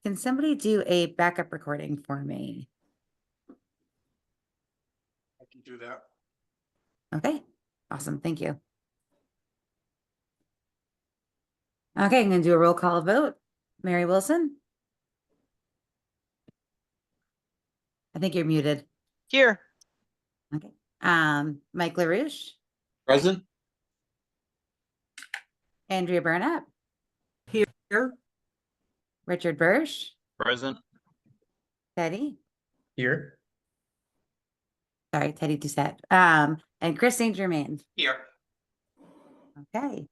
Can somebody do a backup recording for me? I can do that. Okay, awesome. Thank you. Okay, I'm gonna do a roll call vote. Mary Wilson? I think you're muted. Here. Okay. Mike LaRouche? Present? Andrea Burnett? Here. Richard Bursch? Present. Teddy? Here. Sorry, Teddy Doucette. And Chris St. Germain. Here. Okay.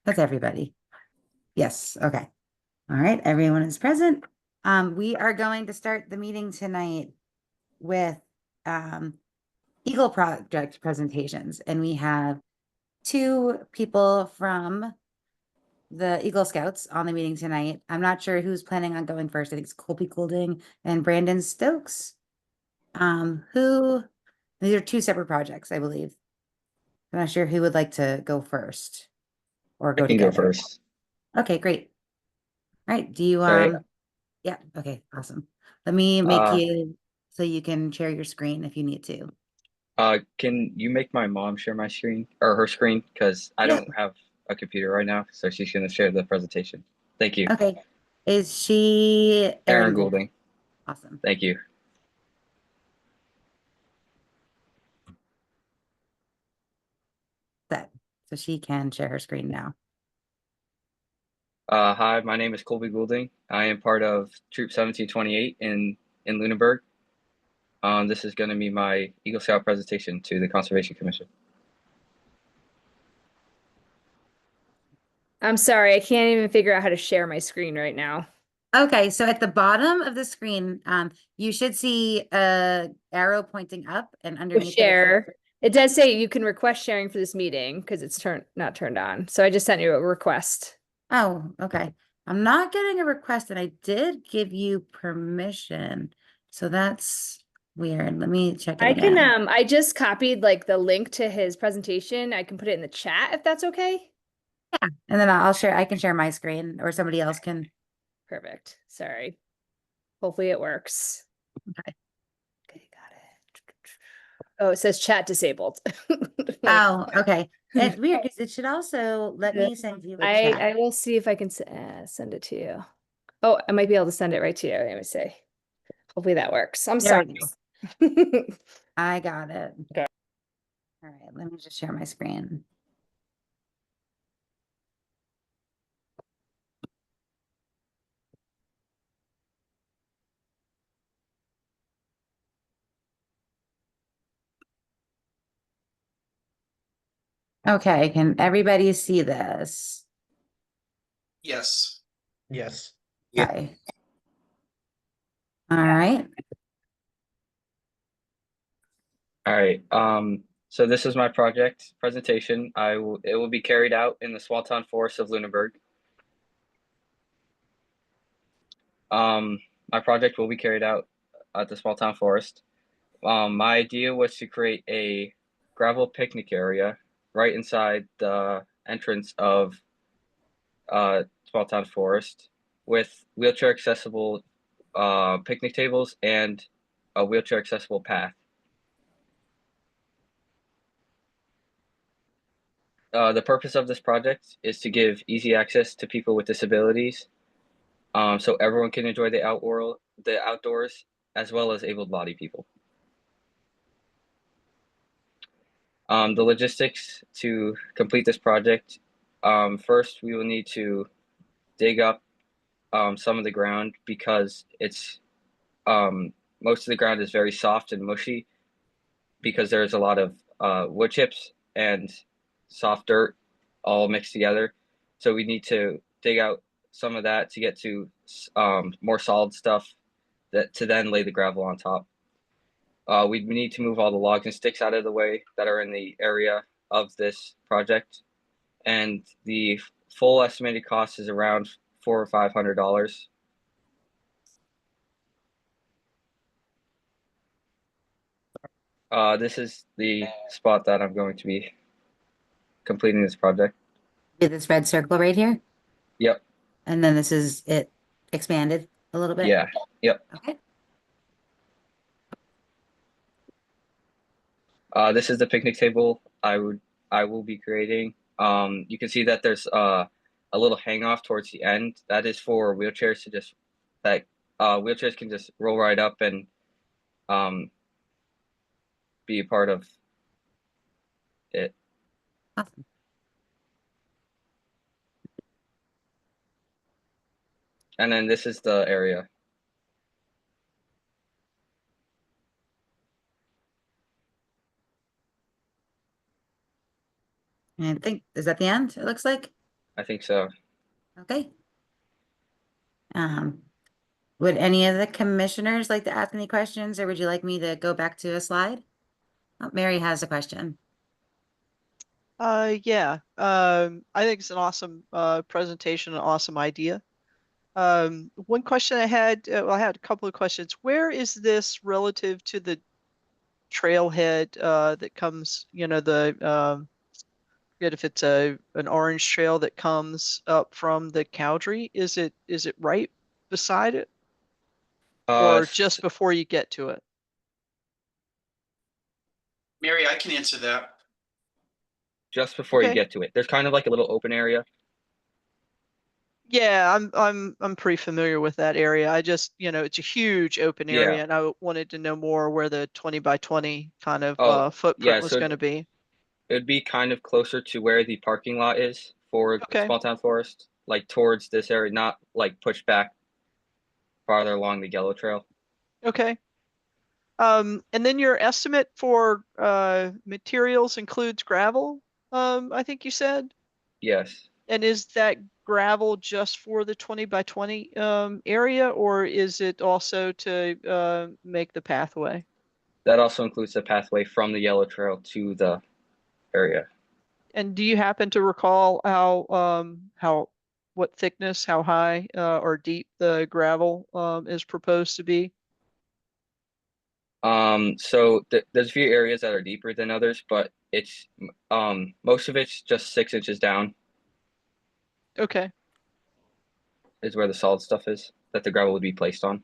That's everybody. Yes, okay. All right, everyone is present. We are going to start the meeting tonight with Eagle Project presentations, and we have two people from the Eagle Scouts on the meeting tonight. I'm not sure who's planning on going first. I think it's Colby Goulding and Brandon Stokes. These are two separate projects, I believe. I'm not sure who would like to go first or go I can together. go first. Okay, great. All right, do you Okay. yeah, okay, awesome. Let me make Uh, you so you can share your screen if you need to. Can you make my mom share my screen or her screen? Because I Yeah. don't have a computer right now, so she's gonna share the presentation. Thank you. Okay. Is she Aaron Goulding. Awesome. Thank you. That so she can share her screen now. Hi, my name is Colby Goulding. I am part of Troop 1728 in Lunenburg. This is going to be my Eagle Scout presentation to the Conservation Commission. I'm sorry, I can't even figure out how to share my screen right now. Okay, so at the bottom of the screen, you should see a arrow pointing up and underneath it says- Share. It does say you can request sharing for this meeting because it's not turned on. So I just sent you a request. Oh, okay. I'm not getting a request, and I did give you permission. So that's weird. Let me check it I again. can I just copied like the link to his presentation. I can put it in the chat if that's okay. Yeah, and then I'll share. I can share my screen, or somebody else can. Perfect. Sorry. Hopefully it works. Okay. Okay, got it. Oh, it says chat disabled. Oh, okay. It's weird because it should also let me send you a chat. I will see if I can send it to you. Oh, I might be able to send it right to you. Let me see. Hopefully that works. I'm There we sorry. go. I got it. Okay. All right, let me just share my screen. Okay, can everybody see this? Yes. Yes. Okay. All right. All right. So this is my project presentation. It will be carried out in the small town forest of Lunenburg. My project will be carried out at the small town forest. My idea was to create a gravel picnic area right inside the entrance of small town forest with wheelchair accessible picnic tables and a wheelchair accessible path. The purpose of this project is to give easy access to people with disabilities, so everyone can enjoy the outdoors, as well as able-bodied people. The logistics to complete this project: first, we will need to dig up some of the ground because it's most of the ground is very soft and mushy because there's a lot of wood chips and soft dirt all mixed together. So we need to dig out some of that to get to more solid stuff that to then lay the gravel on top. We need to move all the logs and sticks out of the way that are in the area of this project, and the full estimated cost is around $400 or $500. This is the spot that I'm going to be completing this project. Do this red circle right here. Yep. And then this is it expanded a little bit? Yeah. Yep. Okay. This is the picnic table I will be creating. You can see that there's a little hang off towards the end. That is for wheelchairs to just that wheelchairs can just roll right up and um be a part of it. Awesome. And then this is the area. And I think, is that the end, it looks like? I think so. Okay. Would any of the commissioners like to ask any questions, or would you like me to go back to a slide? Oh, Mary has a question. Yeah. I think it's an awesome presentation, an awesome idea. One question I had, well, I had a couple of questions. Where is this relative to the trailhead that comes, forget if it's an orange trail that comes up from the Cowdrey? Is it right beside it or just before you get to it? Mary, I can answer that. Just before you Okay. get to it, there's kind of like a little open area. Yeah, I'm pretty familiar with that area. I just, it's a huge open Yeah. area, and I wanted to know more where the 20 by 20 kind of Oh, footprint yeah, was so going to be. it would be kind of closer to where the parking lot is for Okay. Small Town Forest, like towards this area, not like pushed back farther along the yellow trail. Okay. And then your estimate for materials includes gravel, I think you said. Yes. And is that gravel just for the 20 by 20 area, or is it also to make the pathway? That also includes the pathway from the yellow trail to the area. And do you happen to recall what thickness, how high or deep the gravel is proposed to be? So there's a few areas that are deeper than others, but it's most of it's just 6 inches down Okay. is where the solid stuff is that the gravel would be placed on.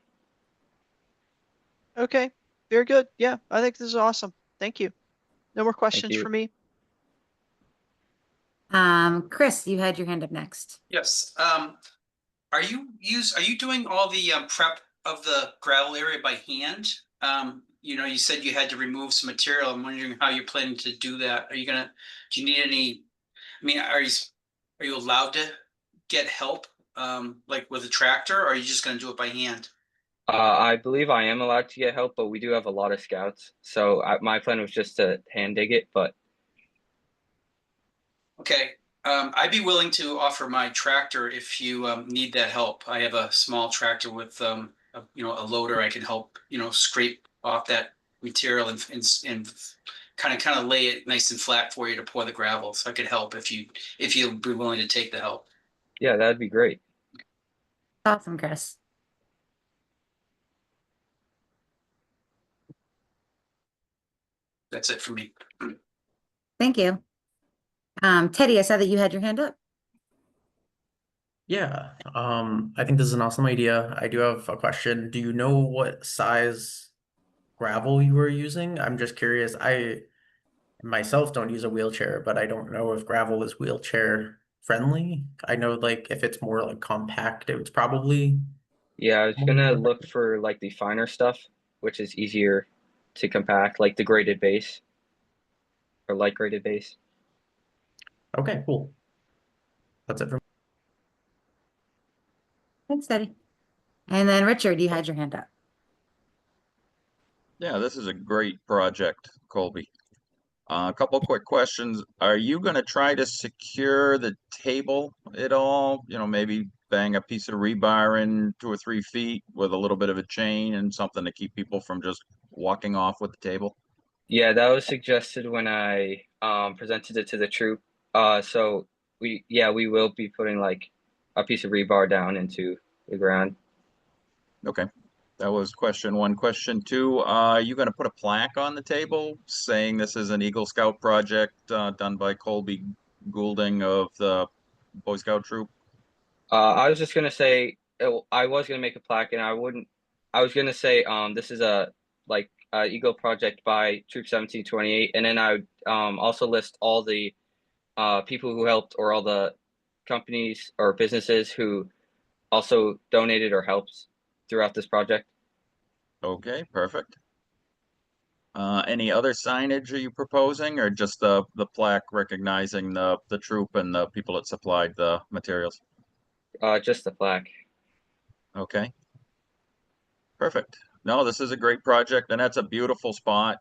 Okay. Very good. Yeah, I think this is awesome. Thank you. No more questions you. for me. Chris, you had your hand up next. Yes. Are you doing all the prep of the gravel area by hand? You said you had to remove some material. I'm wondering how you're planning to do that. Do you need any, I mean, are you allowed to get help, like with a tractor, or are you just gonna do it by hand? I believe I am allowed to get help, but we do have a lot of scouts. So my plan was just to hand dig it, but Okay, I'd be willing to offer my tractor if you need that help. I have a small tractor with a loader. I can help scrape off that material and kind of lay it nice and flat for you to pour the gravel. So I could help if you'd be willing to take the help. yeah, that'd be great. Awesome, Chris. That's it for me. Thank you. Teddy, I saw that you had your hand up. Yeah, I think this is an awesome idea. I do have a question. Do you know what size gravel you were using? I'm just curious. I myself don't use a wheelchair, but I don't know if gravel is wheelchair friendly. I know like if it's more like compact, it's probably Yeah, I was gonna look for like the finer stuff, which is easier to compact, like the graded base or light graded base. okay, cool. That's it for me. Thanks, Teddy. And then Richard, you had your hand up. Yeah, this is a great project, Colby. A couple quick questions. Are you going to try to secure the table at all? Maybe bang a piece of rebar in 2 or 3 feet with a little bit of a chain and something to keep people from just walking off with the table? Yeah, that was suggested when I presented it to the troop. So we will be putting like a piece of rebar down into the ground. Okay. That was question one. Question two, are you going to put a plaque on the table saying this is an Eagle Scout project done by Colby Goulding of the Boy Scout troop? I was just gonna say I was gonna make a plaque, and I wouldn't. I was gonna say this is a Eagle project by Troop 1728, and then I would also list all the people who helped or all the companies or businesses who also donated or helped throughout this project. Okay, perfect. Any other signage are you proposing, or just the plaque recognizing the troop and the people that supplied the materials? Just the plaque. Okay. Perfect. No, this is a great project, and that's a beautiful spot.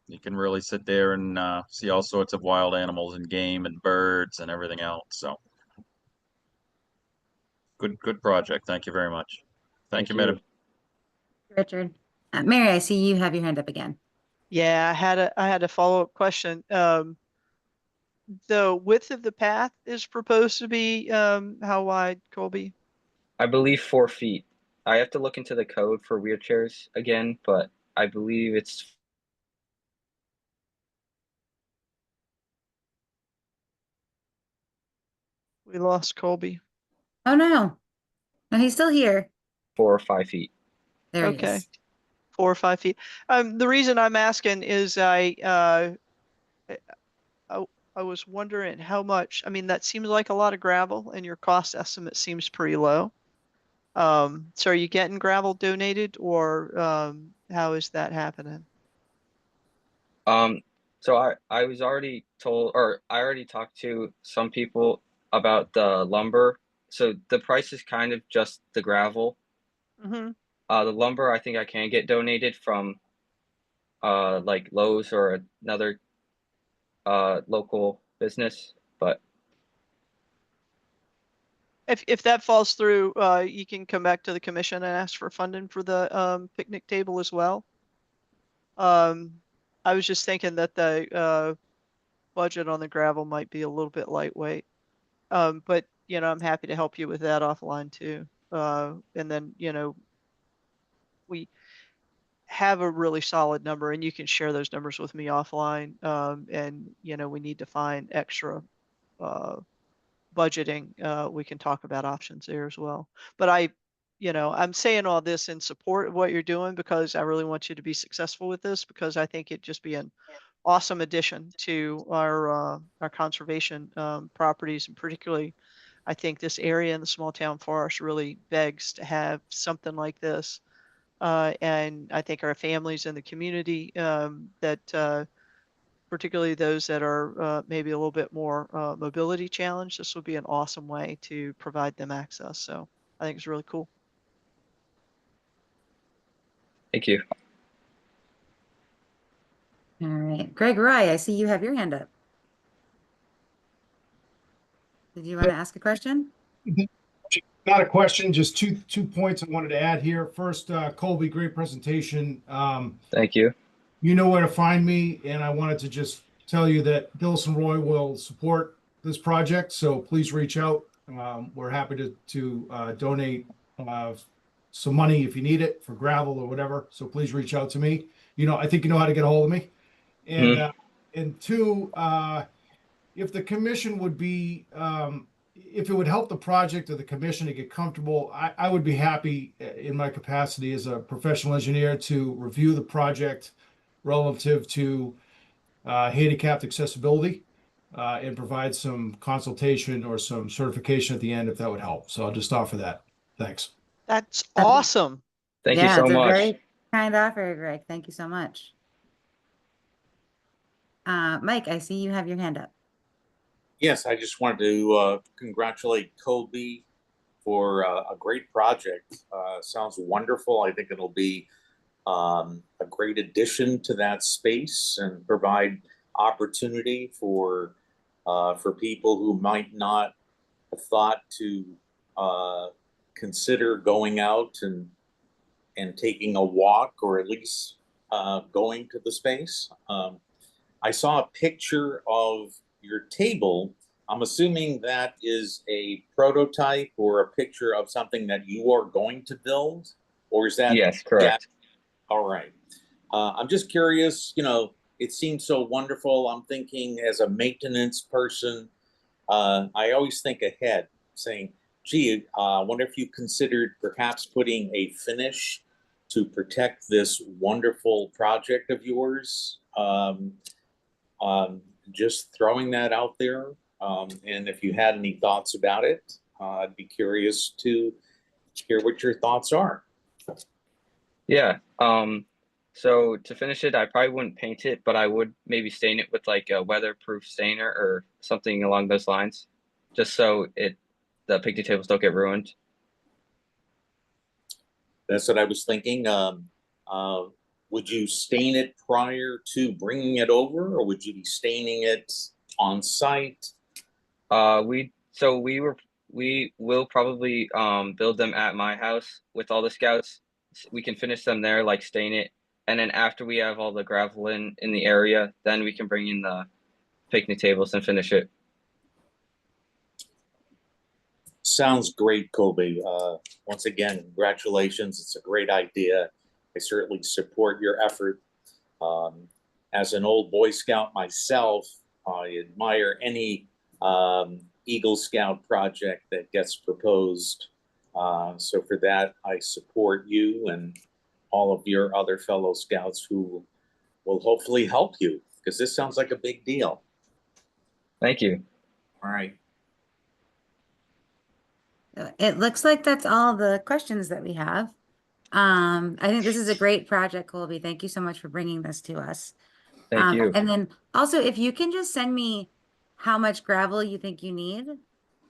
You can really sit there and see all sorts of wild animals and game and birds and everything else. So good project. Thank you very much. Thank you, Madam. Richard. Mary, I see you have your hand up again. Yeah, I had a follow-up question. The width of the path is proposed to be how wide, Colby? I believe 4 feet. I have to look into the code for wheelchairs again, but I believe it's We lost Colby. Oh, no. No, he's still here. 4 or 5 feet. There he Okay. is. 4 or 5 feet. The reason I'm asking is I was wondering how much, I mean, that seems like a lot of gravel and your cost estimate seems pretty low. So are you getting gravel donated or how is that happening? So I was already told, or I already talked to some people about the lumber. So the price is kind of just the gravel. Mm-hmm. The lumber I think I can get donated from like Lowe's or another local business, but If that falls through, you can come back to the commission and ask for funding for the picnic table as well. I was just thinking that the budget on the gravel might be a little bit lightweight. But you know, I'm happy to help you with that offline too. And then, you know, we have a really solid number and you can share those numbers with me offline. And you know, we need to find extra budgeting. We can talk about options there as well. But you know, I'm saying all this in support of what you're doing because I really want you to be successful with this because I think it'd just be an awesome addition to our conservation properties, and particularly I think this area in the small town forest really begs to have something like this. And I think our families in the community that particularly those that are maybe a little bit more mobility challenged, this would be an awesome way to provide them access. So I think it's really cool. thank you. All right. Greg Rye, I see you have your hand up. Did you want to ask a question? Not a question, just two points I wanted to add here. First, Colby, great presentation. Thank you. You know where to find me, and I wanted to just tell you that Dillis and Roy will support this project, so please reach out. We're happy to donate some money if you need it for gravel or whatever. So please reach out to me. You know, I think you know how to get a hold of me. And two, if the commission would be, if it would help the project or the commission to get comfortable, I would be happy in my capacity as a professional engineer to review the project relative to handicapped accessibility and provide some consultation or some certification at the end if that would help. So I'll just offer that. Thanks. That's awesome. Thank you Yeah, so it's a much. very kind offer, Greg. Thank you so much. Mike, I see you have your hand up. Yes, I just wanted to congratulate Colby for a great project. Sounds wonderful. I think it'll be a great addition to that space and provide opportunity for people who might not have thought to consider going out and taking a walk or at least going to the space. I saw a picture of your table. I'm assuming that is a prototype or a picture of something that you are going to build, or is that? Yes, correct. Yeah. All right. I'm just curious, you know, it seems so wonderful. I'm thinking as a maintenance person, I always think ahead saying, gee, I wonder if you considered perhaps putting a finish to protect this wonderful project of yours. Just throwing that out there. And if you had any thoughts about it, I'd be curious to hear what your thoughts are. Yeah. So to finish it, I probably wouldn't paint it, but I would maybe stain it with like a weatherproof stainer or something along those lines, just so the picnic tables don't get ruined. That's what I was thinking. Would you stain it prior to bringing it over, or would you be staining it on site? We will probably build them at my house with all the scouts. We can finish them there, like stain it, and then after we have all the gravel in the area, then we can bring in the picnic tables and finish it. Sounds great, Colby. Once again, congratulations. It's a great idea. I certainly support your effort. As an old Boy Scout myself, I admire any Eagle Scout project that gets proposed. So for that, I support you and all of your other fellow scouts who will hopefully help you, because this sounds like a big deal. Thank you. All right. It looks like that's all the questions that we have. I think this is a great project, Colby. Thank you so much for bringing this to us. Thank you. And then also, if you can just send me how much gravel you think you need,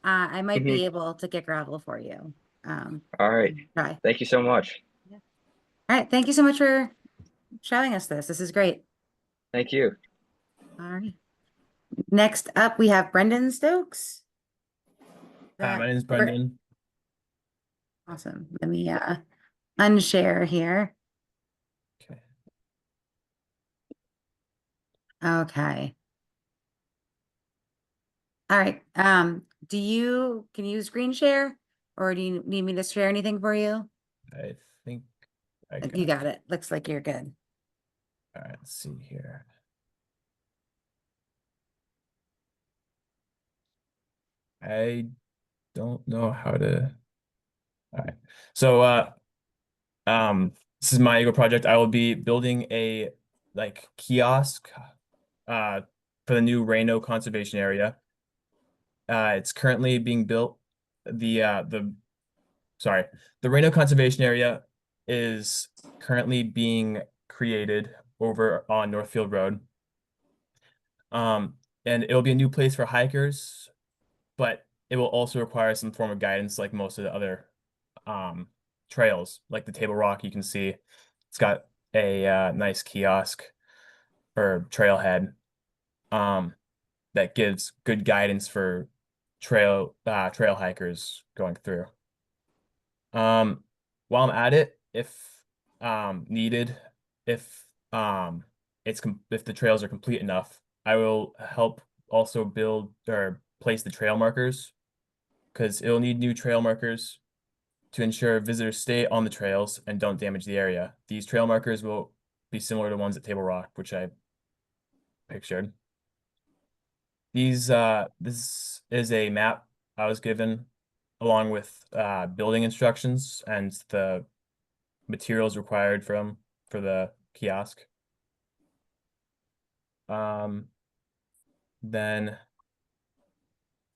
I might be able to get gravel for you. All right. Try. Thank you so much. All right. Thank you so much for showing us this. This is great. Thank you. All right. Next up, we have Brendan Stokes. Hi, my name is Brendan. Awesome. Let me unshare here. Okay. Okay. All right. Can you screen share, or do you need me to share anything for you? I think I You got it. Looks like you're good. All right, let's see here. I don't know how to. All right. So this is my Eagle project. I will be building a kiosk for the new Reno conservation area. It's currently being built. The Reno conservation area is currently being created over on Northfield Road. And it'll be a new place for hikers, but it will also require some form of guidance like most of the other trails, like the Table Rock. You can see it's got a nice kiosk or trailhead that gives good guidance for trail hikers going through. While I'm at it, if needed, if the trails are complete enough, I will help also build or place the trail markers, because it'll need new trail markers to ensure visitors stay on the trails and don't damage the area. These trail markers will be similar to ones at Table Rock, which I pictured. This is a map I was given along with building instructions and the materials required for the kiosk. Then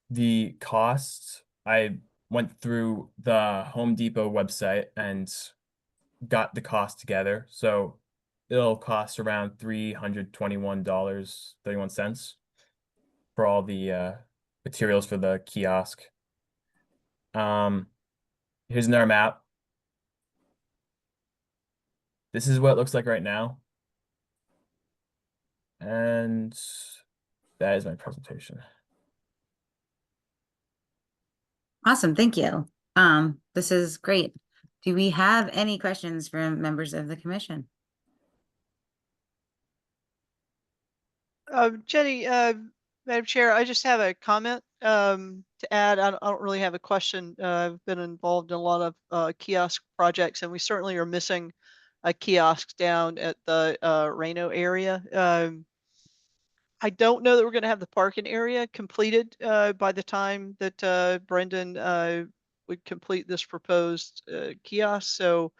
the costs, I went through the Home Depot website and got the cost together. So it'll cost around $321.31 for all the materials for the kiosk. Here's another map. This is what it looks like right now. And that is my presentation. Awesome. Thank you. This is great. Do we have any questions from members of the commission? Jenny, Madam Chair, I just have a comment to add. I don't really have a question. I've been involved in a lot of kiosk projects, and we certainly are missing a kiosk down at the Reno area. I don't know that we're going to have the parking area completed by the time that Brendan would complete this proposed kiosk. So,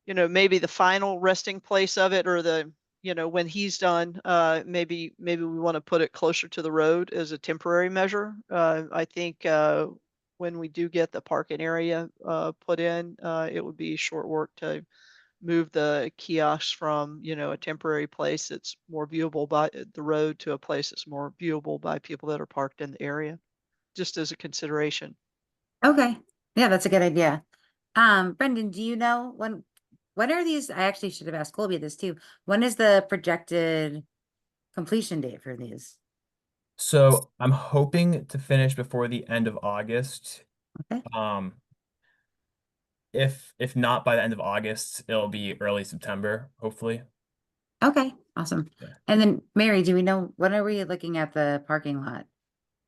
you know, maybe the final resting place of it, or the, you know, when he's done, maybe we want to put it closer to the road as a temporary measure. I think when we do get the parking area put in, it would be short work to move the kiosks from, you know, a temporary place that's more viewable by the road to a place that's more viewable by people that are parked in the area, just as a consideration. Okay, yeah, that's a good idea. Brendan, do you know when are these? I actually should have asked Colby this too. When is the projected completion date for these? So I'm hoping to finish before the end of August. Okay. If not by the end of August, it'll be early September, hopefully. Okay, awesome. Yeah. And then Mary, do we know, when are we looking at the parking lot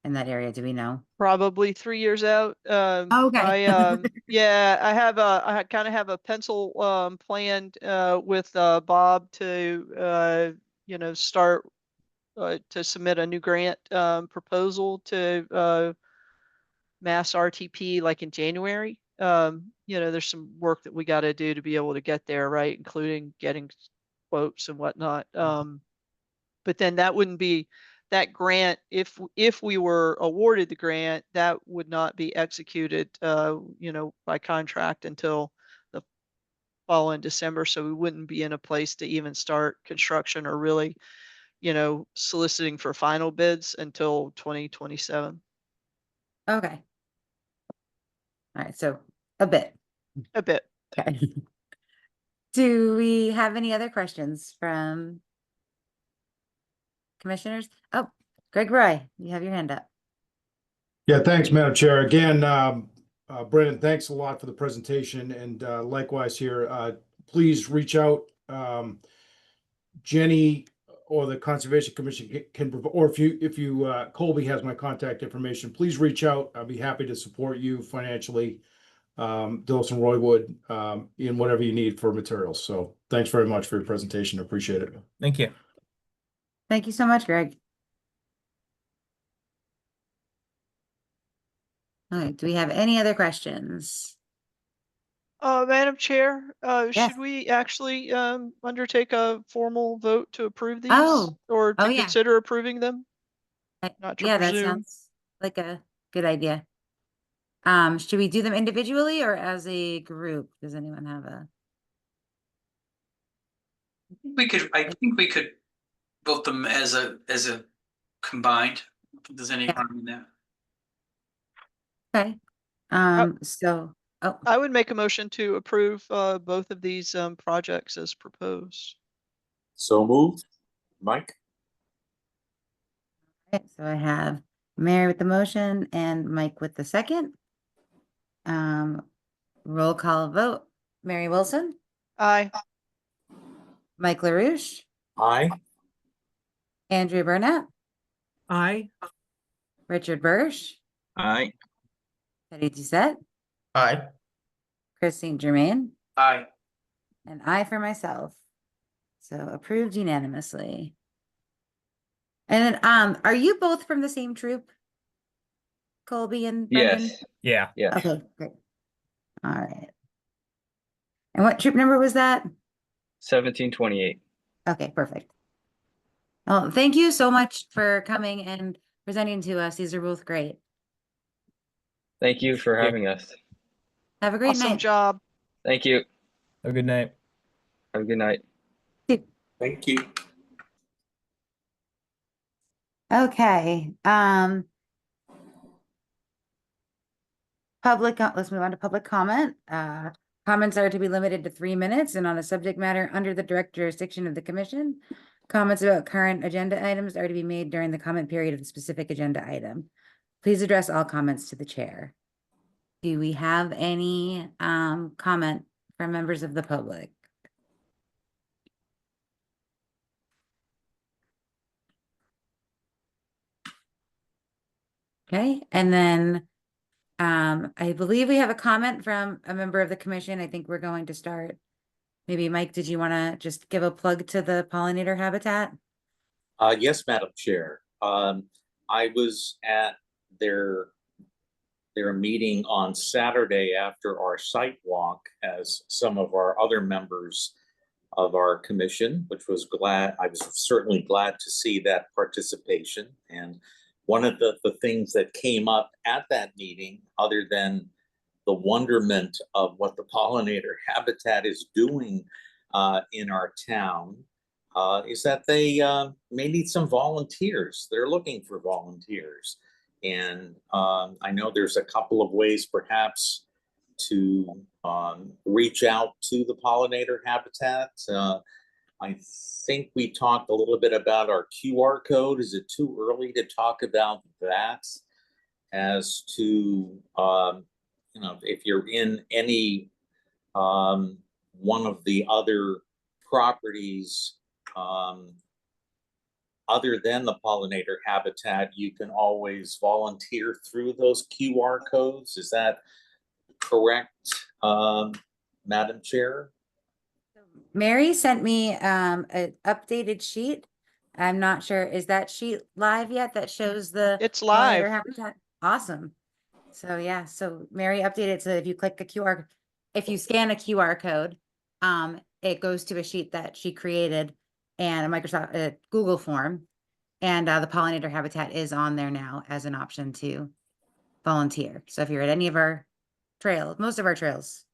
in that area? Do we know? Probably 3 years out. Okay. Yeah, I kind of have a pencil planned with Bob to you know, start to submit a new grant proposal to Mass RTP like in January. You know, there's some work that we got to do to be able to get there, right? Including getting quotes and whatnot. But then that wouldn't be that grant. If we were awarded the grant, that would not be executed, you know, by contract until the following December. So we wouldn't be in a place to even start construction or really, you know, soliciting for final bids until 2027. Okay. All right, so a bit. A bit. Okay. Do we have any other questions from commissioners? Oh, Greg Roy, you have your hand up. Yeah, thanks, Madam Chair. Again, Brendan, thanks a lot for the presentation, and likewise here, please reach out. Jenny or the Conservation Commission can, or if you Colby has my contact information, please reach out. I'll be happy to support you financially, Dilson Roywood, in whatever you need for materials. So thanks very much for your presentation. Appreciate it. Thank you. Thank you so much, Greg. All right, do we have any other questions? Madam Chair, Yes. should we actually undertake a formal vote to approve these, Oh. or to Oh, yeah. consider approving them? Not to Yeah, that presume. sounds like a good idea. Should we do them individually or as a group? Does anyone have a? I think we could vote them as a combined. I don't think there's any Yeah. harm in that. Okay. So, oh, I would make a motion to approve both of these projects as proposed. So moved. Mike? okay, so I have Mary with the motion and Mike with the second. Roll call vote. Mary Wilson, Aye. Mike LaRouche, Aye. Andrew Burnett, Aye. Richard Bursch, Aye. Betty Doucette, Aye. Christine Germain, Aye. and I for myself. So approved unanimously. And then, are you both from the same troop? Colby and Brendan? Yes. Yeah. Yes. Okay, great. All right. And what troop number was that? 1728. Okay, perfect. Well, thank you so much for coming and presenting to us. These are both great. Thank you for Thank you. having us. Have a great Awesome night. job. Thank you. Have a good night. Have a good night. Thank you. Okay, let's move on to public comment. Comments are to be limited to 3 minutes and on a subject matter under the direct jurisdiction of the commission. Comments about current agenda items are to be made during the comment period of the specific agenda item. Please address all comments to the chair. Do we have any comment from members of the public? Okay, and then I believe we have a comment from a member of the commission. I think we're going to start. Maybe Mike, did you want to just give a plug to the pollinator habitat? Yes, Madam Chair. I was at their they're meeting on Saturday after our site walk, as some of our other members of our commission, which was I was certainly glad to see that participation. And one of the things that came up at that meeting, other than the wonderment of what the pollinator habitat is doing in our town, is that they may need some volunteers. They're looking for volunteers. And I know there's a couple of ways perhaps to reach out to the pollinator habitat. I think we talked a little bit about our QR code. Is it too early to talk about that as to, you know, if you're in any one of the other properties other than the pollinator habitat, you can always volunteer through those QR codes. Is that correct, Madam Chair? Mary sent me an updated sheet. I'm not sure, is that sheet live yet that shows the It's pollinator live. habitat? Awesome. So yeah, so Mary updated, so if you click the QR, if you scan a QR code, it goes to a sheet that she created and a Microsoft Google form, and the pollinator habitat is on there now as an option to volunteer. So if you're at any of our trails, most of our trails,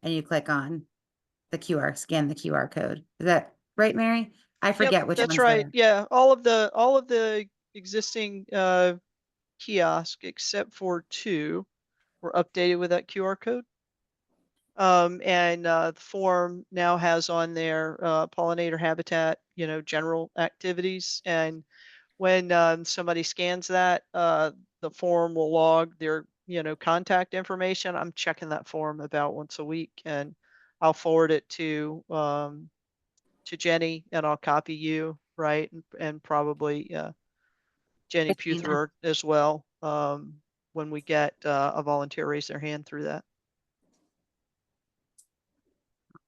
and you click on the QR, scan the QR code. Is that right, Mary? I Yep, forget which that's one's right. there. Yeah, all of the existing kiosk except for 2 were updated with that QR code. And the form now has on there pollinator habitat, you know, general activities. And when somebody scans that, the form will log their, you know, contact information. I'm checking that form about once a week, and I'll forward it to Jenny, and I'll copy you, right, and probably Jenny Christina. Puther as well. When we get a volunteer raise their hand through that.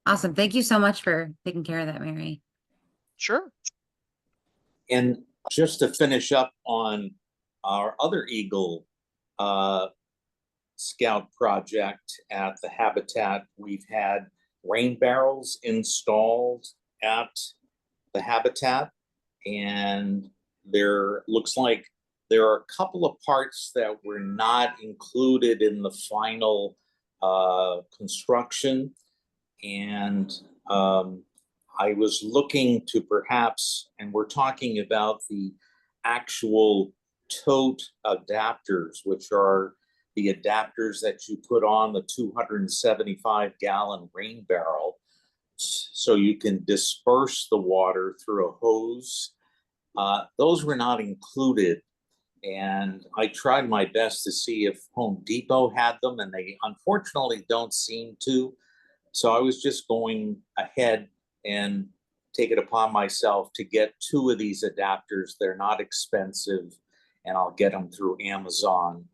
Awesome. Thank you so much for taking care of that, Mary. Sure. And just to finish up on our other Eagle Scout project at the habitat, we've had rain barrels installed at the habitat, and there looks like there are a couple of parts that were not included in the final construction. And I was looking to perhaps, and we're talking about the actual tote adapters, which are the adapters that you put on the 275-gallon rain barrel, so you can disperse the water through a hose. Those were not included. And I tried my best to see if Home Depot had them, and they unfortunately don't seem to. So I was just going ahead and take it upon myself to get 2 of these adapters. They're not expensive, and I'll get them through Amazon,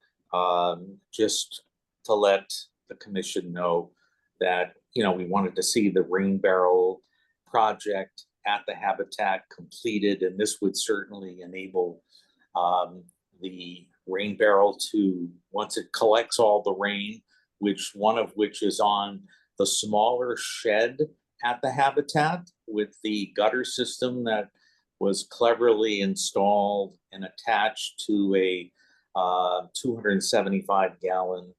just to let the commission know that, you know, we wanted to see the rain barrel project at the habitat completed, and this would certainly enable the rain barrel to, once it collects all the rain, one of which is on the smaller shed at the habitat with the gutter system that was cleverly installed and attached to a 275-gallon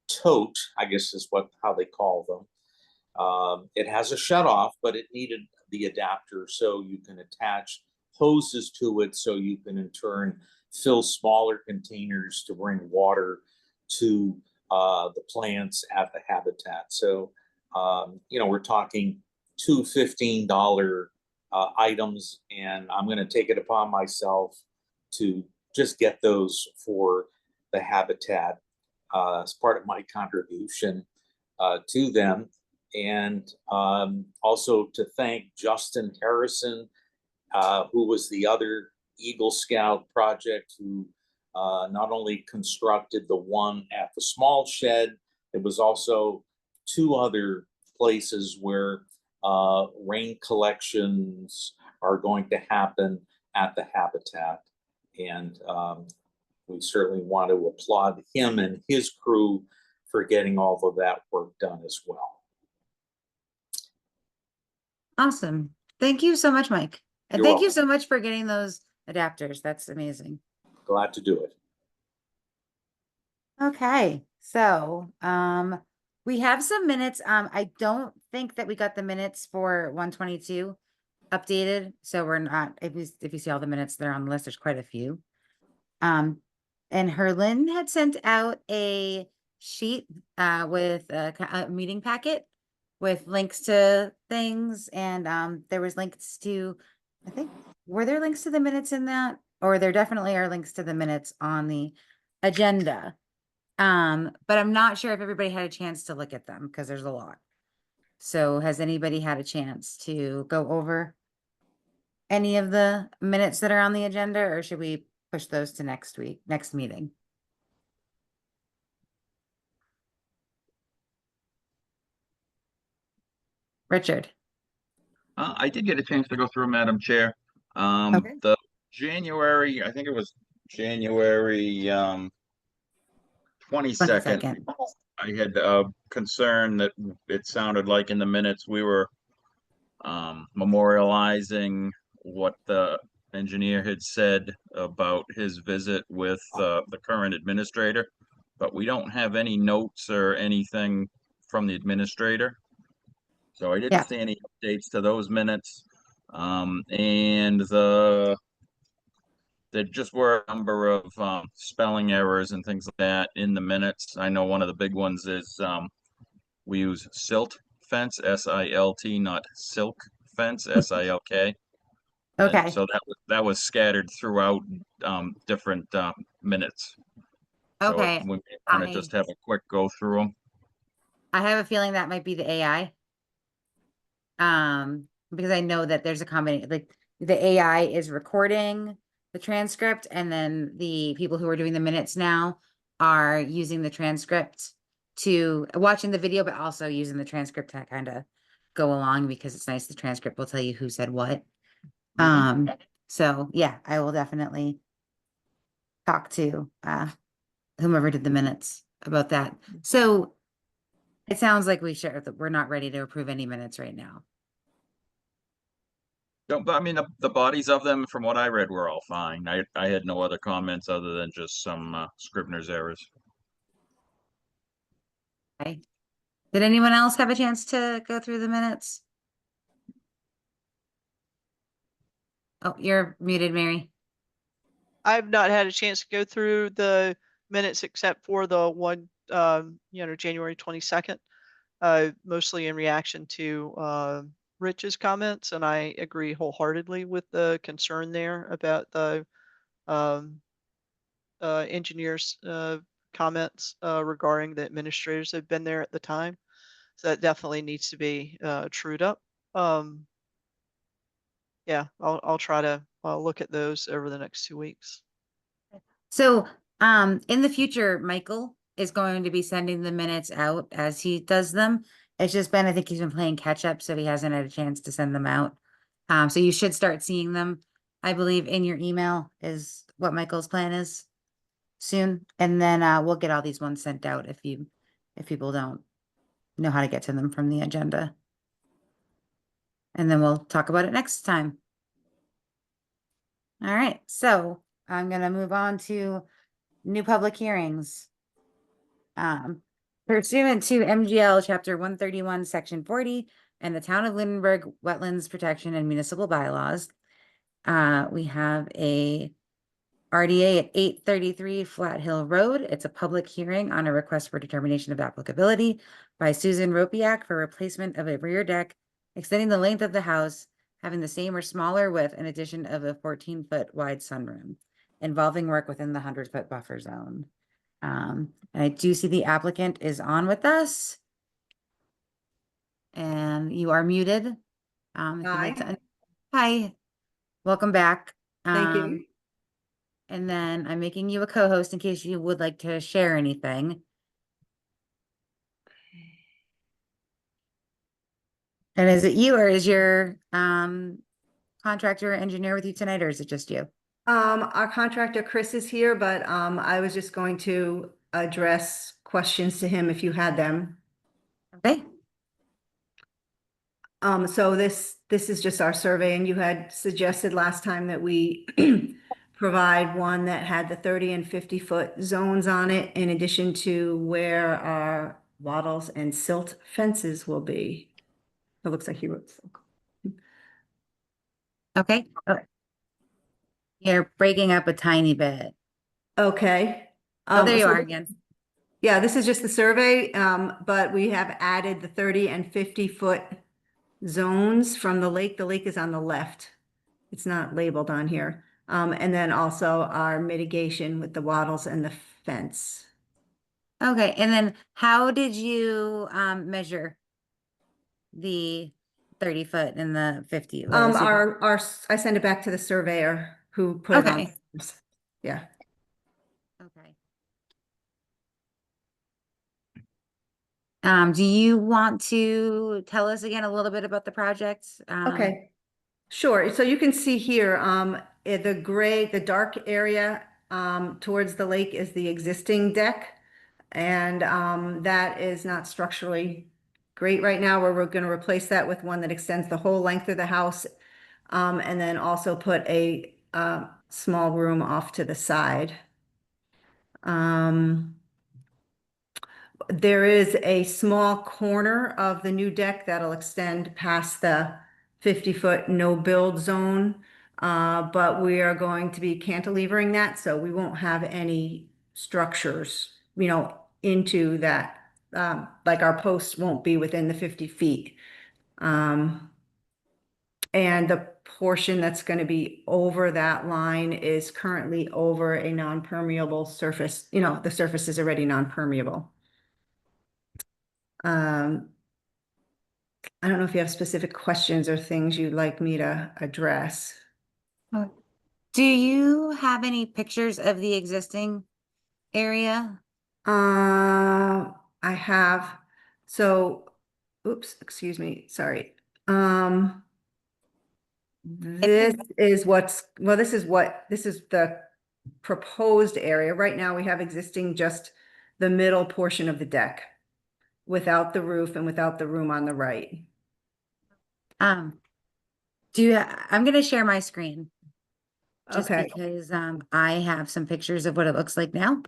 tote, I guess is how they call them. It has a shutoff, but it needed the adapter so you can attach hoses to it, so you can in turn fill smaller containers to bring water to the plants at the habitat. So, you know, we're talking 2 $15 items, and I'm going to take it upon myself to just get those for the habitat as part of my contribution to them. And also to thank Justin Harrison, who was the other Eagle Scout project, who not only constructed the one at the small shed, it was also 2 other places where rain collections are going to happen at the habitat. And we certainly want to applaud him and his crew for getting all of that work done as well. Awesome. Thank you so much, Mike. And You're thank you welcome. so much for getting those adapters. That's amazing. Glad to do it. Okay, so we have some minutes. I don't think that we got the minutes for 122 updated, so we're not, if you see all the minutes that are on the list, there's quite a few. And Herlin had sent out a sheet with a meeting packet with links to things, and there was links to, I think, were there links to the minutes in that? Or there definitely are links to the minutes on the agenda. But I'm not sure if everybody had a chance to look at them because there's a lot. So has anybody had a chance to go over any of the minutes that are on the agenda, or should we push those to next meeting? Richard. I did get a chance to go through, Madam Chair. Okay. The January, I think it was January 22nd. 22nd. I had a concern that it sounded like in the minutes we were memorializing what the engineer had said about his visit with the current administrator, but we don't have any notes or anything from the administrator. So I didn't Yeah. see any updates to those minutes. And there just were a number of spelling errors and things like that in the minutes. I know one of the big ones is we use silt fence, S-I-L-T, not silk fence, S-I-L-K. And Okay. so that was scattered throughout different minutes. So Okay. we want to just have a quick go through them. I have a feeling that might be the AI. Because I know that there's a combination, like the AI is recording the transcript, and then the people who are doing the minutes now are using the transcript to watching the video, but also using the transcript to kind of go along, because it's nice. The transcript will tell you who said what. So yeah, I will definitely talk to whomever did the minutes about that. So it sounds like we're not ready to approve any minutes right now. No, but I mean, the bodies of them, from what I read, were all fine. I had no other comments other than just some Scrivener's errors. Okay. Did anyone else have a chance to go through the minutes? Oh, you're muted, Mary. I've not had a chance to go through the minutes except for the one, January 22nd, mostly in reaction to Rich's comments, and I agree wholeheartedly with the concern there about the engineers' comments regarding the administrators that have been there at the time. So that definitely needs to be trued up. Yeah, I'll try to look at those over the next 2 weeks. So, in the future, Michael is going to be sending the minutes out as he does them. It's just been, I think he's been playing catch up, so he hasn't had a chance to send them out. So you should start seeing them, I believe, in your email is what Michael's plan is soon. And then we'll get all these ones sent out if people don't know how to get to them from the agenda. And then we'll talk about it next time. All right, so I'm gonna move on to new public hearings. Pursuant to MGL Chapter 131, Section 40, and the Town of Lunenburg Wetlands Protection and Municipal Bylaws, we have a RDA at 833 Flat Hill Road. It's a public hearing on a request for determination of applicability by Susan Ropiak for replacement of a rear deck, extending the length of the house, having the same or smaller width, in addition of a 14-foot wide sunroom, involving work within the 100-foot buffer zone. And I do see the applicant is on with us. And you are muted. If you'd like to Hi, welcome back. Thank you. And then I'm making you a co-host in case you would like to share anything. And is it you, or is your contractor or engineer with you tonight, or is it just you? Our contractor Chris is here, but I was just going to address questions to him if you had them. Okay, So this is just our survey, and you had suggested last time that we provide one that had the 30 and 50-foot zones on it, in addition to where our wattles and silt fences will be. It looks like he wrote silk. okay. Oh. You're breaking up a tiny bit. Okay. Oh, there you so are again. Yeah, this is just the survey, but we have added the 30 and 50-foot zones from the lake. The lake is on the left. It's not labeled on here. And then also our mitigation with the wattles and the fence. Okay, and then how did you measure the 30 foot and the 50? What was your- I send it back to the surveyor who put it on. Okay. Yeah. Okay. Do you want to tell us again a little bit about the project? Okay, sure. So you can see here, the gray, the dark area towards the lake is the existing deck. And that is not structurally great right now, where we're going to replace that with one that extends the whole length of the house. And then also put a small room off to the side. There is a small corner of the new deck that'll extend past the 50-foot no-build zone. But we are going to be cantilevering that, so we won't have any structures, into that. Like our posts won't be within the 50 feet. And the portion that's going to be over that line is currently over a non-permeable surface. The surface is already non-permeable. I don't know if you have specific questions or things you'd like me to address. Do you have any pictures of the existing area? I have, oops, excuse me, sorry. This is the proposed area. Right now we have existing just the middle portion of the deck without the roof and without the room on the right. I'm gonna share my screen. Just Okay. because I have some pictures of what it looks like now.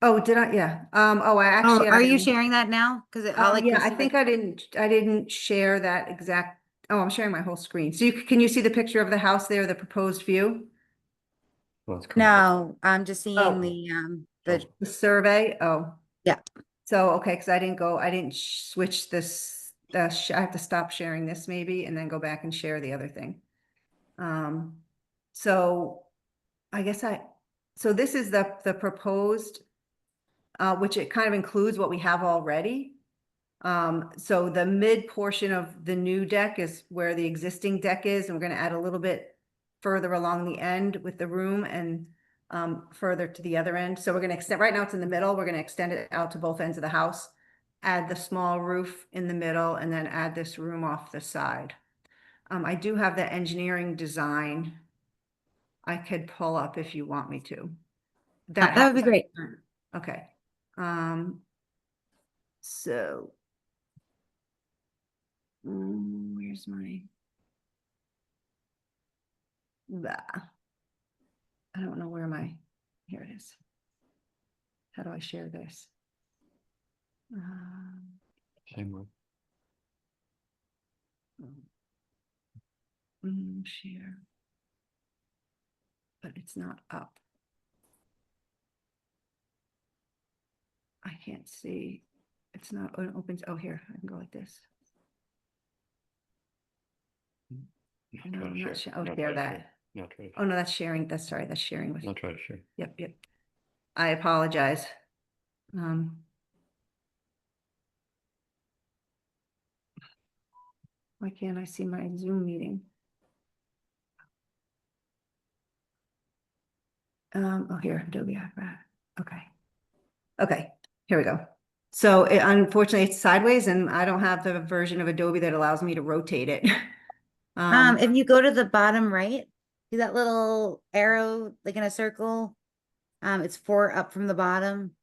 Oh, did I? Yeah. I actually. Are you sharing that now? Because Yeah, I think I didn't share that exact. Oh, I'm sharing my whole screen. So can you see the picture of the house there, the proposed view? No, I'm just seeing Oh. the The survey? Oh. Yeah. So, okay, because I didn't switch this, I have to stop sharing this maybe, and then go back and share the other thing. So I guess so this is the proposed, which it kind of includes what we have already. So the mid portion of the new deck is where the existing deck is, and we're going to add a little bit further along the end with the room and further to the other end. So we're going to extend, right now it's in the middle, we're going to extend it out to both ends of the house, add the small roof in the middle, and then add this room off the side. I do have the engineering design I could pull up if you want me to. that would be great. Okay. So where's my I don't know where here it is. How do I share this? Same one. Share. But it's not up. I can't see. It's not open. Oh, here, I can go like this. No, I'm not share. Oh, share that. Oh, no, that's sharing. That's sorry. That's sharing with. I'll try to share. Yep. I apologize. Why can't I see my Zoom meeting? Oh, here, Adobe Acrobat. Okay, here we go. So unfortunately it's sideways, and I don't have the version of Adobe that allows me to rotate it. If you go to the bottom right, See that little arrow, like in a circle? It's 4 up from the bottom.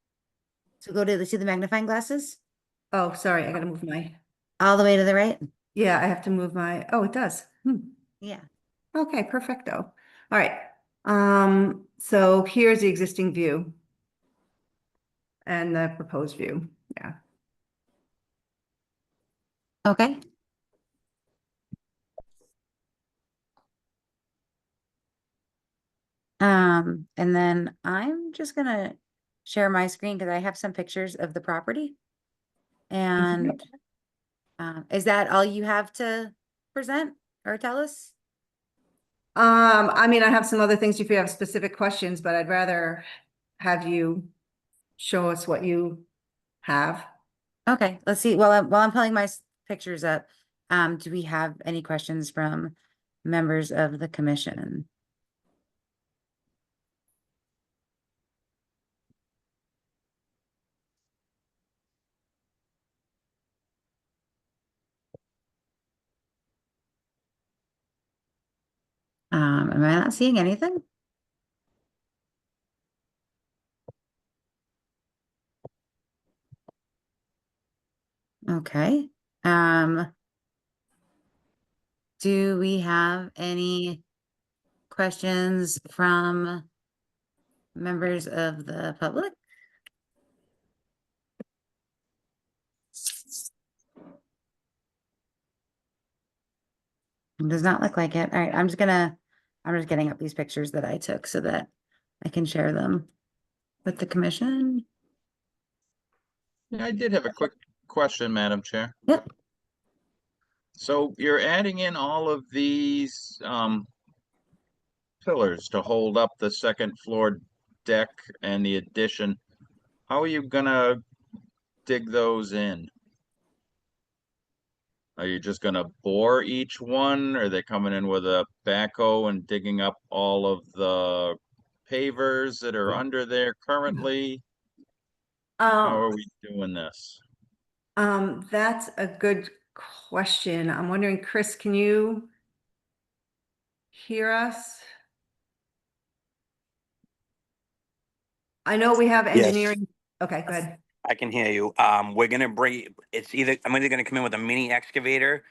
So go to see the magnifying glasses, Oh, sorry, I gotta move my, all the way to the right. yeah, I have to move my, oh, it does. Yeah. Okay, perfecto. All right. So here's the existing view. And the proposed view, yeah. Okay. And then I'm just gonna share my screen because I have some pictures of the property. And is that all you have to present or tell us? I mean, I have some other things if you have specific questions, but I'd rather have you show us what you have. Okay, let's see. While I'm pulling my pictures up, do we have any questions from members of the commission? Am I not seeing anything? Okay. Do we have any questions from members of the public? It does not look like it. All right, I'm just getting up these pictures that I took so that I can share them with the commission. Yeah, I did have a quick question, Madam Chair. Yep. So you're adding in all of these pillars to hold up the second floor deck and the addition. How are you gonna dig those in? Are you just gonna bore each one? Are they coming in with a backhoe and digging up all of the pavers that are under there currently? How are we doing this? That's a good question. I'm wondering, Chris, can you hear us? I know we have Yes. engineering. Okay, go ahead. I can hear you. We're gonna bring, I'm either gonna come in with a mini excavator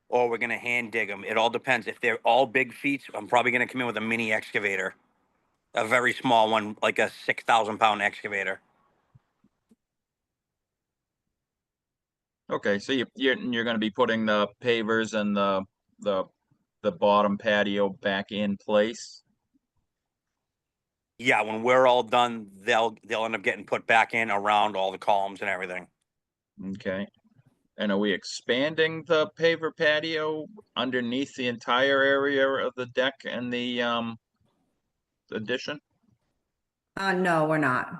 or we're gonna hand dig them. It all depends. If they're all big feats, I'm probably gonna come in with a mini excavator. A very small one, like a 6,000 pound excavator. Okay, so you're gonna be putting the pavers and the bottom patio back in place? Yeah, when we're all done, they'll end up getting put back in around all the columns and everything. Okay. And are we expanding the paver patio underneath the entire area of the deck and the addition? No, we're not.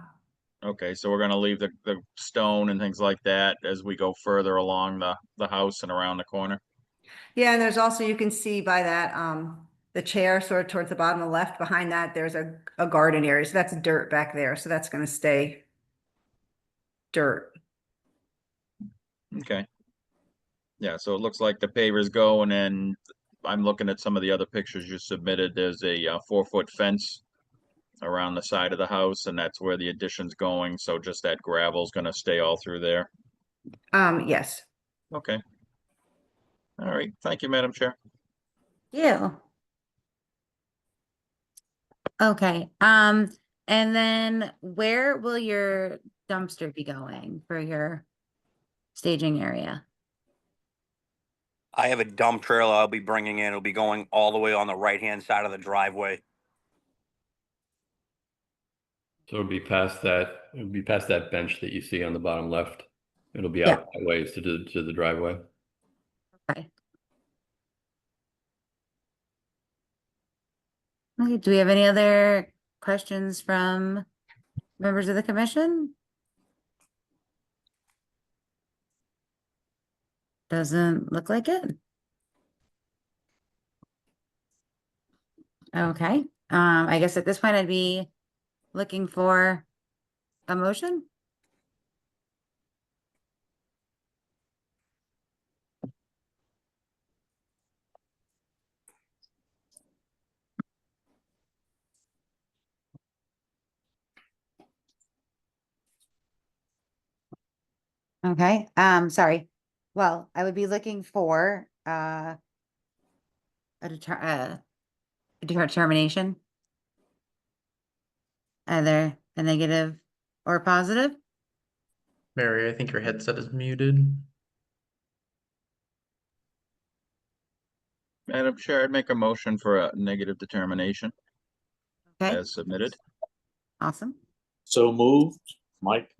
Okay, so we're gonna leave the stone and things like that as we go further along the house and around the corner? Yeah, and there's also, you can see by that, the chair sort of towards the bottom of the left, behind that, there's a garden area. So that's dirt back there. So that's gonna stay dirt. Okay. Yeah, so it looks like the pavers go, and then I'm looking at some of the other pictures you submitted. There's a 4-foot fence around the side of the house, and that's where the addition's going, so just that gravel's gonna stay all through there. Yes. Okay. All right, thank you, Madam Chair. Yeah. Okay, and then where will your dumpster be going for your staging area? I have a dump trailer I'll be bringing in. It'll be going all the way on the right-hand side of the driveway. So it'll be past that bench that you see on the bottom left. It'll be Yeah. out that ways to the driveway. Okay. Okay, do we have any other questions from members of the commission? Doesn't look like it. Okay, I guess at this point I'd be looking for a motion. Okay, sorry. Well, I would be looking for a determination. Either a negative or positive. Mary, I think your headset is muted. Madam Chair, I'd make a motion for a negative determination Okay, as submitted. awesome. So moved, Mike.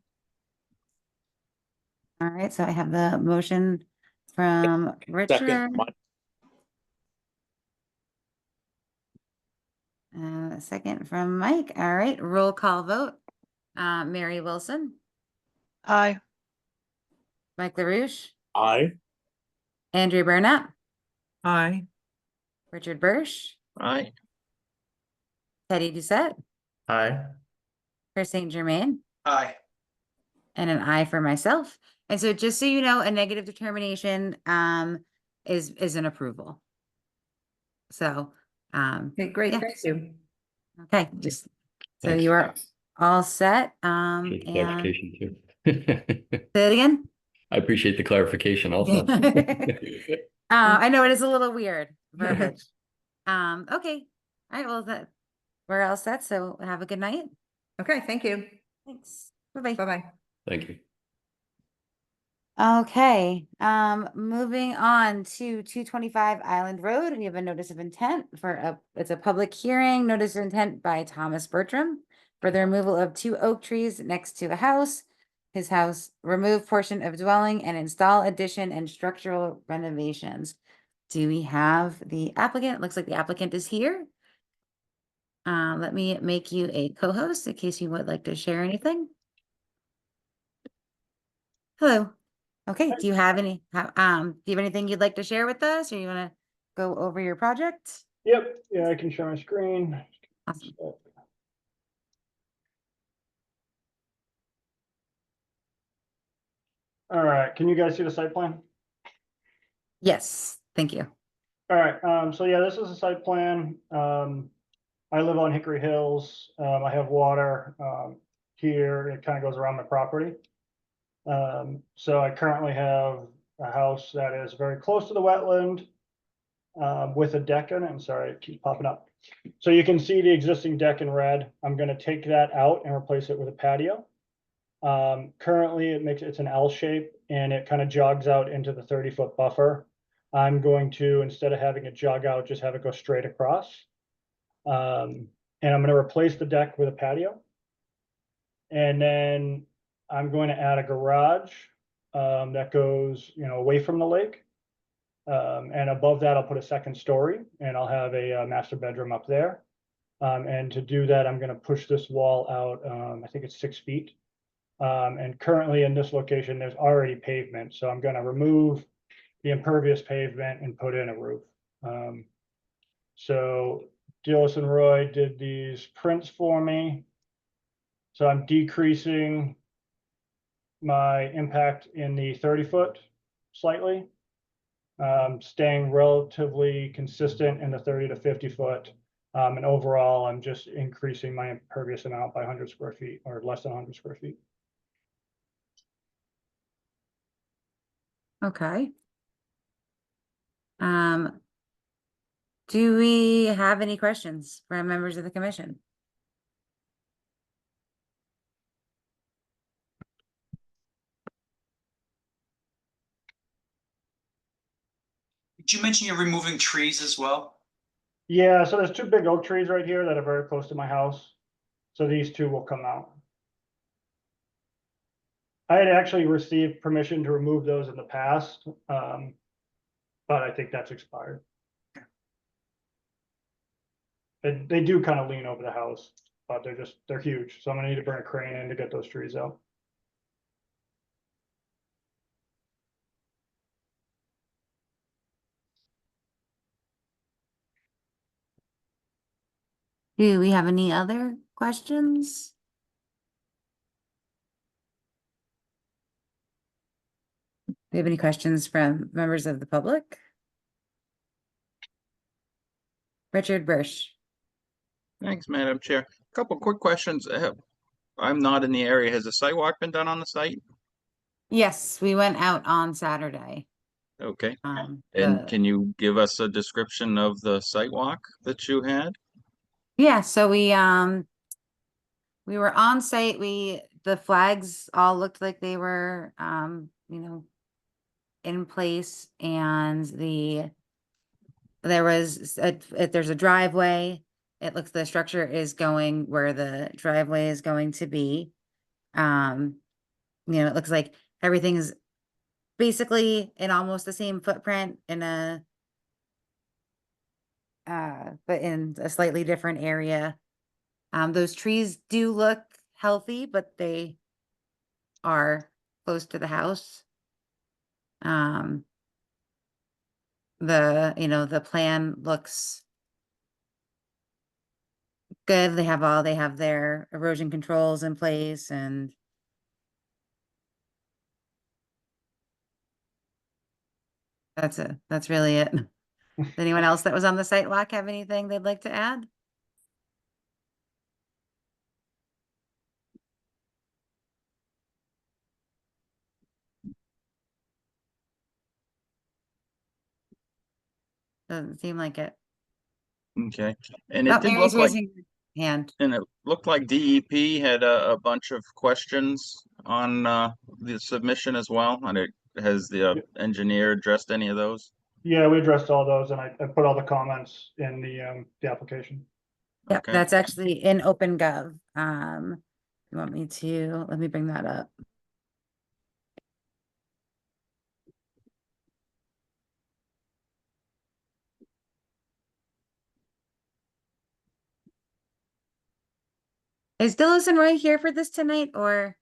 All right, so I have the motion from Richard, Second, Mike. a second from Mike. All right, roll call vote. Mary Wilson, Aye. Mike LaRouche, Aye. Andrew Burnett, Aye. Richard Bursch, Aye. Teddy Doucette, Aye. Chris St. Germain, Aye. and an aye for myself. And so just so you know, a negative determination is an approval. So Okay, great, yeah. thank you. Okay, just so Thanks. you are all set. Appreciate the And clarification too. say it again. I appreciate the clarification also. I know it is a little weird verbiage. Okay. All right, well we're all set. So have a good night. Okay, thank you. Thanks. Bye-bye. Bye-bye. Thank you. Okay, moving on to 225 Island Road. We have a notice of intent it's a public hearing, notice of intent by Thomas Bertram for the removal of 2 oak trees next to a house. His house, remove portion of dwelling and install addition and structural renovations. Do we have the applicant? Looks like the applicant is here. Let me make you a co-host in case you would like to share anything. Hello. Okay, do you have anything you'd like to share with us, or you want to go over your project? Yep, yeah, I can share my screen. Awesome. All right, can you guys see the site plan? Yes, thank you. All right, so yeah, this is a site plan. I live on Hickory Hills. I have water here. It kind of goes around my property. So I currently have a house that is very close to the wetland with a deck in it. I'm sorry, it keeps popping up. So you can see the existing deck in red. I'm going to take that out and replace it with a patio. Currently it's an L shape and it kind of jogs out into the 30-foot buffer. I'm going to, instead of having it jog out, just have it go straight across. And I'm going to replace the deck with a patio. And then I'm going to add a garage that goes, away from the lake. And above that, I'll put a second story and I'll have a master bedroom up there. And to do that, I'm going to push this wall out. I think it's 6 feet. And currently in this location, there's already pavement. So I'm going to remove the impervious pavement and put in a roof. So Dillis and Roy did these prints for me. So I'm decreasing my impact in the 30-foot slightly, staying relatively consistent in the 30 to 50 foot. And overall, I'm just increasing my impervious amount by 100 square feet or less than 100 square feet. Okay. Do we have any questions from members of the commission? Did you mention you're removing trees as well? Yeah, so there's 2 big oak trees right here that are very close to my house. So these 2 will come out. I had actually received permission to remove those in the past, but I think that's expired. And they do kind of lean over the house, but they're huge. So I'm gonna need to bring a crane in to get those trees out. Do we have any other questions? Do we have any questions from members of the public? Richard Bursch. Thanks, Madam Chair. A couple quick questions. I'm not in the area. Has a sidewalk been done on the site? Yes, we went out on Saturday. Okay. Um, And the- can you give us a description of the site walk that you had? Yeah, so we were on site. The flags all looked like they were in place, and there's a driveway. It looks the structure is going where the driveway is going to be. It looks like everything is basically in almost the same footprint but in a slightly different area. Those trees do look healthy, but they are close to the house. The plan looks good. They have their erosion controls in place, and that's really it. Does anyone else that was on the site walk have anything they'd like to add? Doesn't seem like it. Okay. And Oh, it did Mary's look like, raising her hand. and it looked like DEP had a bunch of questions on the submission as well. And has the engineer addressed any of those? Yeah, we addressed all those and I put all the comments in the application. Yep, Okay. that's actually in OpenGov. You want me to, let me bring that up. Is Dillis and Roy here for this tonight, or?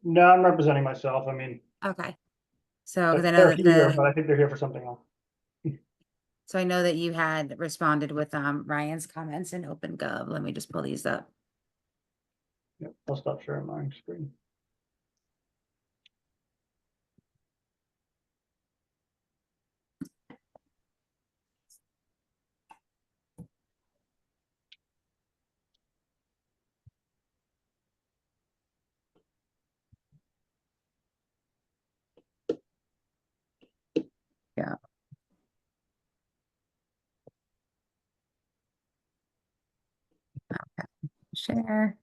No, I'm representing myself. I mean, Okay. So, because I know they're that here, but I think they're here for something else. so I know that you had responded with Ryan's comments in OpenGov. Let me just pull these up. Yeah, I'll stop sharing my screen. Yeah. Okay. Share.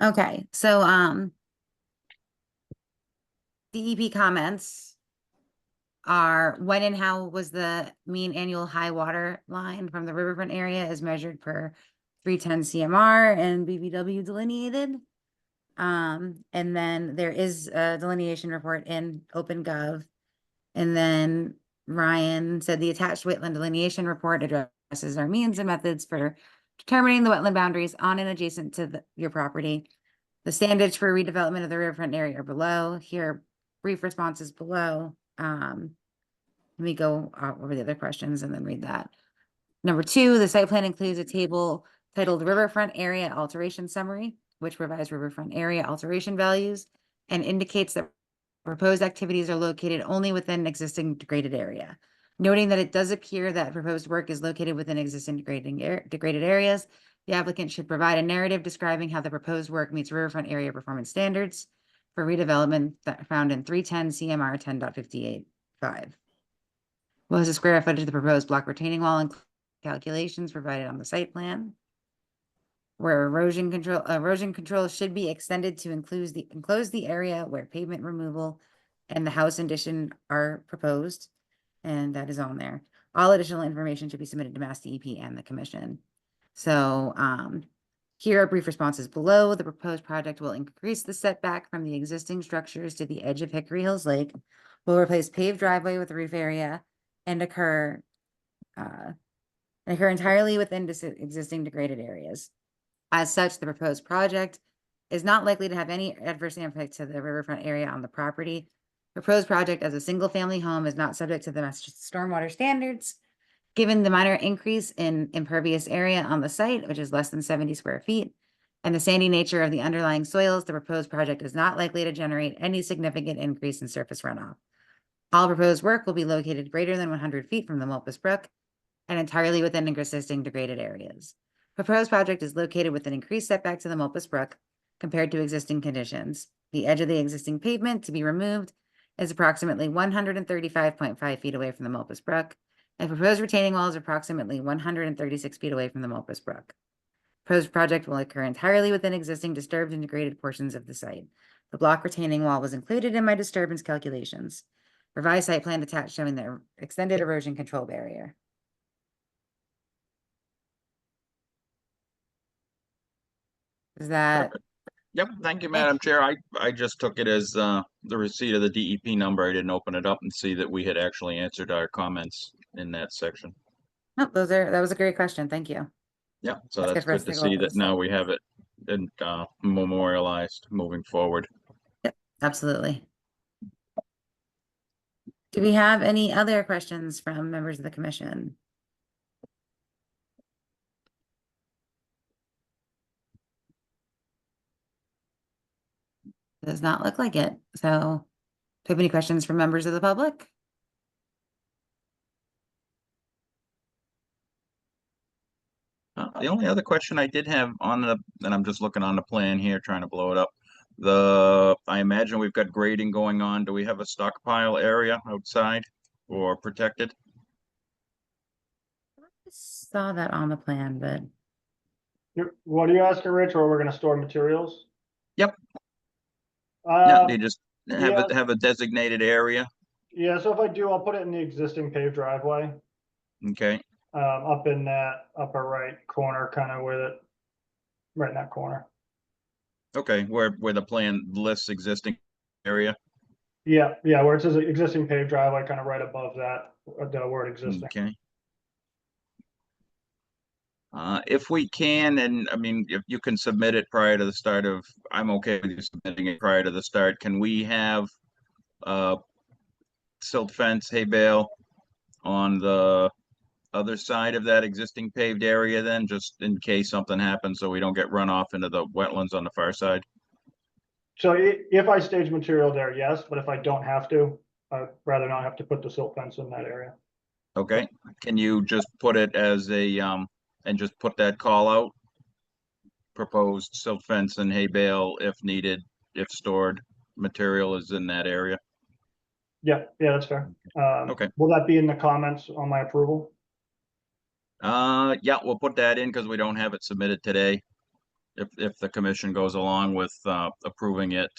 Okay, so DEP comments are when and how was the mean annual high water line from the riverfront area as measured per 310 CMR and BVW delineated. And then there is a delineation report in OpenGov. And then Ryan said the attached wetland delineation report addresses our means and methods for determining the wetland boundaries on and adjacent to your property. The standards for redevelopment of the riverfront area are below. Here are brief responses below. Let me go over the other questions and then read that. Number 2, the site plan includes a table titled Riverfront Area Alteration Summary, which provides riverfront area alteration values and indicates that proposed activities are located only within existing degraded area. Noting that it does appear that proposed work is located within existing degraded areas, the applicant should provide a narrative describing how the proposed work meets riverfront area performance standards for redevelopment that found in 310 CMR 10.58.5. What is the square footage of the proposed block retaining wall and calculations provided on the site plan? Where erosion control should be extended to enclose the area where pavement removal and the house addition are proposed. And that is on there. All additional information should be submitted to Mass DEP and the commission. So here are brief responses below. The proposed project will increase the setback from the existing structures to the edge of Hickory Hills Lake, will replace paved driveway with roof area, and occur entirely within existing degraded areas. As such, the proposed project is not likely to have any adverse impact to the riverfront area on the property. Proposed project as a single-family home is not subject to the Massachusetts stormwater standards. Given the minor increase in impervious area on the site, which is less than 70 square feet, and the sandy nature of the underlying soils, the proposed project is not likely to generate any significant increase in surface runoff. All proposed work will be located greater than 100 feet from the Mulpus Brook and entirely within existing degraded areas. Proposed project is located with an increased setback to the Mulpus Brook compared to existing conditions. The edge of the existing pavement to be removed is approximately 135.5 feet away from the Mulpus Brook. And proposed retaining wall is approximately 136 feet away from the Mulpus Brook. Proposed project will occur entirely within existing disturbed and degraded portions of the site. The block retaining wall was included in my disturbance calculations. Revised site plan attached showing the extended erosion control barrier. Is that, Yep, thank you, Madam Chair. I just took it as the receipt of the DEP number. I didn't open it up and see that we had actually answered our comments in that section. oh, that was a great question. Thank you. Yeah, so That's that's good for us good to to go see over that this now stuff. we have it and memorialized moving forward. Absolutely. Do we have any other questions from members of the commission? Does not look like it. So, do you have any questions from members of the public? The only other question I did have on the, and I'm just looking on the plan here, trying to blow it up. I imagine we've got grading going on. Do we have a stockpile area outside or protected? Saw that on the plan, but What are you asking, Rich, where we're gonna store materials? Yep. Yeah, Uh, they just yeah. have a designated area. Yeah, so if I do, I'll put it in the existing paved driveway, Okay, up in that upper right corner, kind of with it, right in that corner. okay, where the plan lists existing area. Yeah, yeah, where it says existing paved driveway, kind of right above that, the word existing. Okay. If we can, and I mean, if you can submit it prior to the start of, I'm okay with you submitting it prior to the start. Can we have silt fence, hay bale on the other side of that existing paved area then, just in case something happens, so we don't get run off into the wetlands on the far side? So if I stage material there, yes, but if I don't have to, I'd rather not have to put the silt fence in that area. Okay, can you just put it as a, and just put that call out? Proposed silt fence and hay bale if needed, if stored material is in that area? Yeah, yeah, that's fair. Okay. Will that be in the comments on my approval? Yeah, we'll put that in because we don't have it submitted today. If the commission goes along with approving it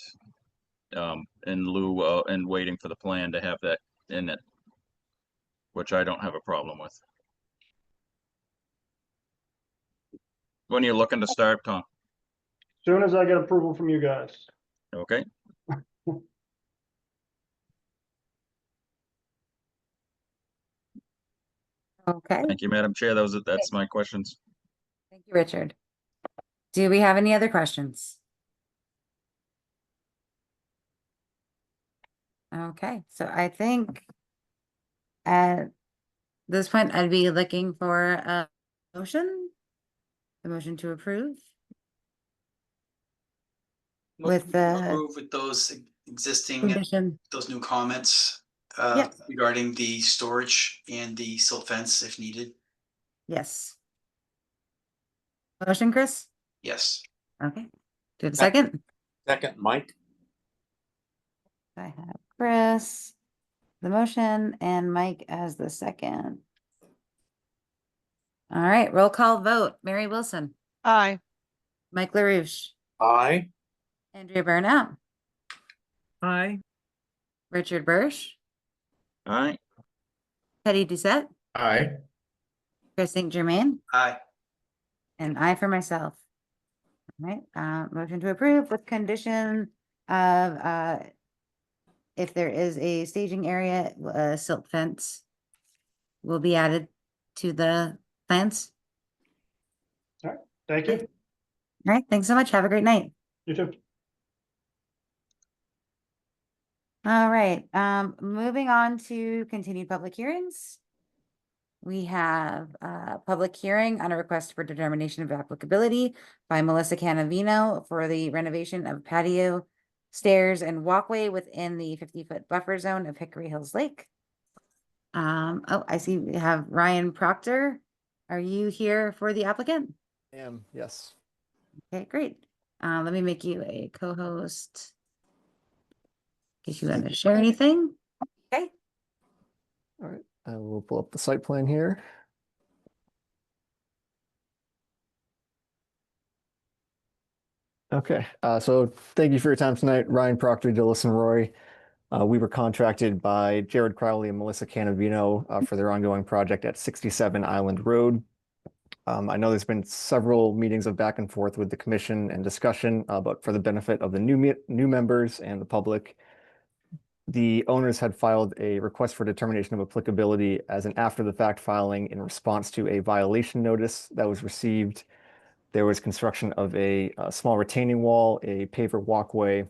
in lieu and waiting for the plan to have that in it, which I don't have a problem with. When are you looking to start, Tom? Soon as I get approval from you guys. Okay, okay. thank you, Madam Chair. That's my questions. Thank you, Richard. Do we have any other questions? Okay, so I think at this point, I'd be looking for a motion. A motion to approve. With the Approve with those existing, condition. those new comments Yep. regarding the storage and the silt fence if needed. Yes. Motion, Chris? Yes. Okay. Do you have a second? Second, Mike. I have Chris, the motion, and Mike as the second. All right, roll call vote. Mary Wilson, Aye. Mike LaRouche, Aye. Andrea Burnett, Aye. Richard Bursch, All right, Teddy Doucette, Aye. Chris St. Germain, Aye. and I for myself. All right, motion to approve with condition of if there is a staging area, a silt fence will be added to the plans. Thank you. All right, thanks so much. Have a great night. You too. All right, moving on to continued public hearings. We have a public hearing on a request for determination of applicability by Melissa Canavino for the renovation of patio, stairs, and walkway within the 50-foot buffer zone of Hickory Hills Lake. Oh, I see we have Ryan Proctor. Are you here for the applicant? Yes. Okay, great. Let me make you a co-host. In case you want to share anything. Okay. All right. I will pull up the site plan here. Okay, so thank you for your time tonight, Ryan Proctor, Dillis and Roy. We were contracted by Jared Crowley and Melissa Canavino for their ongoing project at 67 Island Road. I know there's been several meetings of back and forth with the commission and discussion, but for the benefit of the new members and the public, the owners had filed a request for determination of applicability as an after-the-fact filing in response to a violation notice that was received. There was construction of a small retaining wall, a paver walkway,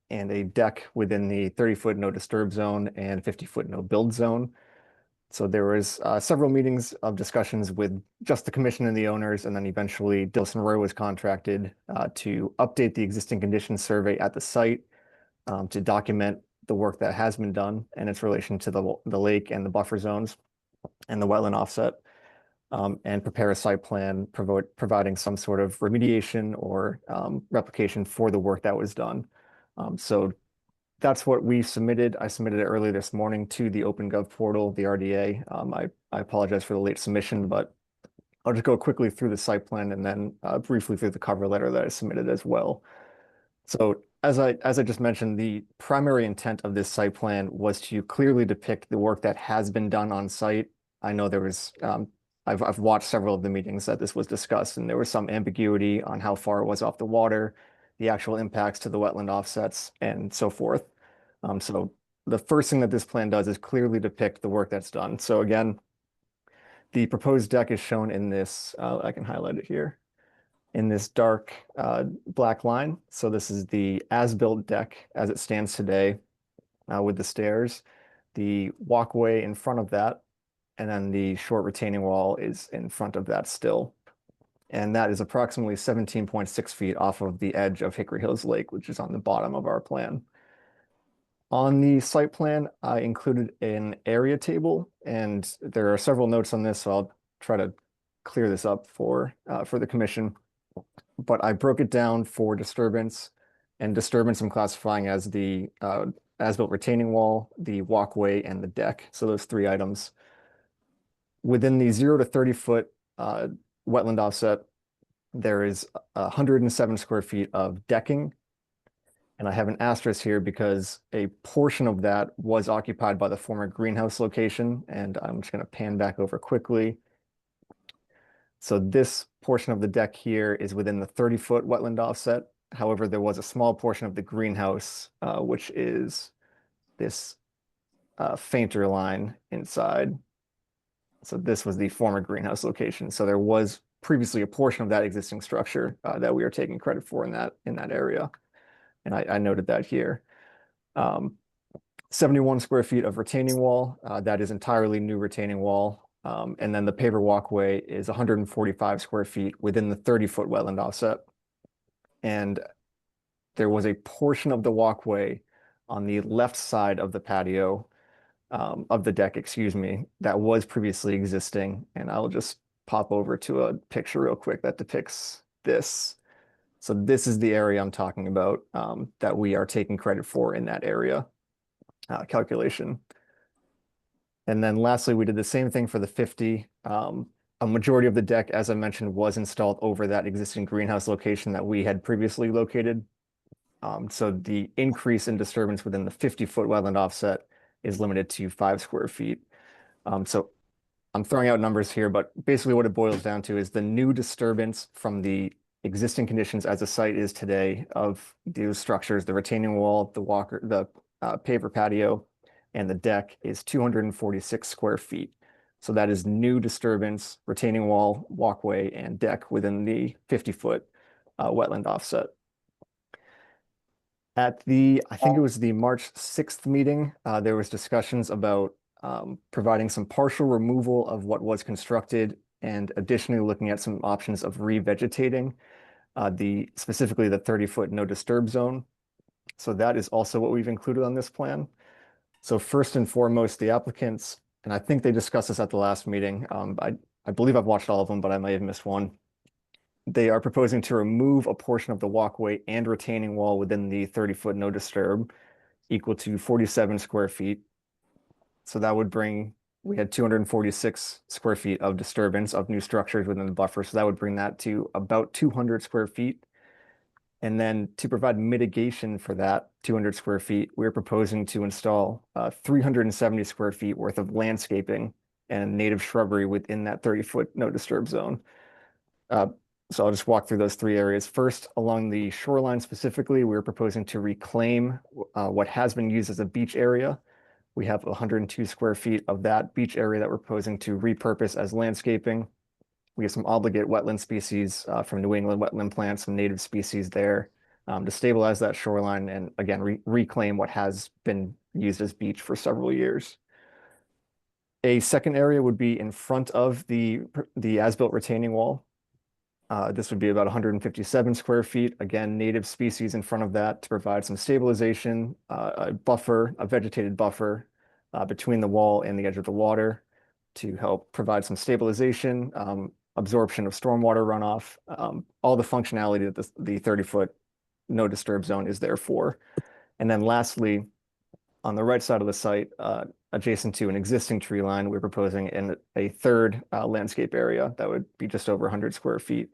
and a deck within the 30-foot no disturb zone and 50-foot no build zone. So there was several meetings of discussions with just the commission and the owners, and then eventually Dillis and Roy was contracted to update the existing conditions survey at the site to document the work that has been done and its relation to the lake and the buffer zones and the wetland offset. And prepare a site plan providing some sort of remediation or replication for the work that was done. So that's what we submitted. I submitted it early this morning to the OpenGov portal, the RDA. I apologize for the late submission, but I'll just go quickly through the site plan and then briefly through the cover letter that I submitted as well. So as I just mentioned, the primary intent of this site plan was to clearly depict the work that has been done on site. I know there was I've watched several of the meetings that this was discussed, and there was some ambiguity on how far it was off the water, the actual impacts to the wetland offsets, and so forth. So the first thing that this plan does is clearly depict the work that's done. So again, the proposed deck is shown in this, I can highlight it here, in this dark black line. So this is the as-built deck as it stands today with the stairs, the walkway in front of that, and then the short retaining wall is in front of that still. And that is approximately 17.6 feet off of the edge of Hickory Hills Lake, which is on the bottom of our plan. On the site plan, I included an area table, and there are several notes on this, so I'll try to clear this up for the commission. But I broke it down for disturbance, and disturbance I'm classifying as the as-built retaining wall, the walkway, and the deck. So those three items. Within the 0 to 30 foot wetland offset, there is 107 square feet of decking. And I have an asterisk here because a portion of that was occupied by the former greenhouse location. And I'm just going to pan back over quickly. So this portion of the deck here is within the 30-foot wetland offset. However, there was a small portion of the greenhouse, which is this fainter line inside. So this was the former greenhouse location. So there was previously a portion of that existing structure that we are taking credit for in that area. And I noted that here. 71 square feet of retaining wall. That is entirely new retaining wall. And then the paver walkway is 145 square feet within the 30-foot wetland offset. And there was a portion of the walkway on the left side of the patio, of the deck, excuse me, that was previously existing. And I'll just pop over to a picture real quick that depicts this. So this is the area I'm talking about that we are taking credit for in that area calculation. And then lastly, we did the same thing for the 50. A majority of the deck, as I mentioned, was installed over that existing greenhouse location that we had previously located. So the increase in disturbance within the 50-foot wetland offset is limited to 5 square feet. So I'm throwing out numbers here, but basically what it boils down to is the new disturbance from the existing conditions as the site is today of these structures, the retaining wall, the paver patio, and the deck is 246 square feet. So that is new disturbance, retaining wall, walkway, and deck within the 50-foot wetland offset. At the, I think it was the March 6th meeting, there was discussions about providing some partial removal of what was constructed and additionally looking at some options of revegetating specifically the 30-foot no disturb zone. So that is also what we've included on this plan. So first and foremost, the applicants, and I think they discussed this at the last meeting. I believe I've watched all of them, but I may have missed one. They are proposing to remove a portion of the walkway and retaining wall within the 30-foot no disturb equal to 47 square feet. So that would bring, we had 246 square feet of disturbance of new structures within the buffer. So that would bring that to about 200 square feet. And then to provide mitigation for that 200 square feet, we're proposing to install 370 square feet worth of landscaping and native shrubbery within that 30-foot no disturb zone. So I'll just walk through those three areas. First, along the shoreline specifically, we're proposing to reclaim what has been used as a beach area. We have 102 square feet of that beach area that we're proposing to repurpose as landscaping. We have some obligate wetland species from New England wetland plants, some native species there to stabilize that shoreline and again, reclaim what has been used as beach for several years. A second area would be in front of the as-built retaining wall. This would be about 157 square feet. Again, native species in front of that to provide some stabilization, a buffer, a vegetated buffer between the wall and the edge of the water to help provide some stabilization, absorption of stormwater runoff, all the functionality that the 30-foot no disturb zone is there for. And then lastly, on the right side of the site, adjacent to an existing tree line, we're proposing in a third landscape area that would be just over 100 square feet.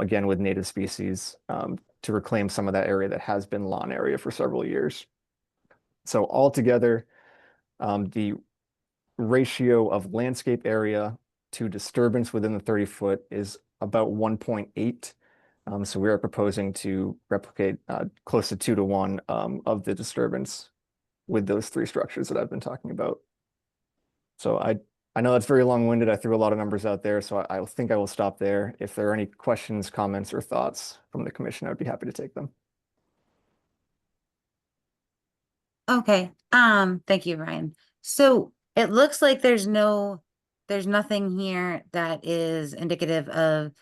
Again, with native species to reclaim some of that area that has been lawn area for several years. So altogether, the ratio of landscape area to disturbance within the 30-foot is about 1.8. So we are proposing to replicate close to 2 to 1 of the disturbance with those three structures that I've been talking about. So I know that's very long-winded. I threw a lot of numbers out there, so I think I will stop there. If there are any questions, comments, or thoughts from the commission, I would be happy to take them. Okay, thank you, Ryan. So it looks like there's nothing here that is indicative of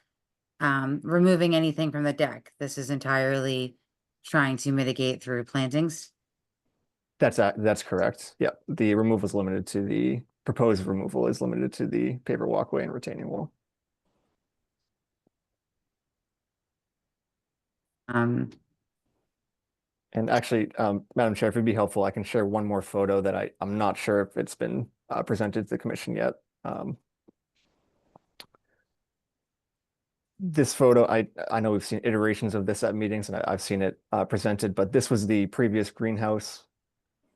removing anything from the deck. This is entirely trying to mitigate through plantings. That's correct. Yeah, the removal is limited to the proposed removal is limited to the paver walkway and retaining wall. And actually, Madam Chair, if it'd be helpful, I can share one more photo that I'm not sure if it's been presented to the commission yet. This photo, I know we've seen iterations of this at meetings and I've seen it presented, but this was the previous greenhouse.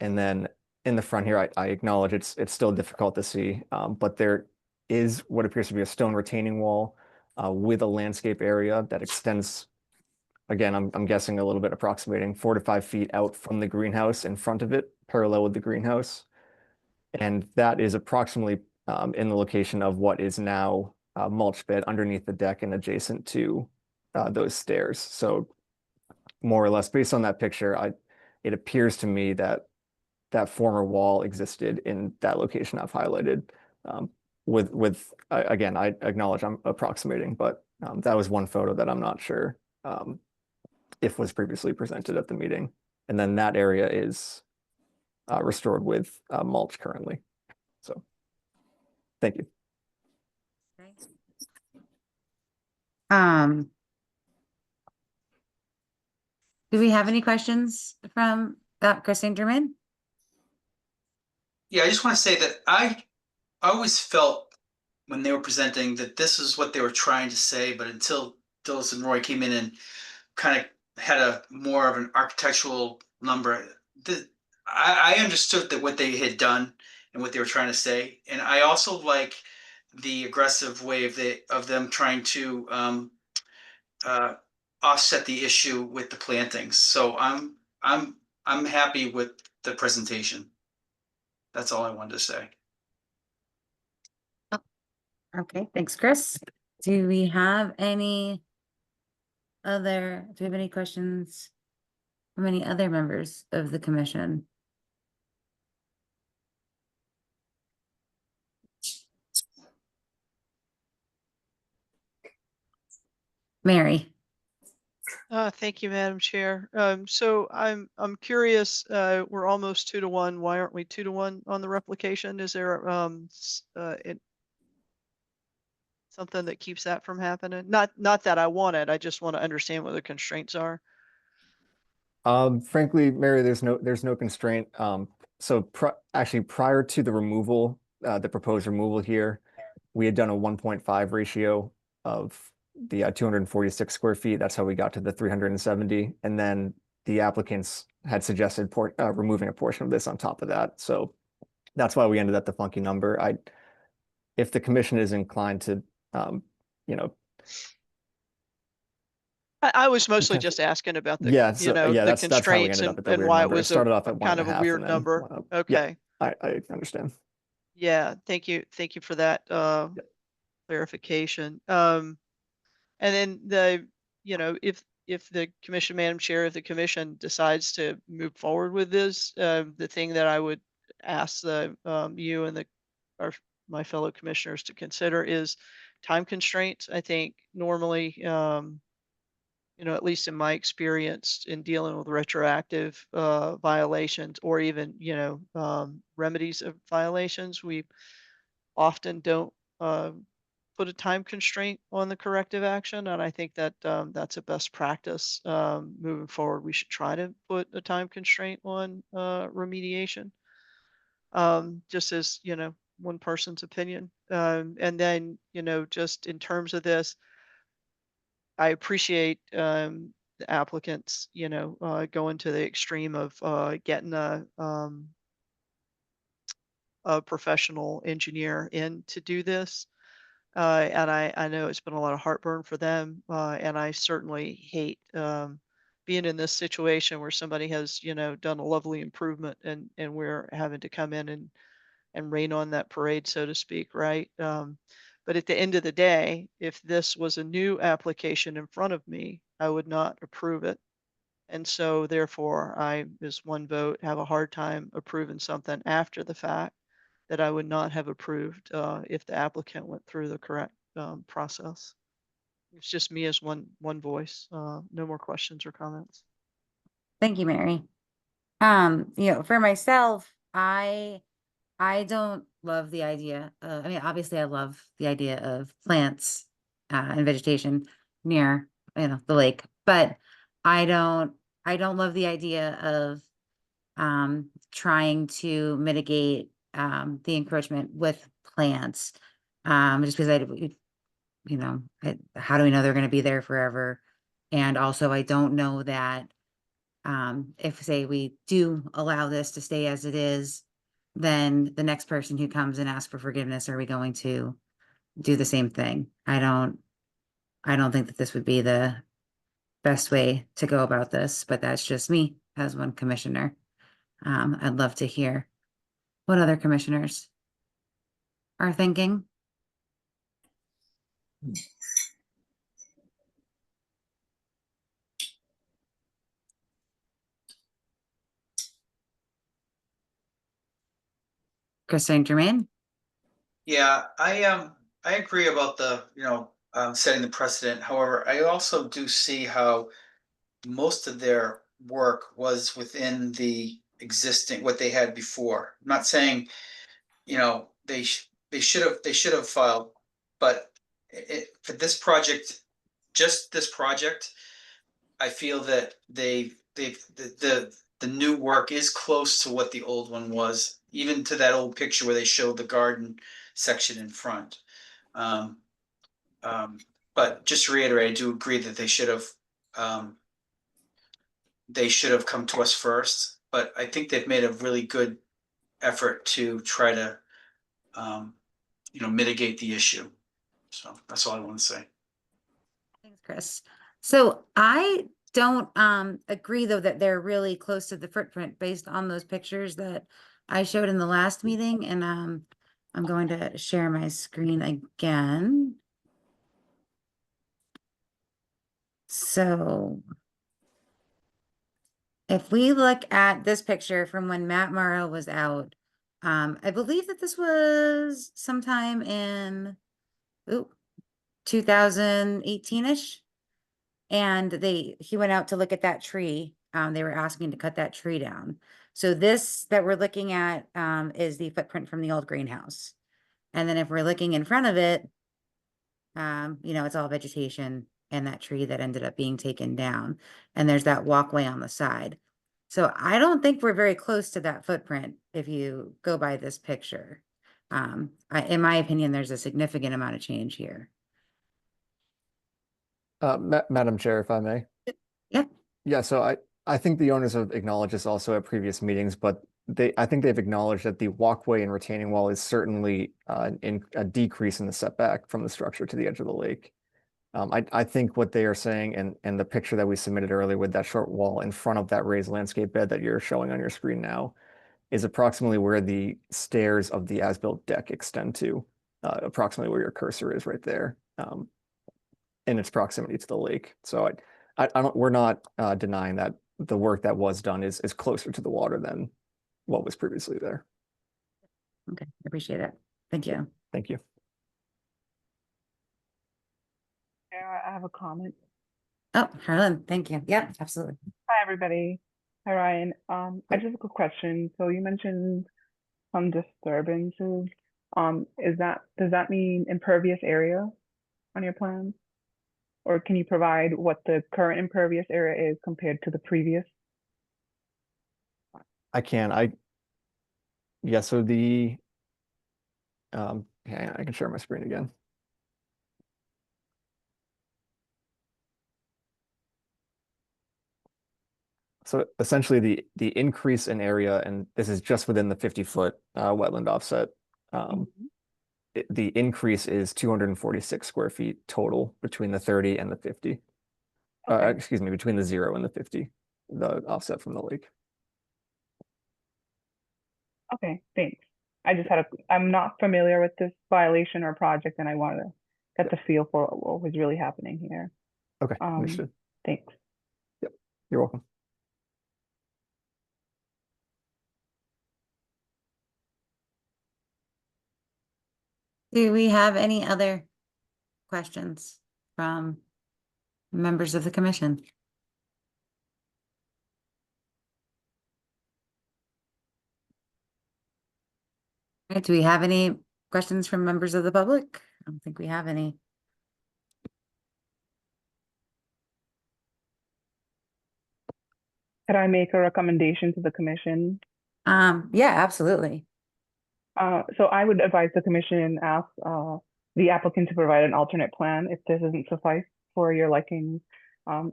And then in the front here, I acknowledge it's still difficult to see, but there is what appears to be a stone retaining wall with a landscape area that extends, again, I'm guessing a little bit approximating 4 to 5 feet out from the greenhouse in front of it, parallel with the greenhouse. And that is approximately in the location of what is now mulch bed underneath the deck and adjacent to those stairs. So more or less based on that picture, it appears to me that that former wall existed in that location I've highlighted. Again, I acknowledge I'm approximating, but that was one photo that I'm not sure if was previously presented at the meeting. And then that area is restored with mulch currently. So, thank you. Do we have any questions from Chris Ingerman? Yeah, I just want to say that I always felt when they were presenting that this is what they were trying to say, but until Dillis and Roy came in and kind of had a more of an architectural number, I understood that what they had done and what they were trying to say. And I also like the aggressive way of them trying to offset the issue with the plantings. So I'm happy with the presentation. That's all I wanted to say. Okay, thanks, Chris. Do we have any questions from any other members of the commission? Mary. Thank you, Madam Chair. So I'm curious, we're almost 2 to 1. Why aren't we 2 to 1 on the replication? Is there something that keeps that from happening? Not that I want it, I just want to understand what the constraints are. Frankly, Mary, there's no constraint. So actually prior to the removal, the proposed removal here, we had done a 1.5 ratio of the 246 square feet. That's how we got to the 370. And then the applicants had suggested removing a portion of this on top of that. So that's why we ended at the funky number. If the commission is inclined to, you know, I was mostly just asking about the, yeah, you so know, yeah, the that's how we constraints ended up at the and weird why it number. It was started off at kind of a 1.5 weird and then number. went up. Okay. Yeah, I understand. Yeah, thank you for that clarification. And then if the commission, Madam Chair, if the commission decides to move forward with this, the thing that I would ask you and my fellow commissioners to consider is time constraints. I think normally, at least in my experience in dealing with retroactive violations or even, remedies of violations, we often don't put a time constraint on the corrective action. And I think that that's a best practice moving forward. We should try to put a time constraint on remediation, just as, one person's opinion. And then, just in terms of this, I appreciate the applicants, going to the extreme of getting a professional engineer in to do this. And I know it's been a lot of heartburn for them. And I certainly hate being in this situation where somebody has, done a lovely improvement and we're having to come in and rain on that parade, so to speak, right? But at the end of the day, if this was a new application in front of me, I would not approve it. And so therefore, I, as one vote, have a hard time approving something after the fact that I would not have approved if the applicant went through the correct process. It's just me as one voice. No more questions or comments. Thank you, Mary. For myself, I don't love the idea. I mean, obviously I love the idea of plants and vegetation near, the lake, but I don't love the idea of trying to mitigate the encroachment with plants. Just because how do we know they're going to be there forever? And also I don't know that if say we do allow this to stay as it is, then the next person who comes and asks for forgiveness, are we going to do the same thing? I don't think that this would be the best way to go about this, but that's just me as one commissioner. I'd love to hear what other commissioners are thinking. Chris St. Germain. Yeah, I agree about the, setting the precedent. However, I also do see how most of their work was within the existing, what they had before. I'm not saying, they should have filed, but for this project, just this project, I feel that the new work is close to what the old one was, even to that old picture where they showed the garden section in front. But just to reiterate, I do agree that they should have come to us first, but I think they've made a really good effort to try to mitigate the issue. So that's all I want to say. Thanks, Chris. So I don't agree though that they're really close to the footprint based on those pictures that I showed in the last meeting, and I'm going to share my screen again. So if we look at this picture from when Matt Morrow was out, I believe that this was sometime in 2018-ish. And he went out to look at that tree. They were asking to cut that tree down. So this that we're looking at is the footprint from the old greenhouse. And then if we're looking in front of it, You know, it's all vegetation and that tree that ended up being taken down. And there's that walkway on the side. So I don't think we're very close to that footprint if you go by this picture. In my opinion, there's a significant amount of change here. Madam Chair, if I may. Yep. Yeah, so I think the owners have acknowledged this also at previous meetings, but I think they've acknowledged that the walkway and retaining wall is certainly a decrease in the setback from the structure to the edge of the lake. I think what they are saying and the picture that we submitted earlier with that short wall in front of that raised landscape bed that you're showing on your screen now is approximately where the stairs of the as-built deck extend to, approximately where your cursor is right there, in its proximity to the lake. So we're not denying that the work that was done is closer to the water than what was previously there. Okay, I appreciate it. Thank you. Thank you. I have a comment. Oh, Harlan, thank you. Yep, absolutely. Hi, everybody. Hi, Ryan. I just have a quick question. So you mentioned some disturbances. Does that mean impervious area on your plan? Or can you provide what the current impervious area is compared to the previous? I can. Yeah, so hang on, I can share my screen again. So essentially the increase in area, and this is just within the 50-foot wetland offset, the increase is 246 square feet total between the 30 and the 50. Excuse me, between the 0 and the 50, the offset from the lake. Okay, thanks. I'm not familiar with this violation or project, and I wanted to get the feel for what was really happening here. Okay, understood. Thanks. Yep, you're welcome. Do we have any other questions from members of the commission? All right, do we have any questions from members of the public? I don't think we have any. Could I make a recommendation to the commission? Yeah, absolutely. So I would advise the commission ask the applicant to provide an alternate plan if this isn't suffice for your liking.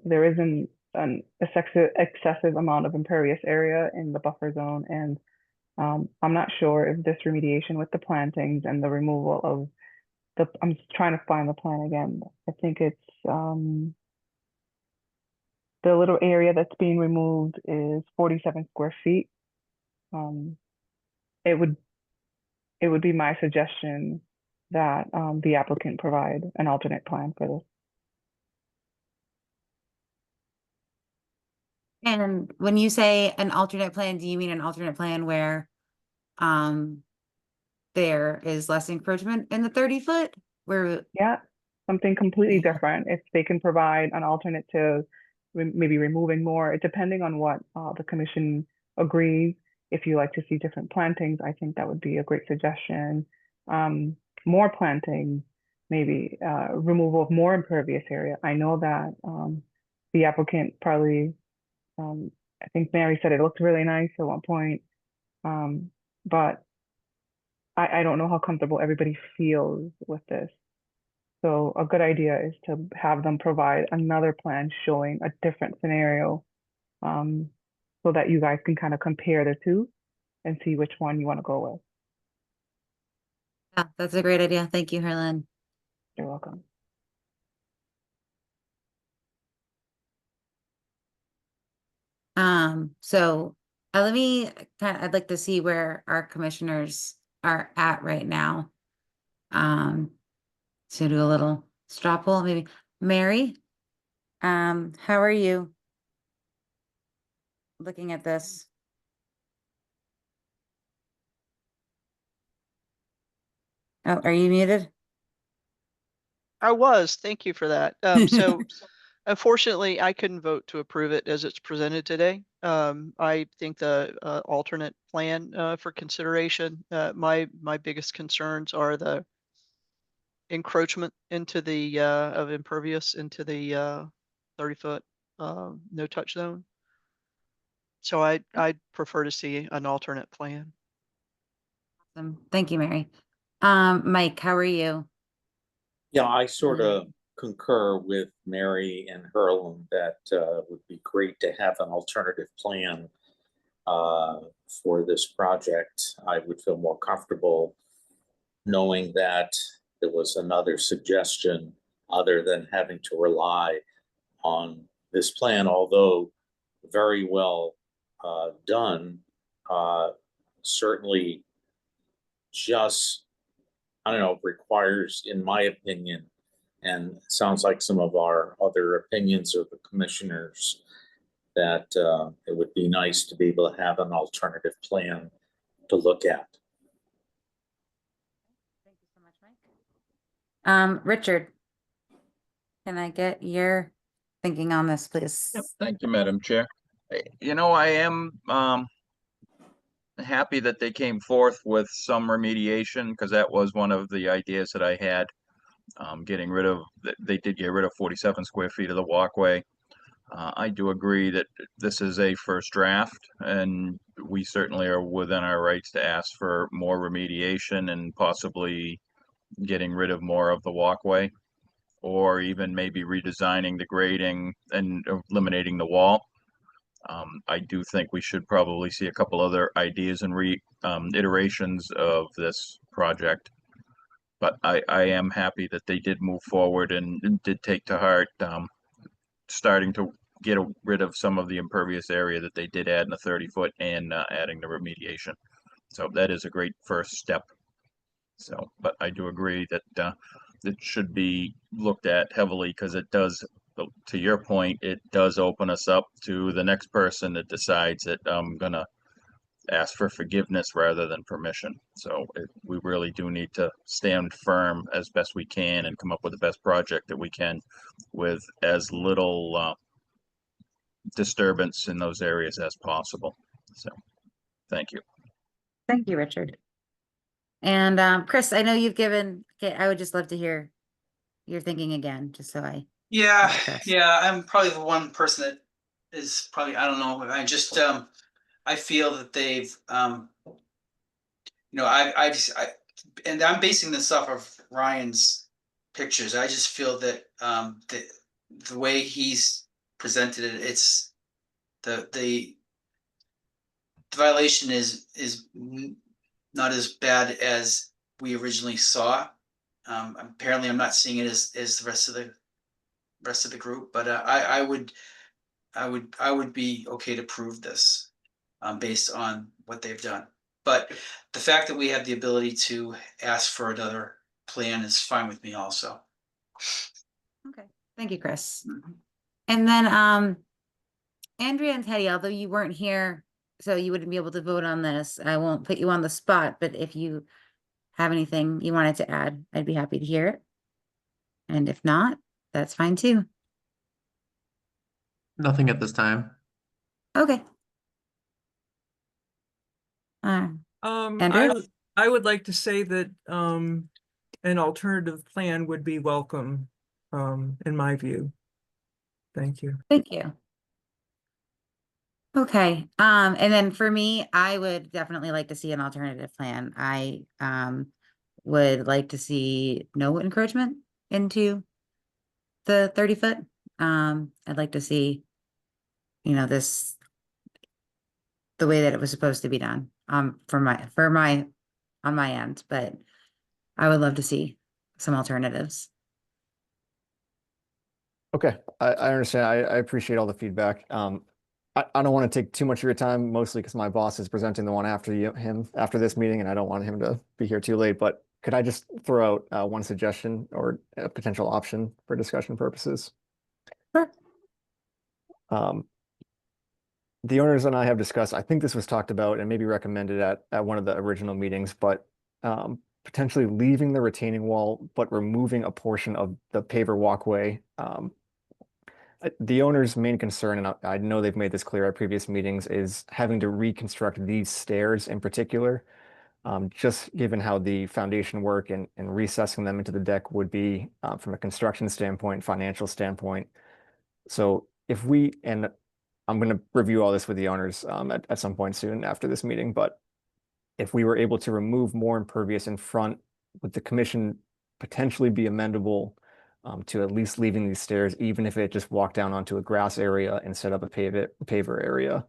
There isn't an excessive amount of impervious area in the buffer zone, and I'm not sure if this remediation with the plantings and the removal of I'm just trying to find the plan again. I think it's the little area that's being removed is 47 square feet. It would be my suggestion that the applicant provide an alternate plan for this. And when you say an alternate plan, do you mean an alternate plan where there is less encroachment in the 30-foot? Yeah, something completely different. If they can provide an alternate to maybe removing more, depending on what the commission agrees. If you like to see different plantings, I think that would be a great suggestion. More planting, maybe removal of more impervious area. I know that the applicant probably, I think Mary said it looked really nice at one point, but I don't know how comfortable everybody feels with this. So a good idea is to have them provide another plan showing a different scenario, so that you guys can kind of compare the two and see which one you want to go with. Yeah, that's a great idea. Thank you, Harlan. You're welcome. So I'd like to see where our commissioners are at right now. So do a little straw poll, maybe. Mary, how are you looking at this? Oh, are you muted? I was, thank you for that. So unfortunately, I couldn't vote to approve it as it's presented today. I think the alternate plan for consideration, my biggest concerns are the encroachment into the of impervious into the 30-foot no touch zone. So I'd prefer to see an alternate plan. Thank you, Mary. Mike, how are you? Yeah, I sort of concur with Mary and Herlin that would be great to have an alternative plan for this project. I would feel more comfortable knowing that there was another suggestion other than having to rely on this plan, although very well done. Certainly just, I don't know, requires, in my opinion, and it sounds like some of our other opinions of the commissioners, that it would be nice to be able to have an alternative plan to look at. Thank you so much, Mike. Richard, can I get your thinking on this, please? Yep, thank you, Madam Chair. You know, I am happy that they came forth with some remediation, because that was one of the ideas that I had. Getting rid of, they did get rid of 47 square feet of the walkway. I do agree that this is a first draft, and we certainly are within our rights to ask for more remediation and possibly getting rid of more of the walkway, or even maybe redesigning the grading and eliminating the wall. I do think we should probably see a couple other ideas and iterations of this project. But I am happy that they did move forward and did take to heart starting to get rid of some of the impervious area that they did add in the 30-foot and adding the remediation. So that is a great first step. So, but I do agree that it should be looked at heavily, because it does, to your point, it does open us up to the next person that decides that I'm gonna ask for forgiveness rather than permission. So we really do need to stand firm as best we can and come up with the best project that we can with as little disturbance in those areas as possible. So thank you. Thank you, Richard. And Chris, I know you've given, okay, I would just love to hear your thinking again, just so I. Yeah, Chris. yeah, I'm probably the one person that is probably, I don't know, I just I feel that they've you know, and I'm basing this off of Ryan's pictures. I just feel that the way he's presented it, it's the violation is not as bad as we originally saw. Apparently I'm not seeing it as the rest of the group, but I would be okay to prove this based on what they've done. But the fact that we have the ability to ask for another plan is fine with me also. Okay, thank you, Chris. And then Andrea and Teddy, although you weren't here, so you wouldn't be able to vote on this, I won't put you on the spot, but if you have anything you wanted to add, I'd be happy to hear it. And if not, that's fine too. Nothing at this time. Okay. Andrew? I would like to say that an alternative plan would be welcome in my view. Thank you. Thank you. Okay, and then for me, I would definitely like to see an alternative plan. I would like to see no encroachment into the 30-foot. I'd like to see, you know, this the way that it was supposed to be done on my end, but I would love to see some alternatives. Okay, I understand. I appreciate all the feedback. I don't want to take too much of your time, mostly because my boss is presenting the one after him after this meeting, and I don't want him to be here too late. But could I just throw out one suggestion or a potential option for discussion purposes? Sure. The owners and I have discussed, I think this was talked about and maybe recommended at one of the original meetings, but potentially leaving the retaining wall, but removing a portion of the paver walkway. The owner's main concern, and I know they've made this clear at previous meetings, is having to reconstruct these stairs in particular. just given how the foundation work and recessing them into the deck would be from a construction standpoint, financial standpoint. So if we, and I'm going to review all this with the owners at some point soon after this meeting, but if we were able to remove more impervious in front, would the commission potentially be amendable to at least leaving these stairs, even if it just walked down onto a grass area instead of a paver area,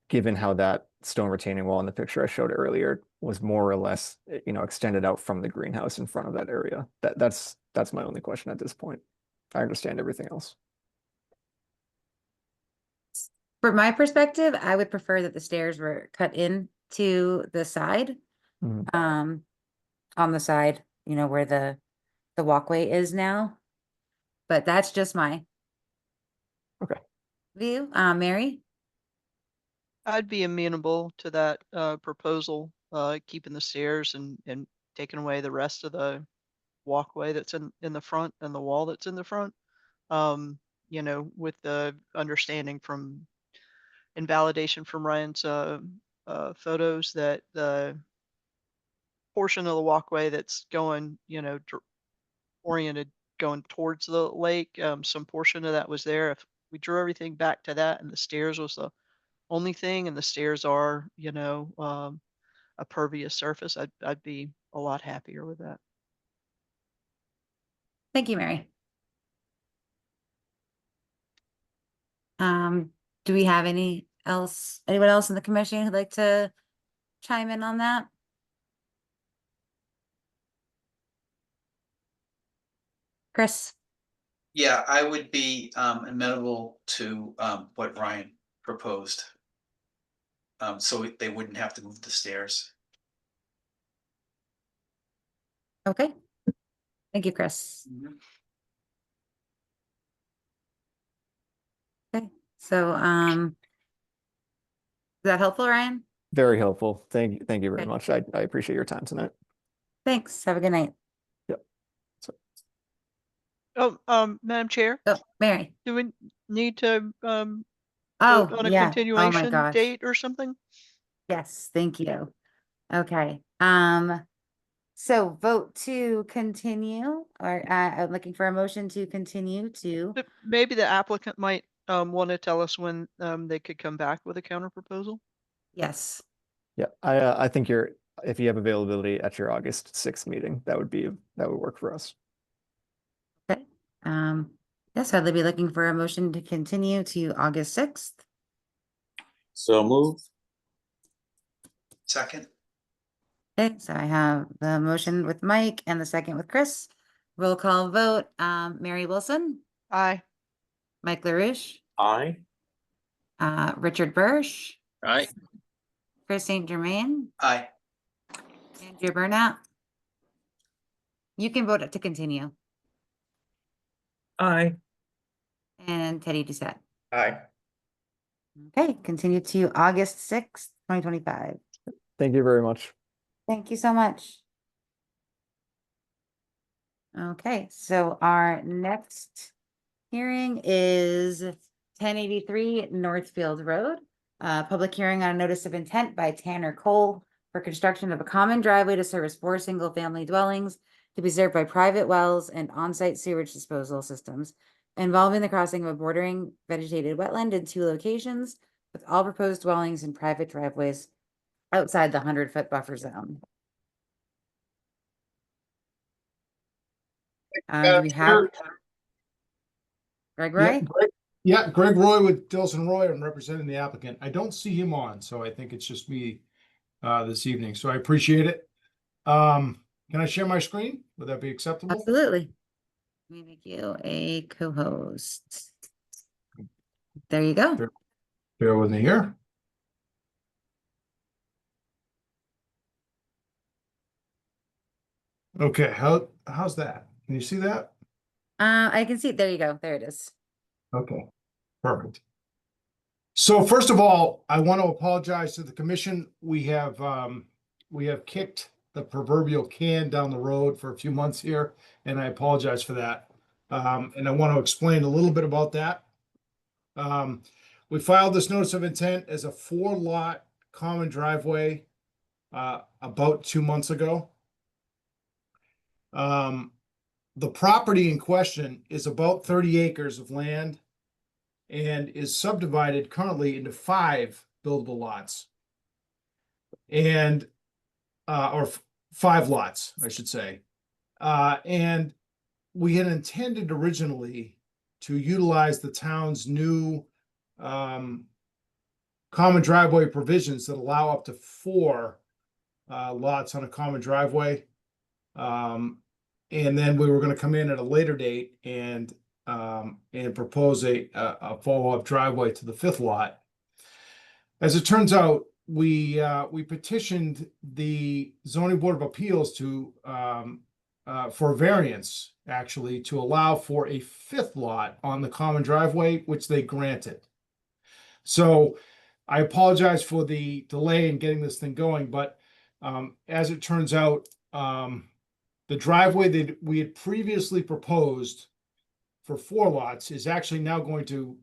given how that stone retaining wall in the picture I showed earlier was more or less, extended out from the greenhouse in front of that area. That's my only question at this point. I understand everything else. From my perspective, I would prefer that the stairs were cut in to the side, on the side, where the walkway is now. But that's just my view. Mary? I'd be amenable to that proposal, keeping the stairs and taking away the rest of the walkway that's in the front and the wall that's in the front. With the understanding from and validation from Ryan's photos that the portion of the walkway that's going, oriented going towards the lake, some portion of that was there. If we drew everything back to that and the stairs was the only thing, and the stairs are, a pervious surface, I'd be a lot happier with that. Thank you, Mary. Do we have anyone else in the commission who'd like to chime in on that? Chris? Yeah, I would be amenable to what Ryan proposed. So they wouldn't have to move the stairs. Okay. Thank you, Chris. Okay, so is that helpful, Ryan? Very helpful. Thank you very Okay. much. I appreciate your time tonight. Thanks. Have a good night. Oh, Madam Chair, Oh, Mary. do we need to Oh, vote on a yeah. Oh my continuation gosh. date or something? Yes, thank you. Okay. So vote to continue, or I'm looking for a motion to continue to. But maybe the applicant might want to tell us when they could come back with a counter proposal. Yes. Yeah, I think if you have availability at your August 6th meeting, that would work for us. Okay. Yes, I'd be looking for a motion to continue to August 6th. So move. Second. Okay, so I have the motion with Mike and the second with Chris. Roll call vote. Mary Wilson, Aye. Mike LaRouche, Aye. Richard Bursch, Aye. Chris St. Germain, Aye. Andrew Burnett. You can vote to continue. Aye. And Teddy Doucette. Aye. Okay, continue to August 6th, 2025. Thank you very much. Thank you so much. Okay, so our next hearing is 1083 Northfield Road. Public hearing on a notice of intent by Tanner Cole for construction of a common driveway to service 4 single-family dwellings to be served by private wells and on-site sewage disposal systems, involving the crossing of a bordering vegetated wetland in 2 locations, with all proposed dwellings and private driveways outside the 100-foot buffer zone. We have Greg Roy. Greg Roy with Dilson Roy. I'm representing the applicant. I don't see him on, so I think it's just me this evening. So I appreciate it. Can I share my screen? Would that be acceptable? Absolutely. Let me make you a co-host. There you go. Bear with me here. Okay, how's that? Can you see that? I can see it. There you go. There it is. Okay, perfect. So first of all, I want to apologize to the commission. We have kicked the proverbial can down the road for a few months here, and I apologize for that. And I want to explain a little bit about that. We filed this notice of intent as a 4-lot common driveway about 2 months ago. The property in question is about 30 acres of land and is subdivided currently into 5 buildable lots. And, or 5 lots, I should say. And we had intended originally to utilize the town's new common driveway provisions that allow up to 4 lots on a common driveway. And then we were going to come in at a later date and propose a follow-up driveway to the 5th lot. As it turns out, we petitioned the Zoning Board of Appeals to for a variance, actually, to allow for a 5th lot on the common driveway, which they granted. So I apologize for the delay in getting this thing going, but as it turns out, the driveway that we had previously proposed for 4 lots is actually now going to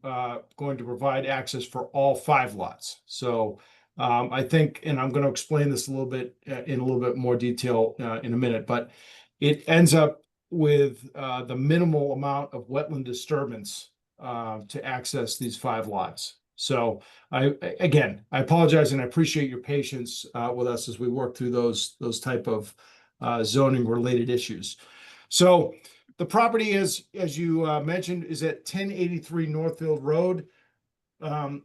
provide access for all 5 lots. So I think, and I'm going to explain this a little bit in a little bit more detail in a minute, but it ends up with the minimal amount of wetland disturbance to access these 5 lots. So I apologize and I appreciate your patience with us as we work through those type of zoning related issues. So the property is, as you mentioned, is at 1083 Northfield Road.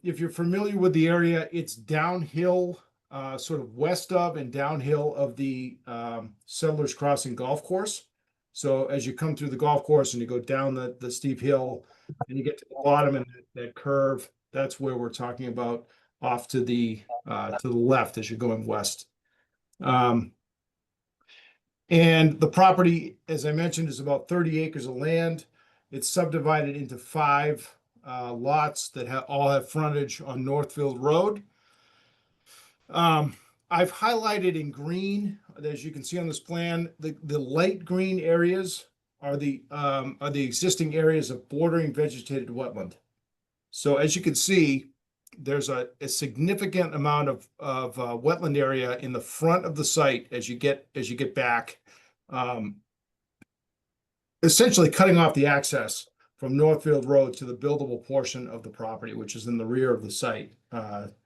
If you're familiar with the area, it's downhill, sort of west of and downhill of the Settlers Crossing golf course. So as you come through the golf course and you go down the steep hill and you get to the bottom and that curve, that's where we're talking about, off to the left as you're going west. And the property, as I mentioned, is about 30 acres of land. It's subdivided into 5 lots that all have frontage on Northfield Road. I've highlighted in green, as you can see on this plan, the light green areas are the existing areas of bordering vegetated wetland. So as you can see, there's a significant amount of wetland area in the front of the site as you get back, essentially cutting off the access from Northfield Road to the buildable portion of the property, which is in the rear of the site. And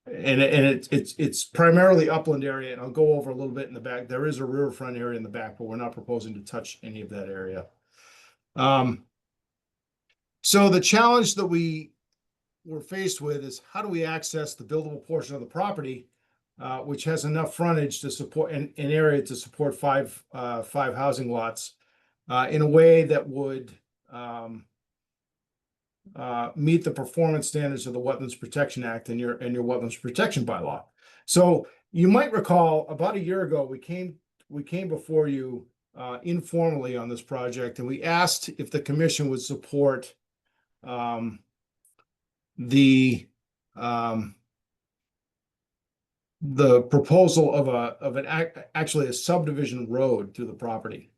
it's primarily upland area, and I'll go over a little bit in the back. There is a riverfront area in the back, but we're not proposing to touch any of that area. So the challenge that we're faced with is, how do we access the buildable portion of the property, which has enough frontage to support an area to support 5 housing lots, in a way that would meet the performance standards of the Wetlands Protection Act and your Wetlands Protection Bylaw. So you might recall about a year ago, we came before you informally on this project, and we asked if the commission would support the proposal of actually a subdivision road through the property.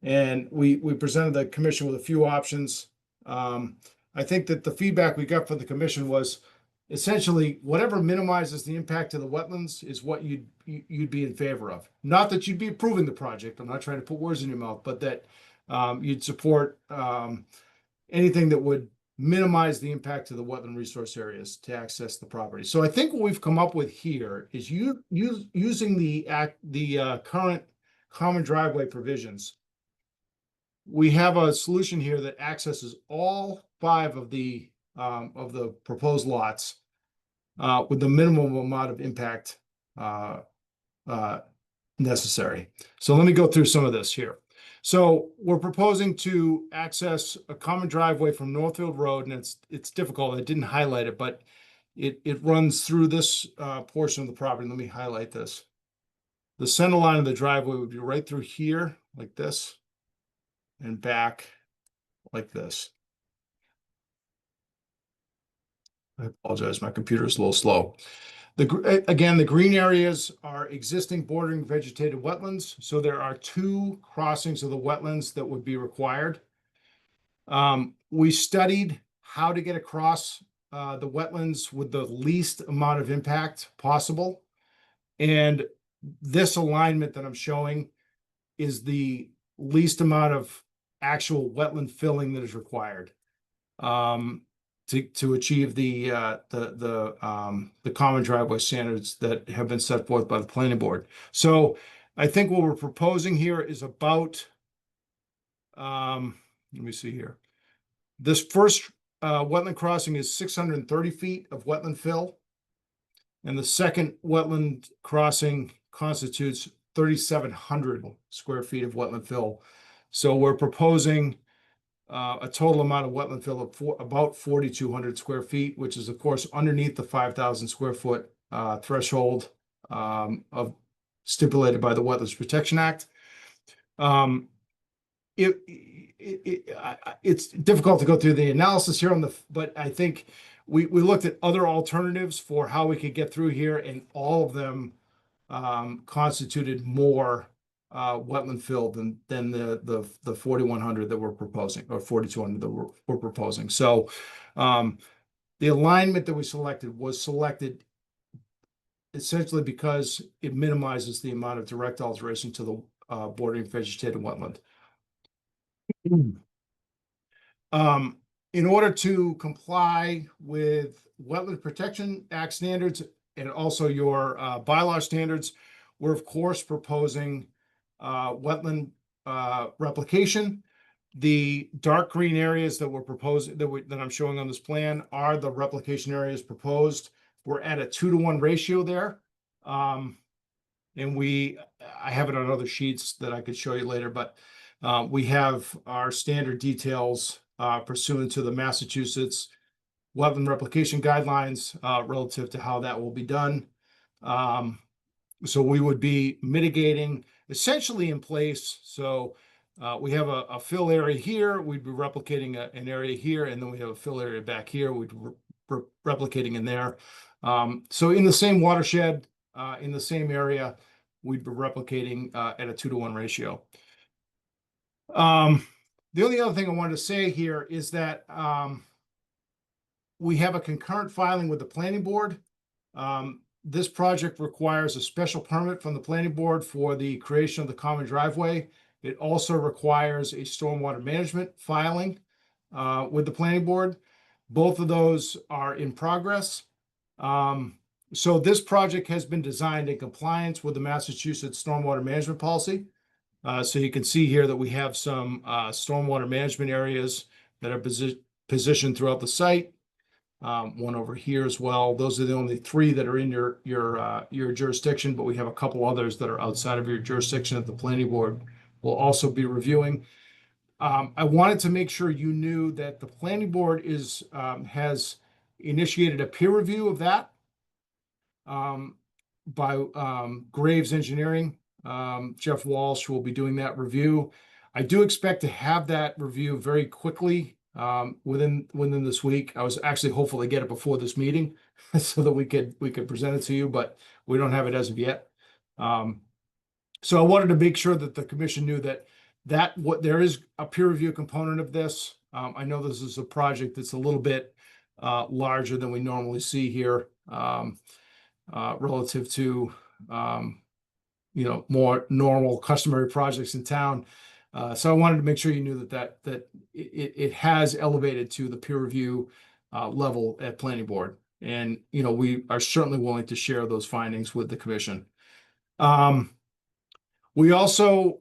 And we presented the commission with a few options. I think that the feedback we got from the commission was essentially whatever minimizes the impact of the wetlands is what you'd be in favor of. Not that you'd be approving the project. I'm not trying to put words in your mouth, but that you'd support anything that would minimize the impact of the wetland resource areas to access the property. So I think what we've come up with here is using the current common driveway provisions. We have a solution here that accesses all 5 of the proposed lots with the minimum amount of impact necessary. So let me go through some of this here. So we're proposing to access a common driveway from Northfield Road, and it's difficult. I didn't highlight it, but it runs through this portion of the property. Let me highlight this. The center line of the driveway would be right through here, like this, and back like this. I apologize, my computer is a little slow. Again, the green areas are existing bordering vegetated wetlands. So there are 2 crossings of the wetlands that would be required. We studied how to get across the wetlands with the least amount of impact possible. And this alignment that I'm showing is the least amount of actual wetland filling that is required to achieve the common driveway standards that have been set forth by the planning board. So I think what we're proposing here is about, let me see here. This first wetland crossing is 630 feet of wetland fill. And the second wetland crossing constitutes 3,700 square feet of wetland fill. So we're proposing a total amount of wetland fill of about 4,200 square feet, which is of course underneath the 5,000 square foot threshold of stipulated by the Wetlands Protection Act. It's difficult to go through the analysis here but I think we looked at other alternatives for how we could get through here, and all of them constituted more wetland fill than the 4,100 that we're proposing, or 4,200 that we're proposing. So the alignment that we selected was selected essentially because it minimizes the amount of direct alteration to the bordering vegetated wetland. In order to comply with Wetland Protection Act standards and also your bylaw standards, we're of course proposing wetland replication. The dark green areas that we're proposing, that I'm showing on this plan, are the replication areas proposed. We're at a 2-to-1 ratio there. And I have it on other sheets that I could show you later, but we have our standard details pursuant to the Massachusetts Wetland Replication Guidelines relative to how that will be done. So we would be mitigating essentially in place. So we have a fill area here, we'd be replicating an area here, and then we have a fill area back here, we'd be replicating in there. So in the same watershed, in the same area, we'd be replicating at a 2-to-1 ratio. The only other thing I wanted to say here is that we have a concurrent filing with the planning board. This project requires a special permit from the planning board for the creation of the common driveway. It also requires a stormwater management filing with the planning board. Both of those are in progress. So this project has been designed in compliance with the Massachusetts Stormwater Management Policy. So you can see here that we have some stormwater management areas that are positioned throughout the site. One over here as well. Those are the only 3 that are in your jurisdiction, but we have a couple others that are outside of your jurisdiction that the planning board will also be reviewing. I wanted to make sure you knew that the planning board has initiated a peer review of that by Graves Engineering. Jeff Walsh will be doing that review. I do expect to have that review very quickly within this week. I was actually hopeful to get it before this meeting so that we could present it to you, but we don't have it as of yet. So I wanted to make sure that the commission knew that there is a peer review component of this. I know this is a project that's a little bit larger than we normally see here relative to more normal customary projects in town. So I wanted to make sure you knew that it has elevated to the peer review level at planning board. And, we are certainly willing to share those findings with the commission. We also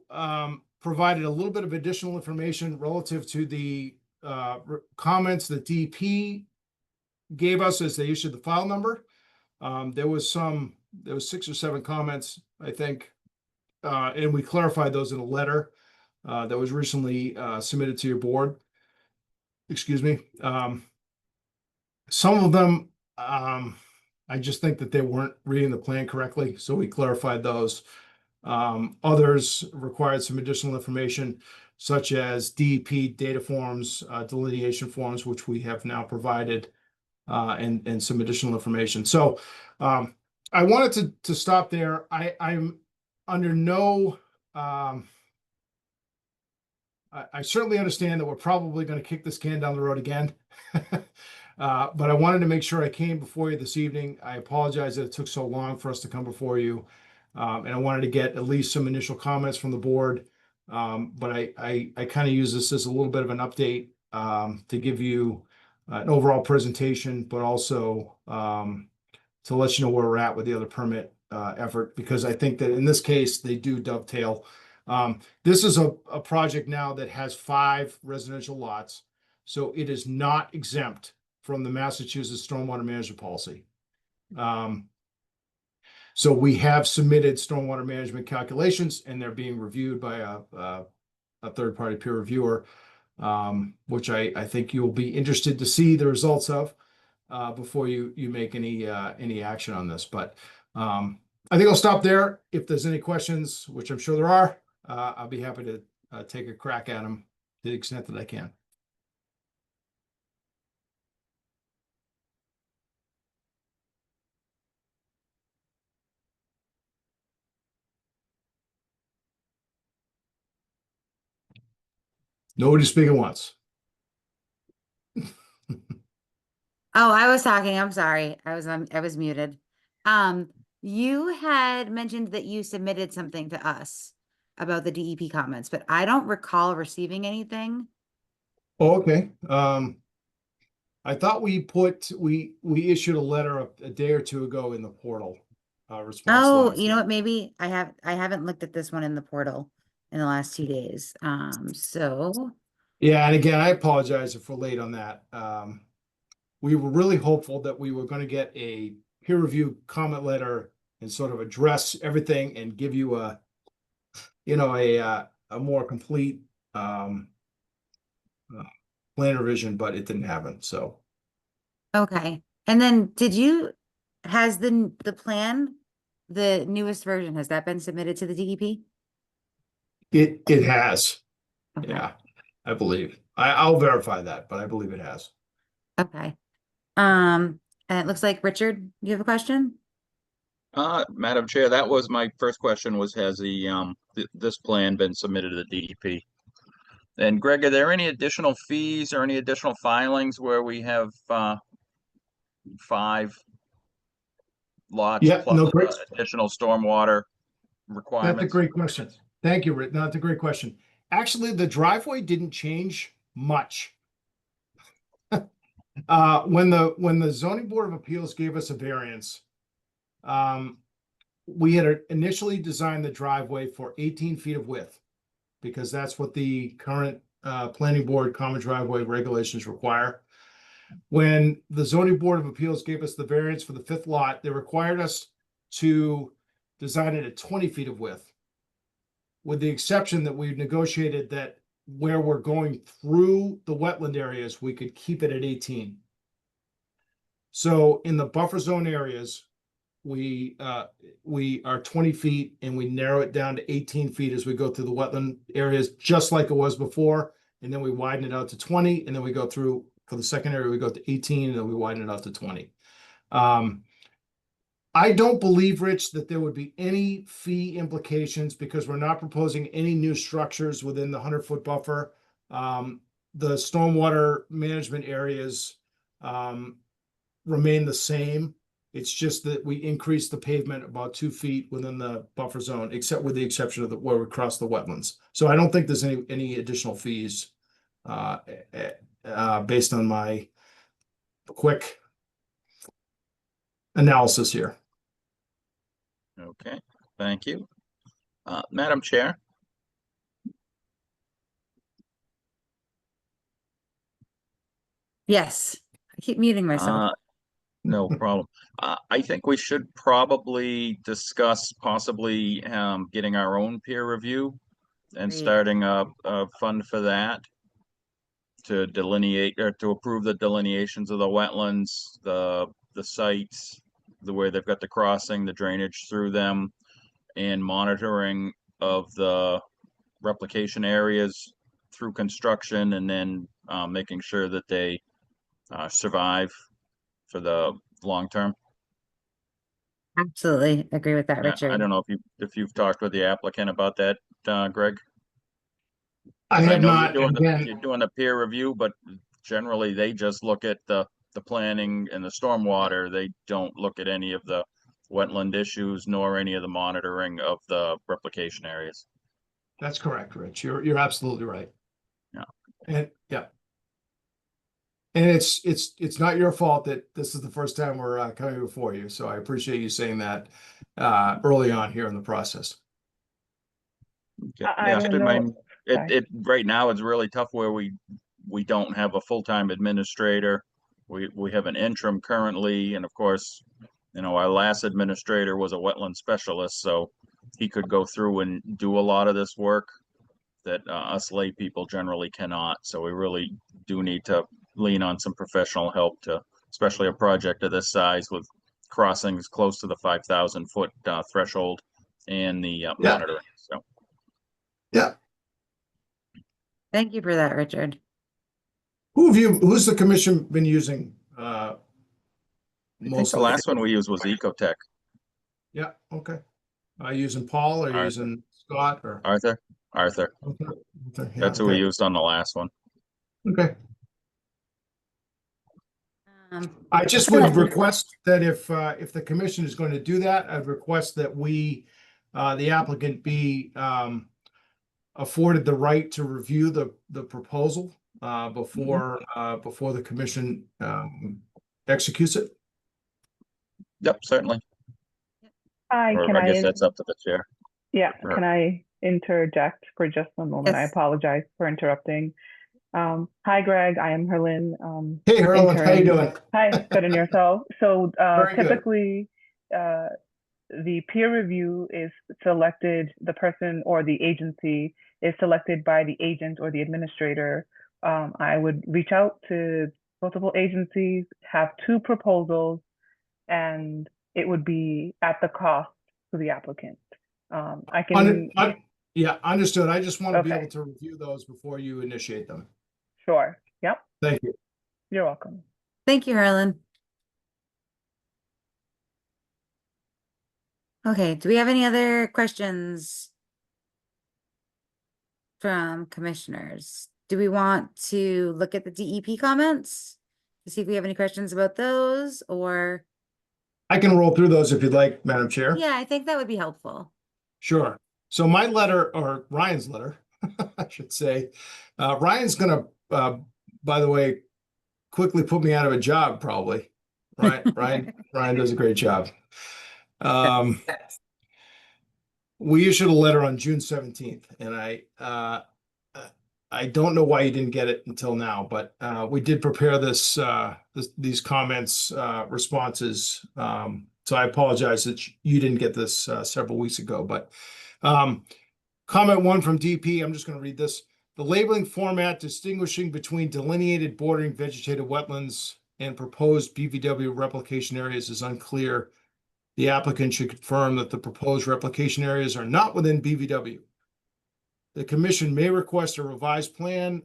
provided a little bit of additional information relative to the comments that DEP gave us as they issued the file number. There was 6 or 7 comments, I think, and we clarified those in a letter that was recently submitted to your board. Excuse me. Some of them, I just think that they weren't reading the plan correctly, so we clarified those. Others required some additional information, such as DEP data forms, delineation forms, which we have now provided, and some additional information. So I wanted to stop there. I'm under no, I certainly understand that we're probably going to kick this can down the road again. But I wanted to make sure I came before you this evening. I apologize that it took so long for us to come before you. And I wanted to get at least some initial comments from the board. But I kind of use this as a little bit of an update to give you an overall presentation, but also to let you know where we're at with the other permit effort, because I think that in this case, they do dovetail. This is a project now that has 5 residential lots, so it is not exempt from the Massachusetts Stormwater Management Policy. So we have submitted stormwater management calculations, and they're being reviewed by a third-party peer reviewer, which I think you'll be interested to see the results of before you make any action on this. But I think I'll stop there. If there's any questions, which I'm sure there are, I'll be happy to take a crack at them to the extent that I can. Nobody speaking once. Oh, I was talking. I'm sorry. I was muted. You had mentioned that you submitted something to us about the DEP comments, but I don't recall receiving anything. Oh, okay. I thought we issued a letter a day or two ago in the portal. Response Oh, lines you know there. what? Maybe I haven't looked at this one in the portal in the last 2 days. So Yeah, and again, I apologize if we're late on that. We were really hopeful that we were going to get a peer review comment letter and sort of address everything and give you a more complete plan revision, but it didn't happen. So okay. And then has the plan, the newest version, has that been submitted to the DEP? it has. Okay. Yeah, I believe. I'll verify that, but I believe it has. Okay. And it looks like Richard, you have a question? Madam Chair, that was my first question, was has this plan been submitted to the DEP? And Greg, are there any additional fees or any additional filings where we have 5 lots Yeah, plus no, great. additional stormwater requirements? That's a great question. Thank you, Rick. No, that's a great question. Actually, the driveway didn't change much. When the zoning board of appeals gave us a variance, we had initially designed the driveway for 18 feet of width, because that's what the current planning board common driveway regulations require. When the zoning board of appeals gave us the variance for the 5th lot, they required us to design it at 20 feet of width, with the exception that we negotiated that where we're going through the wetland areas, we could keep it at 18. So in the buffer zone areas, we are 20 feet, and we narrow it down to 18 feet as we go through the wetland areas, just like it was before. And then we widen it out to 20, and then we go through for the second area, we go to 18, and then we widen it out to 20. I don't believe, Rich, that there would be any fee implications, because we're not proposing any new structures within the 100-foot buffer. The stormwater management areas remain the same. It's just that we increase the pavement about 2 feet within the buffer zone, except with the exception of where we cross the wetlands. So I don't think there's any additional fees based on my quick analysis here. Okay, thank you. Madam Chair? Yes. I keep muting myself. No problem. I think we should probably discuss possibly getting our own peer review and Agreed. starting a fund for that to delineate or to approve the delineations of the wetlands, the sites, the way they've got the crossing, the drainage through them, and monitoring of the replication areas through construction, and then making sure that they survive for the long term. Absolutely agree with that, I Richard. don't know if you've talked with the applicant about that, Greg. I have know not. you're Again, doing the peer review, but generally they just look at the the planning and the stormwater, they don't look at any of the wetland issues nor any of the monitoring of the replication areas. That's correct, Rich. You're absolutely right. Yeah. And yeah. And it's not your fault that this is the first time we're coming before you. So I appreciate you saying that early on here in the process. Okay. I Yeah, don't I know. mean, Sorry. it right now it's really tough where we don't have a full-time administrator. We have an interim currently, and of course, you know, our last administrator was a wetland specialist, so he could go through and do a lot of this work that us lay people generally cannot. So we really do need to lean on some professional help to, especially a project of this size with crossings close to the 5,000 foot threshold and the monitoring. So yeah. Thank you for that, Richard. Who's the commission been using? I think the Mostly. last one we used was Ecotech. Yeah, okay. Using Paul or Arthur. using Scott or Arthur. Okay, yeah, That's who we okay. used on the last one. Okay. Um, I just would request that if the commission is going to do that, I'd request that we, the applicant be afforded the right to review the proposal before the commission executes it. Yep, certainly. Hi, Or can I guess I, that's up to the chair. yeah, Sure. can I interject for just a moment? I Yes. apologize for interrupting. Hi, Greg, I am Herlin. Hey, Harlan, how you intern. doing? Hi, good, and yourself? So Very good. typically, the peer review is selected, the person or the agency is selected by the agent or the administrator. I would reach out to multiple agencies, have 2 proposals, and it would be at the cost to the applicant. I can, Yeah, understood. I just want to be Okay. able to review those before you initiate them. sure, yep, Thank you. you're welcome. Thank you, Harlan. Okay, do we have any other questions from commissioners? Do we want to look at the DEP comments to see if we have any questions about those, or? I can roll through those if you'd like, Madam Chair. Yeah, I think that would be helpful. Sure. So my letter, or Ryan's letter, I should say, Ryan's gonna, by the way, quickly put me out of a job, probably. Ryan does a great job. We issued a letter on June 17th, and I don't know why you didn't get it until now, but we did prepare these comments, responses. So I apologize that you didn't get this several weeks ago, but comment 1 from DP, I'm just going to read this. The labeling format distinguishing between delineated bordering vegetated wetlands and proposed BVW replication areas is unclear. The applicant should confirm that the proposed replication areas are not within BVW. The commission may request a revised plan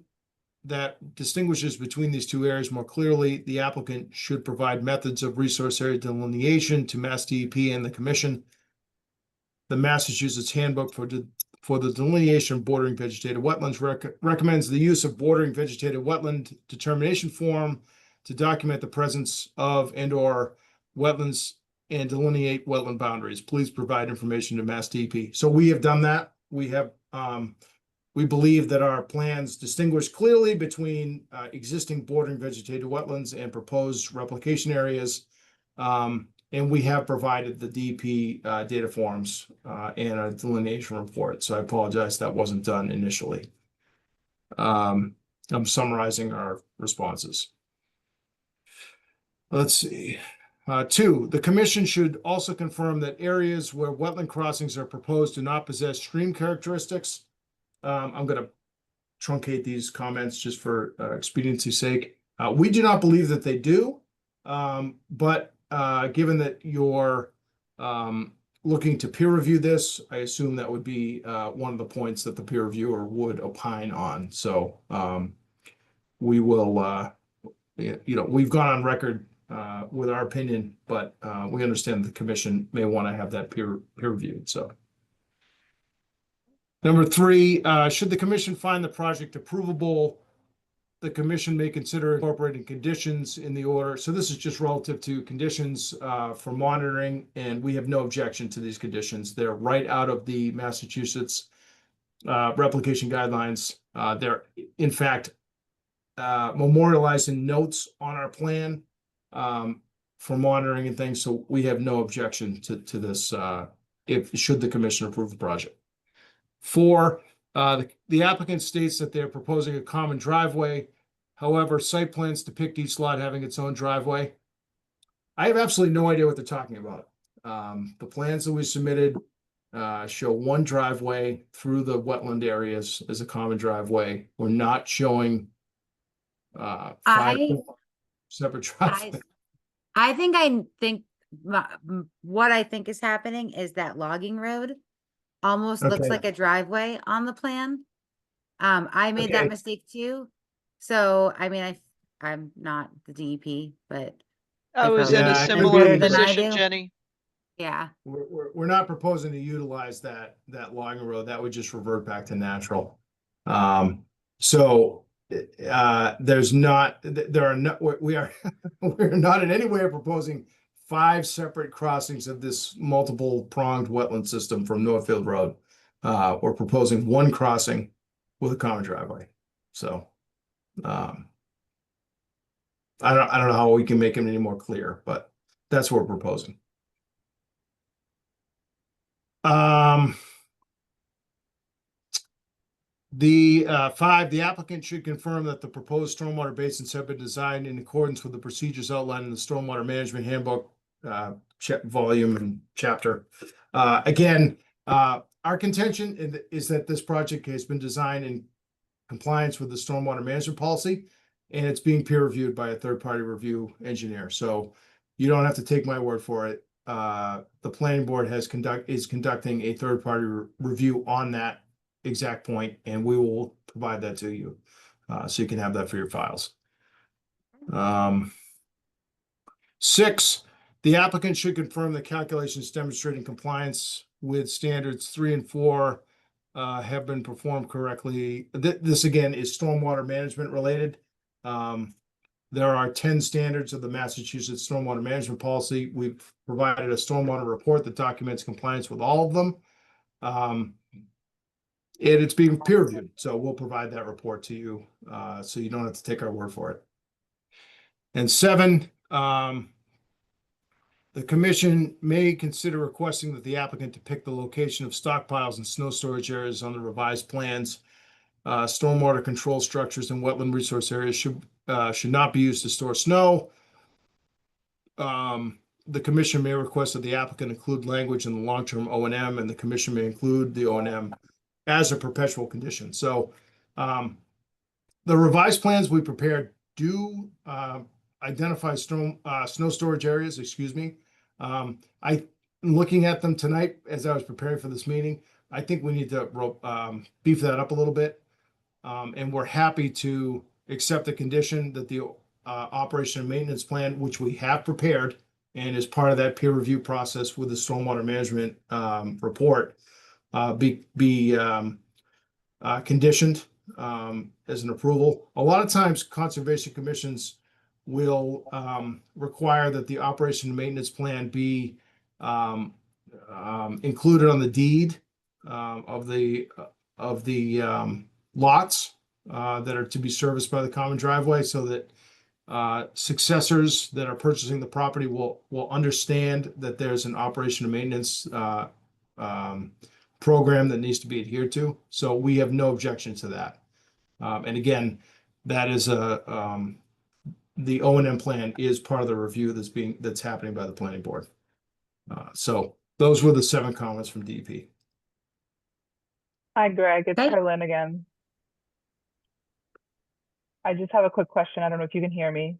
that distinguishes between these 2 areas more clearly. The applicant should provide methods of resource area delineation to Mass DEP and the commission. The Massachusetts Handbook for the Delineation of Bordering Vegetated Wetlands recommends the use of bordering vegetated wetland determination form to document the presence of and/or wetlands and delineate wetland boundaries. Please provide information to Mass DEP. So we have done that. We believe that our plans distinguish clearly between existing bordering vegetated wetlands and proposed replication areas. And we have provided the DEP data forms and a delineation report. So I apologize that wasn't done initially. I'm summarizing our responses. Let's see. 2, the commission should also confirm that areas where wetland crossings are proposed do not possess stream characteristics. I'm going to truncate these comments just for expediency's sake. We do not believe that they do, but given that you're looking to peer review this, I assume that would be one of the points that the peer reviewer would opine on. So we will, we've gone on record with our opinion, but we understand the commission may want to have that peer reviewed. So number 3, should the commission find the project approvable, the commission may consider incorporating conditions in the order. So this is just relative to conditions for monitoring, and we have no objection to these conditions. They're right out of the Massachusetts replication guidelines. They're in fact memorialized in notes on our plan for monitoring and things. So we have no objection to this should the commission approve the project. 4, the applicant states that they're proposing a common driveway. However, site plans depict each lot having its own driveway. I have absolutely no idea what they're talking about. The plans that we submitted show one driveway through the wetland areas as a common driveway. We're not showing 5 separate driveways. I think what I think is happening is that logging road almost looks Okay. like a driveway on the plan. I made that Okay. mistake too. So, I mean, I'm not the DEP, but I they was in probably a know similar better than I position, do. Jenny. Yeah. We're not proposing to utilize that logging road. That would just revert back to natural. So there's not, there are not, we are, we're not in any way proposing 5 separate crossings of this multiple pronged wetland system from Northfield Road. We're proposing one crossing with a common driveway. So I don't know how we can make it any more clear, but that's what we're proposing. The 5, the applicant should confirm that the proposed stormwater basins have been designed in accordance with the procedures outlined in the Stormwater Management Handbook volume and chapter. Again, our contention is that this project has been designed in compliance with the stormwater management policy, and it's being peer reviewed by a third-party review engineer. So you don't have to take my word for it. The planning board is conducting a third-party review on that exact point, and we will provide that to you, so you can have that for your files. 6, the applicant should confirm the calculations demonstrating compliance with standards 3 and 4 have been performed correctly. This again is stormwater management related. There are 10 standards of the Massachusetts Stormwater Management Policy. We've provided a stormwater report that documents compliance with all of them. And it's being peer reviewed, so we'll provide that report to you, so you don't have to take our word for it. And 7, the commission may consider requesting that the applicant depict the location of stockpiles and snow storage areas on the revised plans. Stormwater control structures and wetland resource areas should not be used to store snow. The commission may request that the applicant include language in the long-term O&M, and the commission may include the O&M as a perpetual condition. So the revised plans we prepared do identify snow storage areas, excuse me. Looking at them tonight as I was preparing for this meeting, I think we need to beef that up a little bit. And we're happy to accept the condition that the operation and maintenance plan, which we have prepared and is part of that peer review process with the stormwater management report, be conditioned as an approval. A lot of times conservation commissions will require that the operation and maintenance plan be included on the deed of the lots that are to be serviced by the common driveway, so that successors that are purchasing the property will understand that there's an operation and maintenance program that needs to be adhered to. So we have no objection to that. And again, that is the O&M plan is part of the review that's happening by the planning board. So those were the 7 comments from DEP. Hi, Greg. It's Hey. Carlin again. I just have a quick question. I don't know if you can hear me.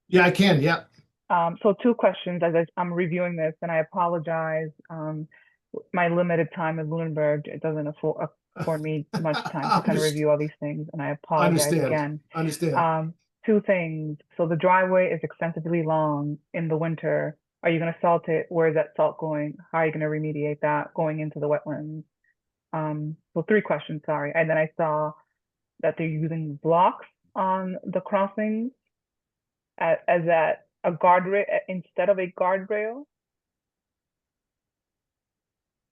Yeah, I can. Yeah. So 2 questions as I'm reviewing this, and I apologize. My limited time in Lunenburg, it doesn't afford me much time to kind of review all these things, and I apologize again. Understand. 2 things. So the driveway is extensively long in the winter. Are you going to salt it? Where is that salt going? How are you going to remediate that going into the wetlands? So 3 questions, sorry. And then I saw that they're using blocks on the crossings as that a guardrail instead of a guardrail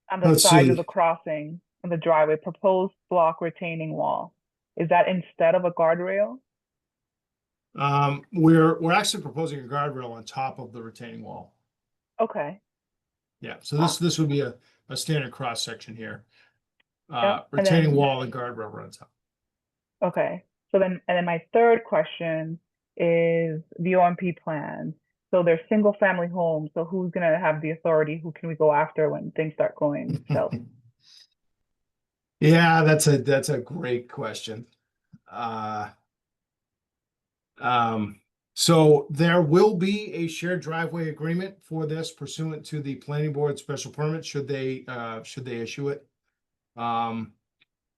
on the Let's side see. of the crossing on the driveway, proposed block retaining wall. Is that instead of a guardrail? We're actually proposing a guardrail on top of the retaining wall. Okay. Yeah, so this would be a standard cross section here. Yep, and Retaining then- wall and guardrail right on top. Okay. So then, and then my third question is the OMP plan. So they're single family homes. So who's gonna have the authority? Who can we go after when things start going south? Yeah, that's a great question. So there will be a shared driveway agreement for this pursuant to the planning board special permit, should they issue it. I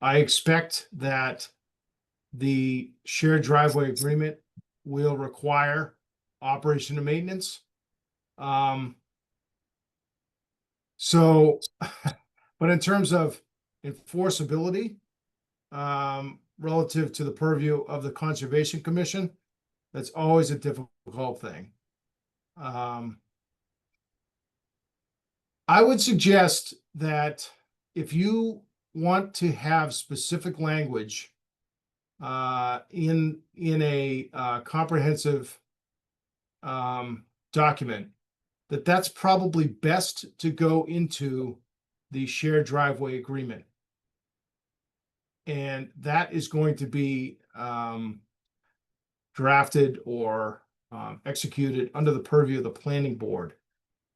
expect that the shared driveway agreement will require operation and maintenance. So, but in terms of enforceability, relative to the purview of the Conservation Commission, that's always a difficult thing. I would suggest that if you want to have specific language in a comprehensive document, that's probably best to go into the shared driveway agreement. And that is going to be drafted or executed under the purview of the planning board.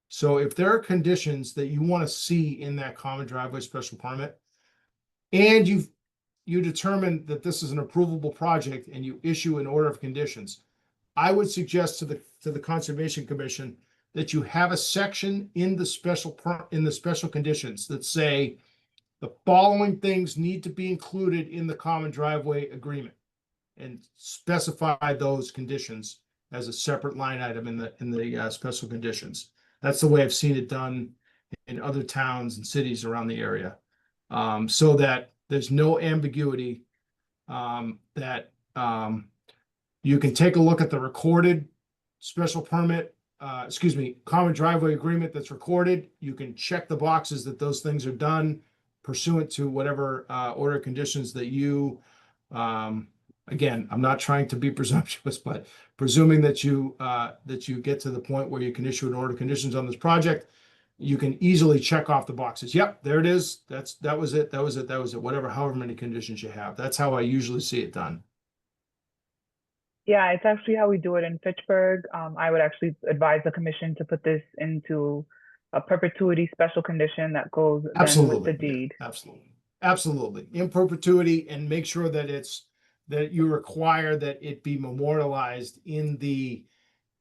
So if there are conditions that you want to see in that common driveway special permit, and you determine that this is an approvable project and you issue an order of conditions, I would suggest to the Conservation Commission that you have a section in the special conditions that say the following things need to be included in the common driveway agreement, and specify those conditions as a separate line item in the special conditions. That's the way I've seen it done in other towns and cities around the area, so that there's no ambiguity, that you can take a look at the recorded special permit, common driveway agreement that's recorded. You can check the boxes that those things are done pursuant to whatever order of conditions that you, again, I'm not trying to be presumptuous, but presuming that you get to the point where you can issue an order of conditions on this project, you can easily check off the boxes. Yep, there it is. That was it. Whatever, however many conditions you have. That's how I usually see it done. Yeah, it's actually how we do it in Fitchburg. I would actually advise the commission to put this into a perpetuity special condition that goes then with Absolutely. the deed. Absolutely. In perpetuity, and make sure that that you require that it be memorialized in the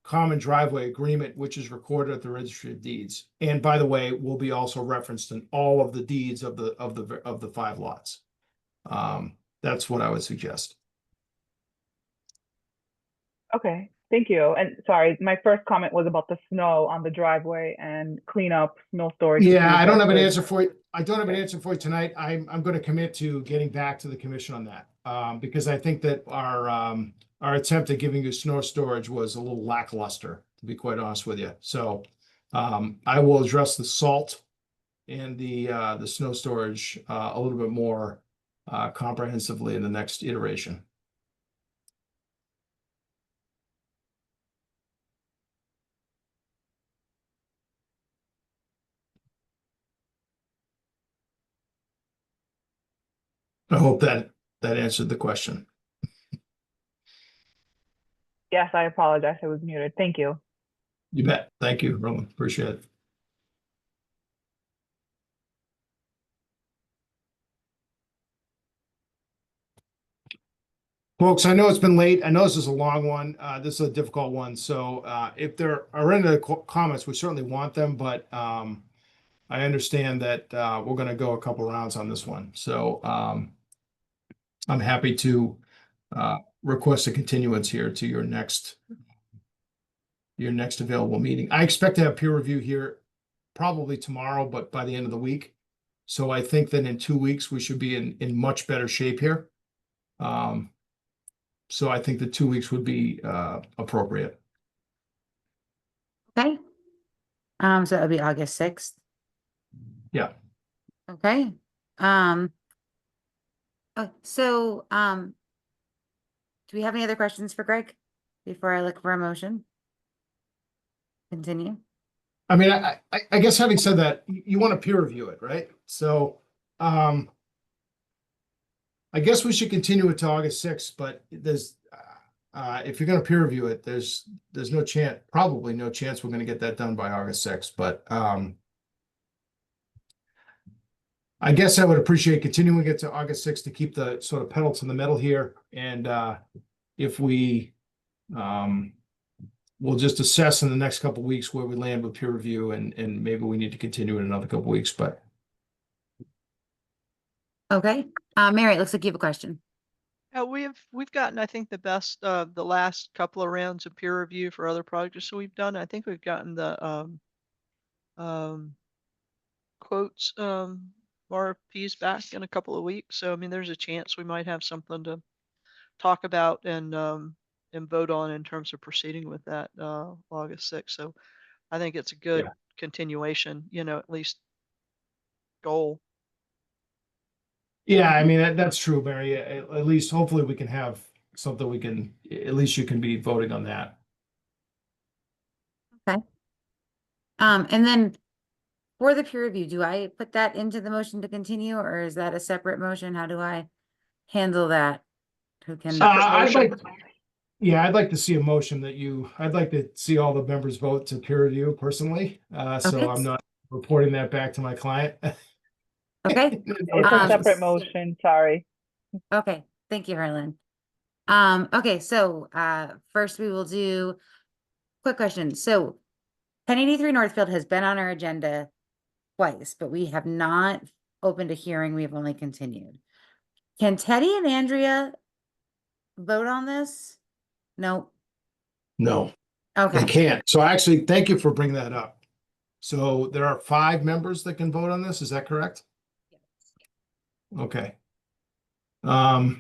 common driveway agreement, which is recorded at the Registry of Deeds. And by the way, will be also referenced in all of the deeds of the 5 lots. That's what I would suggest. Okay, thank you. And sorry, my first comment was about the snow on the driveway and cleanup, snow storage. Yeah, I don't have an facilities. answer for you. I don't have an answer for you tonight. I'm going to commit to getting back to the commission on that, because I think that our attempt at giving you snow storage was a little lackluster, to be quite honest with you. So I will address the salt and the snow storage a little bit more comprehensively in the next iteration. I hope that answered the question. Yes, I apologize. I was muted. Thank you. You bet. Thank you, Roland. Appreciate it. Folks, I know it's been late. I know this is a long one. This is a difficult one. So if there are any comments, we certainly want them, but I understand that we're going to go a couple rounds on this one. So I'm happy to request a continuance here to your next available meeting. I expect to have peer review here probably tomorrow, but by the end of the week. So I think that in 2 weeks, we should be in much better shape here. So I think the 2 weeks would be appropriate. Okay. So it'll be August 6th. Yeah. Okay. So, do we have any other questions for Greg before I look for a motion? Continue. I mean, I guess having said that, you want to peer review it, right? So, I guess we should continue it to August 6th, but there's, if you're going to peer review it, there's no chance, probably no chance we're going to get that done by August 6th, but, I guess I would appreciate continuing it to August 6th to keep the sort of pedal to the metal here. And, if we, we'll just assess in the next couple of weeks where we land with peer review and maybe we need to continue in another couple of weeks, but. Okay. Mary, it looks like you have a question. We've gotten, I think, the best the last couple of rounds of peer review for other projects that we've done. I think we've gotten the quotes RFPs back in a couple of weeks. So I mean, there's a chance we might have something to talk about and vote on in terms of proceeding with that August 6th. So I think it's a good continuation, at least goal. Yeah, I mean, that's true, Mary. At least hopefully we can have something we can, at least you can be voting on that. Okay. And then for the peer review, do I put that into the motion to continue, or is that a separate motion? How do I handle that? Who can? I'd like to see a motion I'd like to see all the members vote to peer review personally. So I'm not reporting that back to my client. Okay. It's a separate motion, sorry. Okay, thank you, Harlan. Okay, so first we will do quick question. So 1083 Northfield has been on our agenda twice, but we have not opened a hearing. We have only continued. Can Teddy and Andrea vote on this? No. No. Okay. They can't. So actually, thank you for bringing that up. So there are 5 members that can vote on this. Is that correct? Okay. How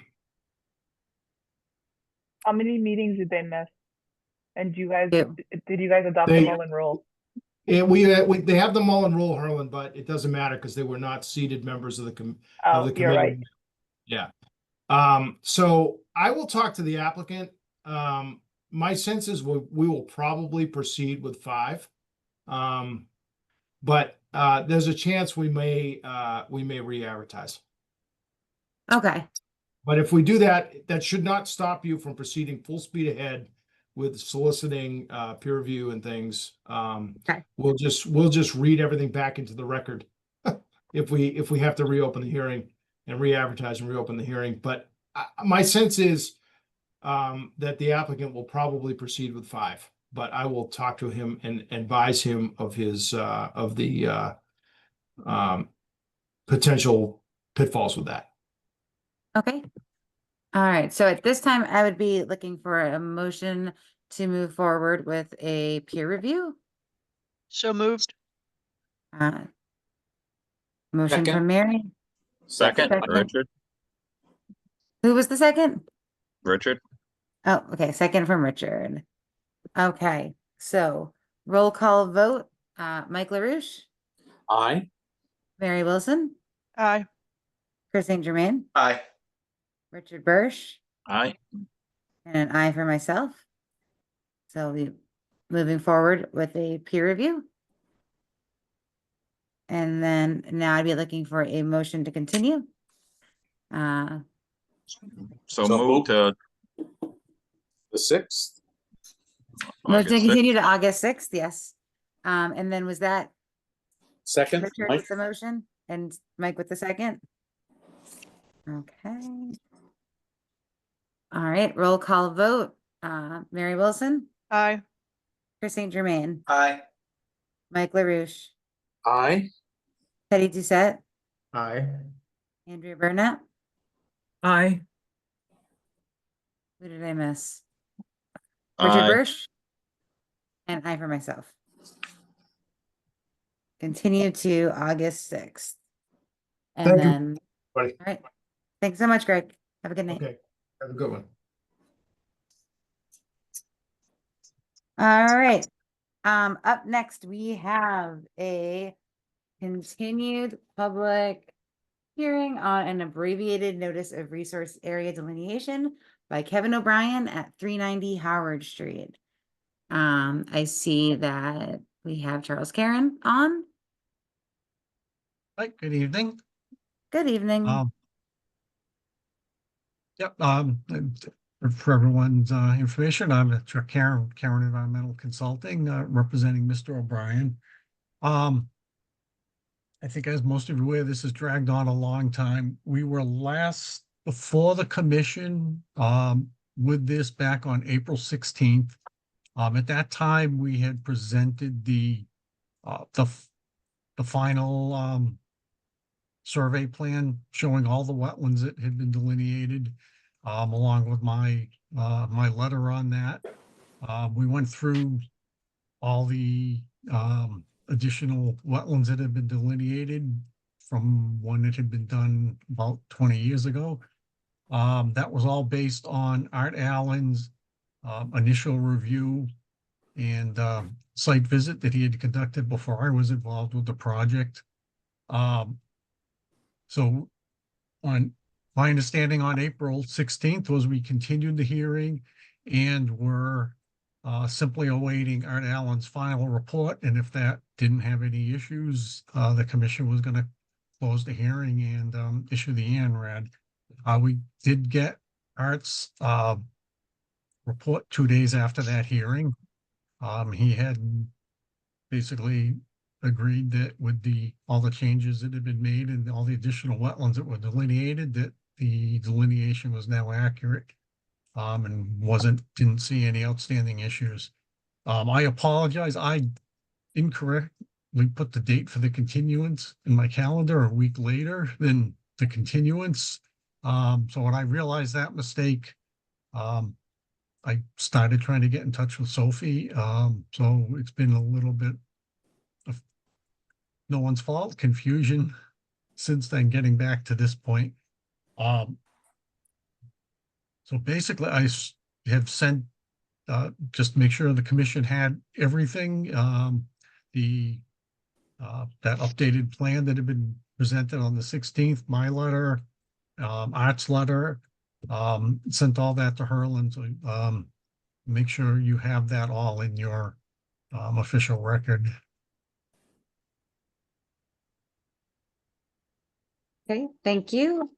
many meetings did they miss? And did you guys adopt the Mullen rule? They have the Mullen rule, Harlan, but it doesn't matter because they were not seated members of the committee. You're right. Yeah. So I will talk to the applicant. My sense is we will probably proceed with 5. But there's a chance we may re-advertise. Okay. But if we do that, that should not stop you from proceeding full speed ahead with soliciting peer review and things. Okay. We'll just read everything back into the record if we have to reopen the hearing and re-advertise and reopen the hearing. But my sense is that the applicant will probably proceed with 5. But I will talk to him and advise him of his of the potential pitfalls with that. Okay. All right. So at this time, I would be looking for a motion to move forward with a peer review. So moved. Motion Second. from Mary. Second, Richard. Who was the second? Richard. Oh, okay. Second from Richard. Okay. So roll call vote. Mike LaRouche. Aye. Mary Wilson. Aye. Chris St. Germain. Aye. Richard Bursch. Aye. And an aye for myself. So we moving forward with a peer review. And then now I'd be looking for a motion to continue. So move to the 6th. Motion to August continue to August 6th, yes. And then was that Second, Richard Mike. with the motion and Mike with the second? Okay. All right, roll call vote. Mary Wilson, Aye. Chris St. Germain, Aye. Mike LaRouche, Aye. Teddy Doucette, Aye. Andrea Burnett. Aye. Who did I miss? Richard Aye. Bursch. And I for myself. Continue to August 6th. And Thank you, then, buddy. all right. Thanks so much, Greg. Have a good night. Okay. Have a good one. All right. Up next, we have a continued public hearing on an abbreviated notice of resource area delineation by Kevin O'Brien at 390 Howard Street. I see that we have Charles Karen on. Hi, good evening. Good evening. Yep, and for everyone's information, I'm Chuck Karen, Karen Environmental Consulting, representing Mr. O'Brien. I think as most of you are aware, this has dragged on a long time. We were last before the commission with this back on April 16th. At that time, we had presented the final survey plan showing all the wetlands that had been delineated, along with my letter on that. We went through all the additional wetlands that had been delineated from when it had been done about 20 years ago. That was all based on Art Allen's initial review and site visit that he had conducted before I was involved with the project. So on my understanding on April 16th was we continued the hearing and were simply awaiting Art Allen's final report. And if that didn't have any issues, the commission was going to close the hearing and issue the ANRAD. We did get Art's report 2 days after that hearing. He had basically agreed that with all the changes that had been made and all the additional wetlands that were delineated, that the delineation was now accurate. And didn't see any outstanding issues. I apologize. I incorrectly put the date for the continuance in my calendar a week later than the continuance. So when I realized that mistake, I started trying to get in touch with Sophie. So it's been a little bit of no one's fault, confusion since then getting back to this point. So basically, I have sent, just to make sure the commission had everything, that updated plan that had been presented on the 16th, my letter, Art's letter, sent all that to Herland. So make sure you have that all in your official record. Okay, thank you.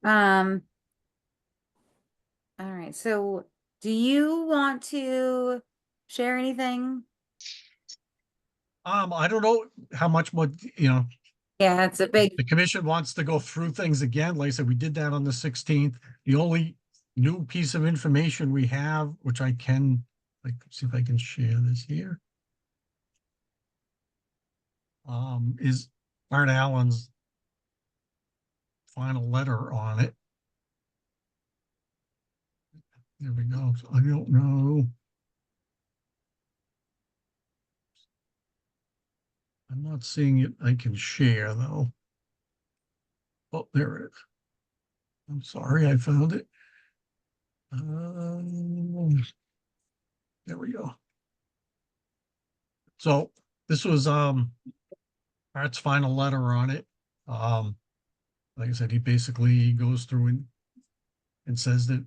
All right, so do you want to share anything? I don't know how much more, Yeah, it's a big. The commission wants to go through things again. Like I said, we did that on the 16th. The only new piece of information we have, which I can, see if I can share this here, is Art Allen's final letter on it. There we go. So I don't know. I'm not seeing it. I can share though. Oh, there it is. I'm sorry, I found it. There we go. So this was Art's final letter on it. Like I said, he basically goes through and says that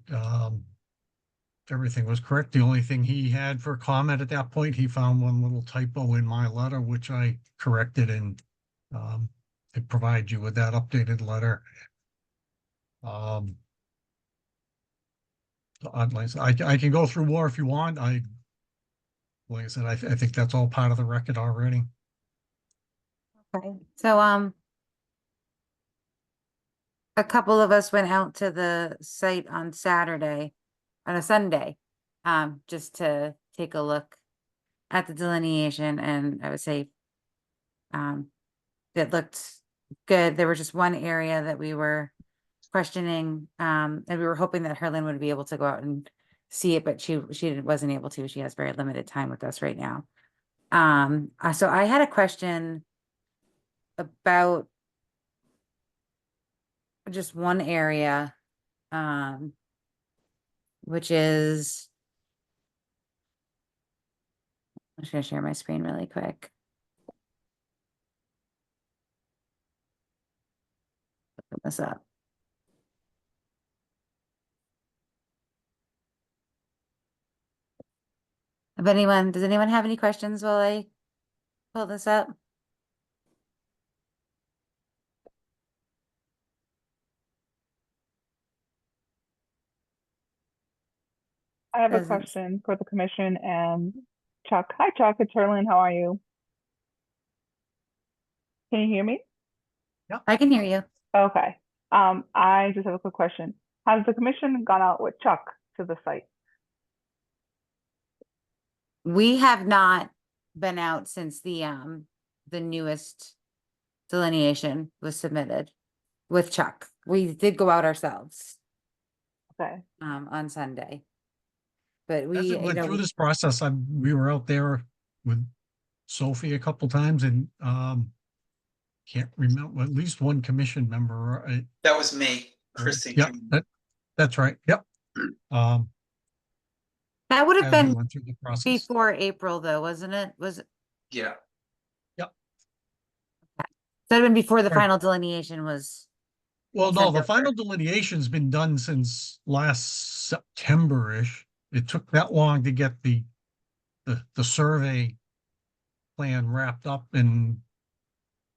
everything was correct. The only thing he had for comment at that point, he found one little typo in my letter, which I corrected and I provide you with that updated letter. I can go through more if you want. Like I said, I think that's all part of the record already. Okay, so a couple of us went out to the site on a Sunday, just to take a look at the delineation, and I would say it looked good. There was just one area that we were questioning, and we were hoping that Herlin would be able to go out and see it, but she wasn't able to. She has very limited time with us right now. So I had a question about just one area, which is just gonna share my screen really quick. Open this up. Does anyone have any questions while I pull this up? I have a Doesn't- question for the commission and Chuck. Hi, Chuck. It's Herlin. How are you? Can you hear me? I can hear you. Okay. I just have a quick question. Has the commission gone out with Chuck to the site? We have not been out since the newest delineation was submitted with Chuck. We did go out ourselves Okay. on Sunday. But As we, we you went know, through this process, we were out there with Sophie a couple times and can't remember, at least one commission member. That was me, Christine. Yeah, that's right. Yep. that would have as we been went through the process. before April though, wasn't it? Yeah. That had been before the Right. final delineation was. Well, no, sent the over. final delineation's been done since last September-ish. It took that long to get the survey plan wrapped up and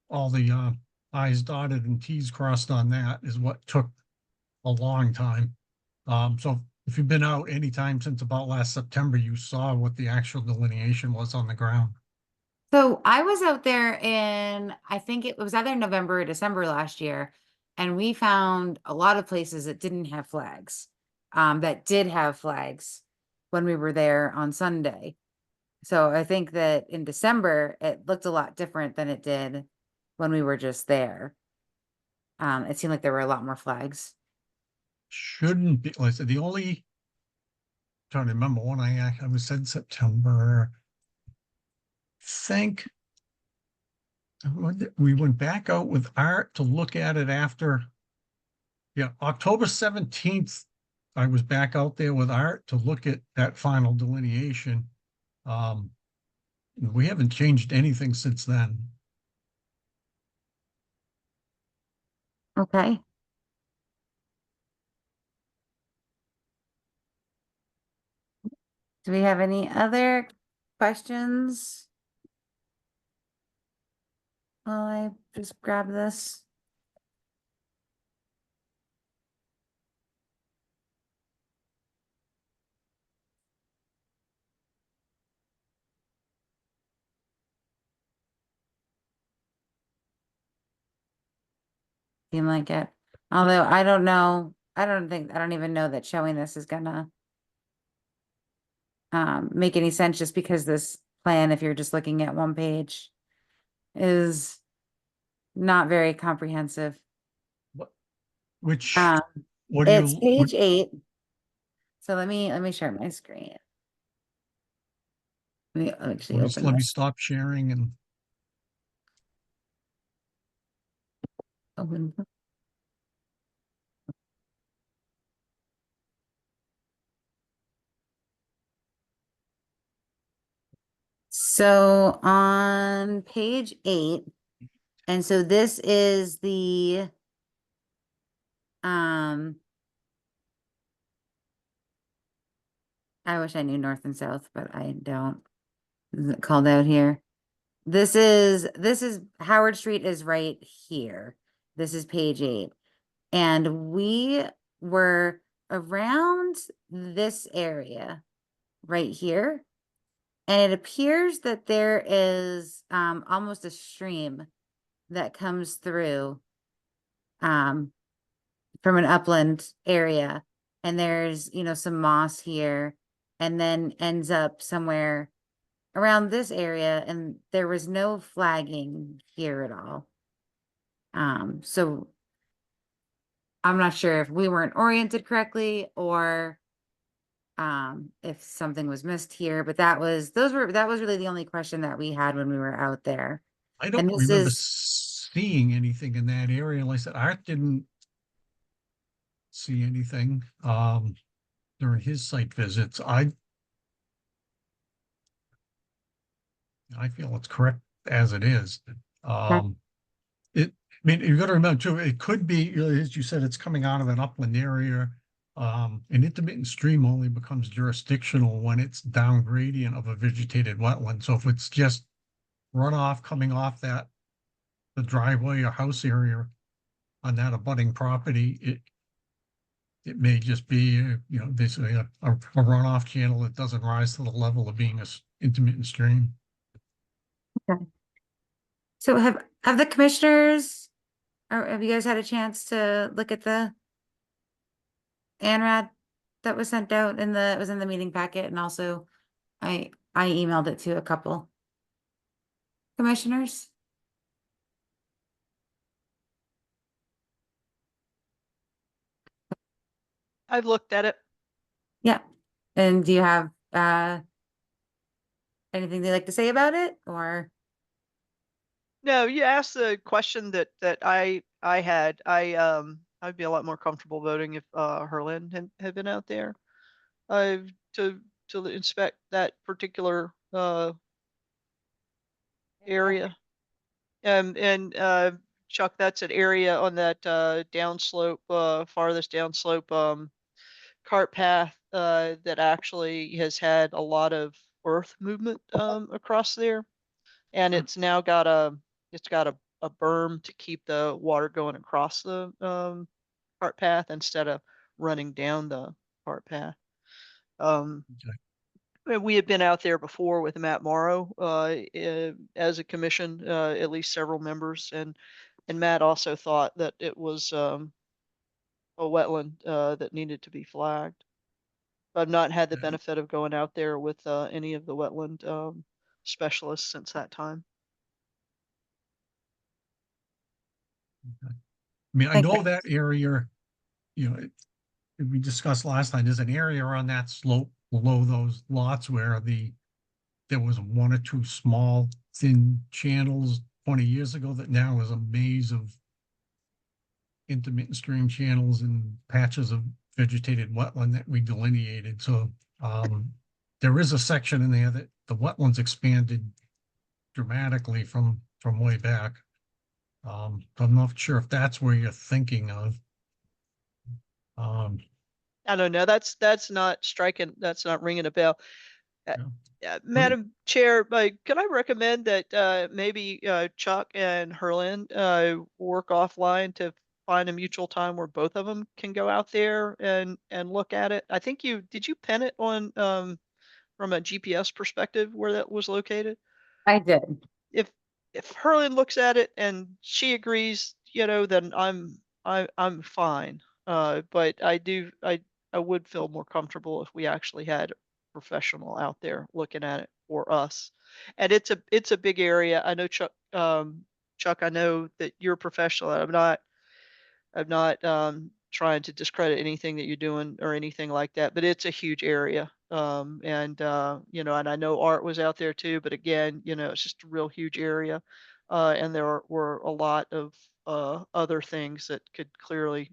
all the I's dotted and T's crossed on that is what took a long time. So if you've been out anytime since about last September, you saw what the actual delineation was on the ground. So I was out there in, I think it was either November or December last year, and we found a lot of places that didn't have flags, that did have flags when we were there on Sunday. So I think that in December, it looked a lot different than it did when we were just there. It seemed like there were a lot more flags. Shouldn't be, like I said, the only, trying to remember when I was said September. Think we went back out with Art to look at it after. Yeah, October 17th, I was back out there with Art to look at that final delineation. We haven't changed anything since then. Okay. Do we have any other questions? While I just grab this. Seem like it. Although I don't know, I don't even know that showing this is gonna make any sense, just because this plan, if you're just looking at one page, is not very comprehensive. Which, Um, what do it's you? page 8. So let me share my screen. Let me actually open Let me this. stop sharing and. Open. So on page 8, and so this is the I wish I knew north and south, but I don't. Is it called out here? This is Howard Street is right here. This is page 8. And we were around this area right here. And it appears that there is almost a stream that comes through from an upland area. And there's, some moss here, and then ends up somewhere around this area, and there was no flagging here at all. So I'm not sure if we weren't oriented correctly, or if something was missed here, but that was really the only question that we had when we were out there. I don't remember seeing anything in that area. Like I said, Art didn't see anything during his site visits. I feel it's correct as it is. I mean, you got to remember too, it could be, as you said, it's coming out of an upland area. An intermittent stream only becomes jurisdictional when it's down gradient of a vegetated wetland. So if it's just runoff coming off the driveway or house area on that abutting property, it may just be, basically a runoff channel that doesn't rise to the level of being an intermittent stream. Okay. So have the commissioners, or have you guys had a chance to look at the ANRAD that was sent out it was in the meeting packet, and also I emailed it to a couple commissioners? I've looked at it. Yeah. And do you have anything they'd like to say about it, or? No, you asked the question that I had. I'd be a lot more comfortable voting if Herlin had been out there. To inspect that particular area. And Chuck, that's an area on that downslope, farthest downslope cart path that actually has had a lot of earth movement across there. And it's now got a berm to keep the water going across the cart path instead of running down the cart path. We had been out there before with Matt Morrow as a commission, at least several members, and Matt also thought that it was a wetland that needed to be flagged. I've not had the benefit of going out there with any of the wetland specialists since that time. I mean, I know that area, we discussed last time, there's an area on that slope below those lots where there was one or two small thin channels 20 years ago that now is a maze of intermittent stream channels and patches of vegetated wetland that we delineated. So there is a section in there that the wetlands expanded dramatically from way back. I'm not sure if that's where you're thinking of. I don't know. That's not striking. That's not ringing a bell. Madam Chair, can I recommend that maybe Chuck and Herlin work offline to find a mutual time where both of them can go out there and look at it? I think did you pin it on from a GPS perspective where that was located? I did. If Herlin looks at it and she agrees, then I'm fine. But I would feel more comfortable if we actually had a professional out there looking at it for us. And it's a big area. I know Chuck, I know that you're a professional. I'm not trying to discredit anything that you're doing or anything like that, but it's a huge area. And I know Art was out there too, but again, it's just a real huge area. And there were a lot of other things that could clearly,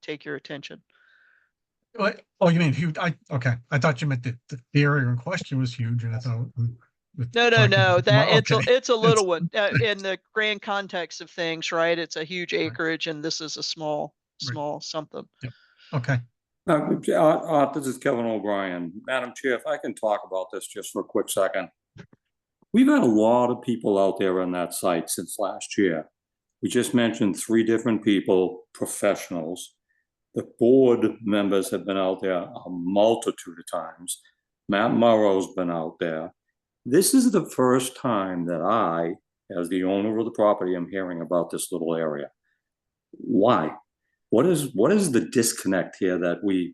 take your attention. Oh, you mean huge? Okay. I thought you meant the area in question was huge, and I thought. No. That okay. it's a little one in the grand context of things, right? It's a huge acreage, and this is a small something. Yep. Okay. This is Kevin O'Brien. Madam Chair, if I can talk about this just for a quick second. We've had a lot of people out there on that site since last year. We just mentioned 3 different people, professionals. The board members have been out there a multitude of times. Matt Morrow's been out there. This is the first time that I, as the owner of the property, am hearing about this little area. Why? What is the disconnect here that we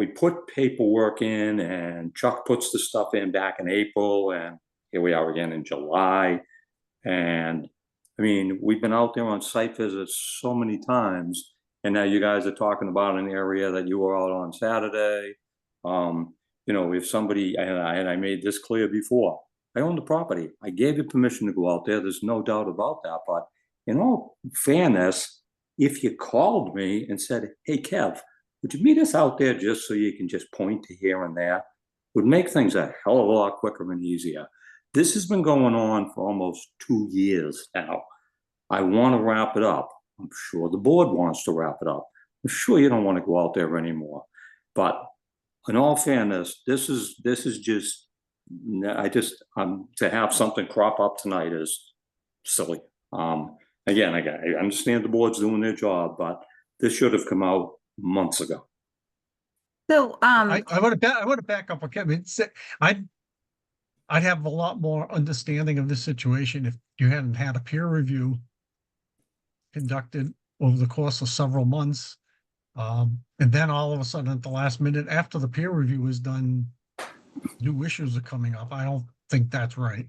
put paperwork in and Chuck puts the stuff in back in April and here we are again in July. And I mean, we've been out there on site visits so many times and now you guys are talking about an area that you were out on Saturday. If somebody, and I made this clear before, I own the property. I gave you permission to go out there. There's no doubt about that. But in all fairness, if you called me and said, hey, Kev, would you meet us out there just so you can just point to here and there? Would make things a hell of a lot quicker and easier. This has been going on for almost 2 years now. I want to wrap it up. I'm sure the board wants to wrap it up. I'm sure you don't want to go out there anymore. But in all fairness, this is just, to have something crop up tonight is silly. Again, I understand the board's doing their job, but this should have come out months ago. So, I want to back up. Okay, I mean, I'd have a lot more understanding of this situation if you hadn't had a peer review conducted over the course of several months. And then all of a sudden at the last minute after the peer review is done, new issues are coming up. I don't think that's right.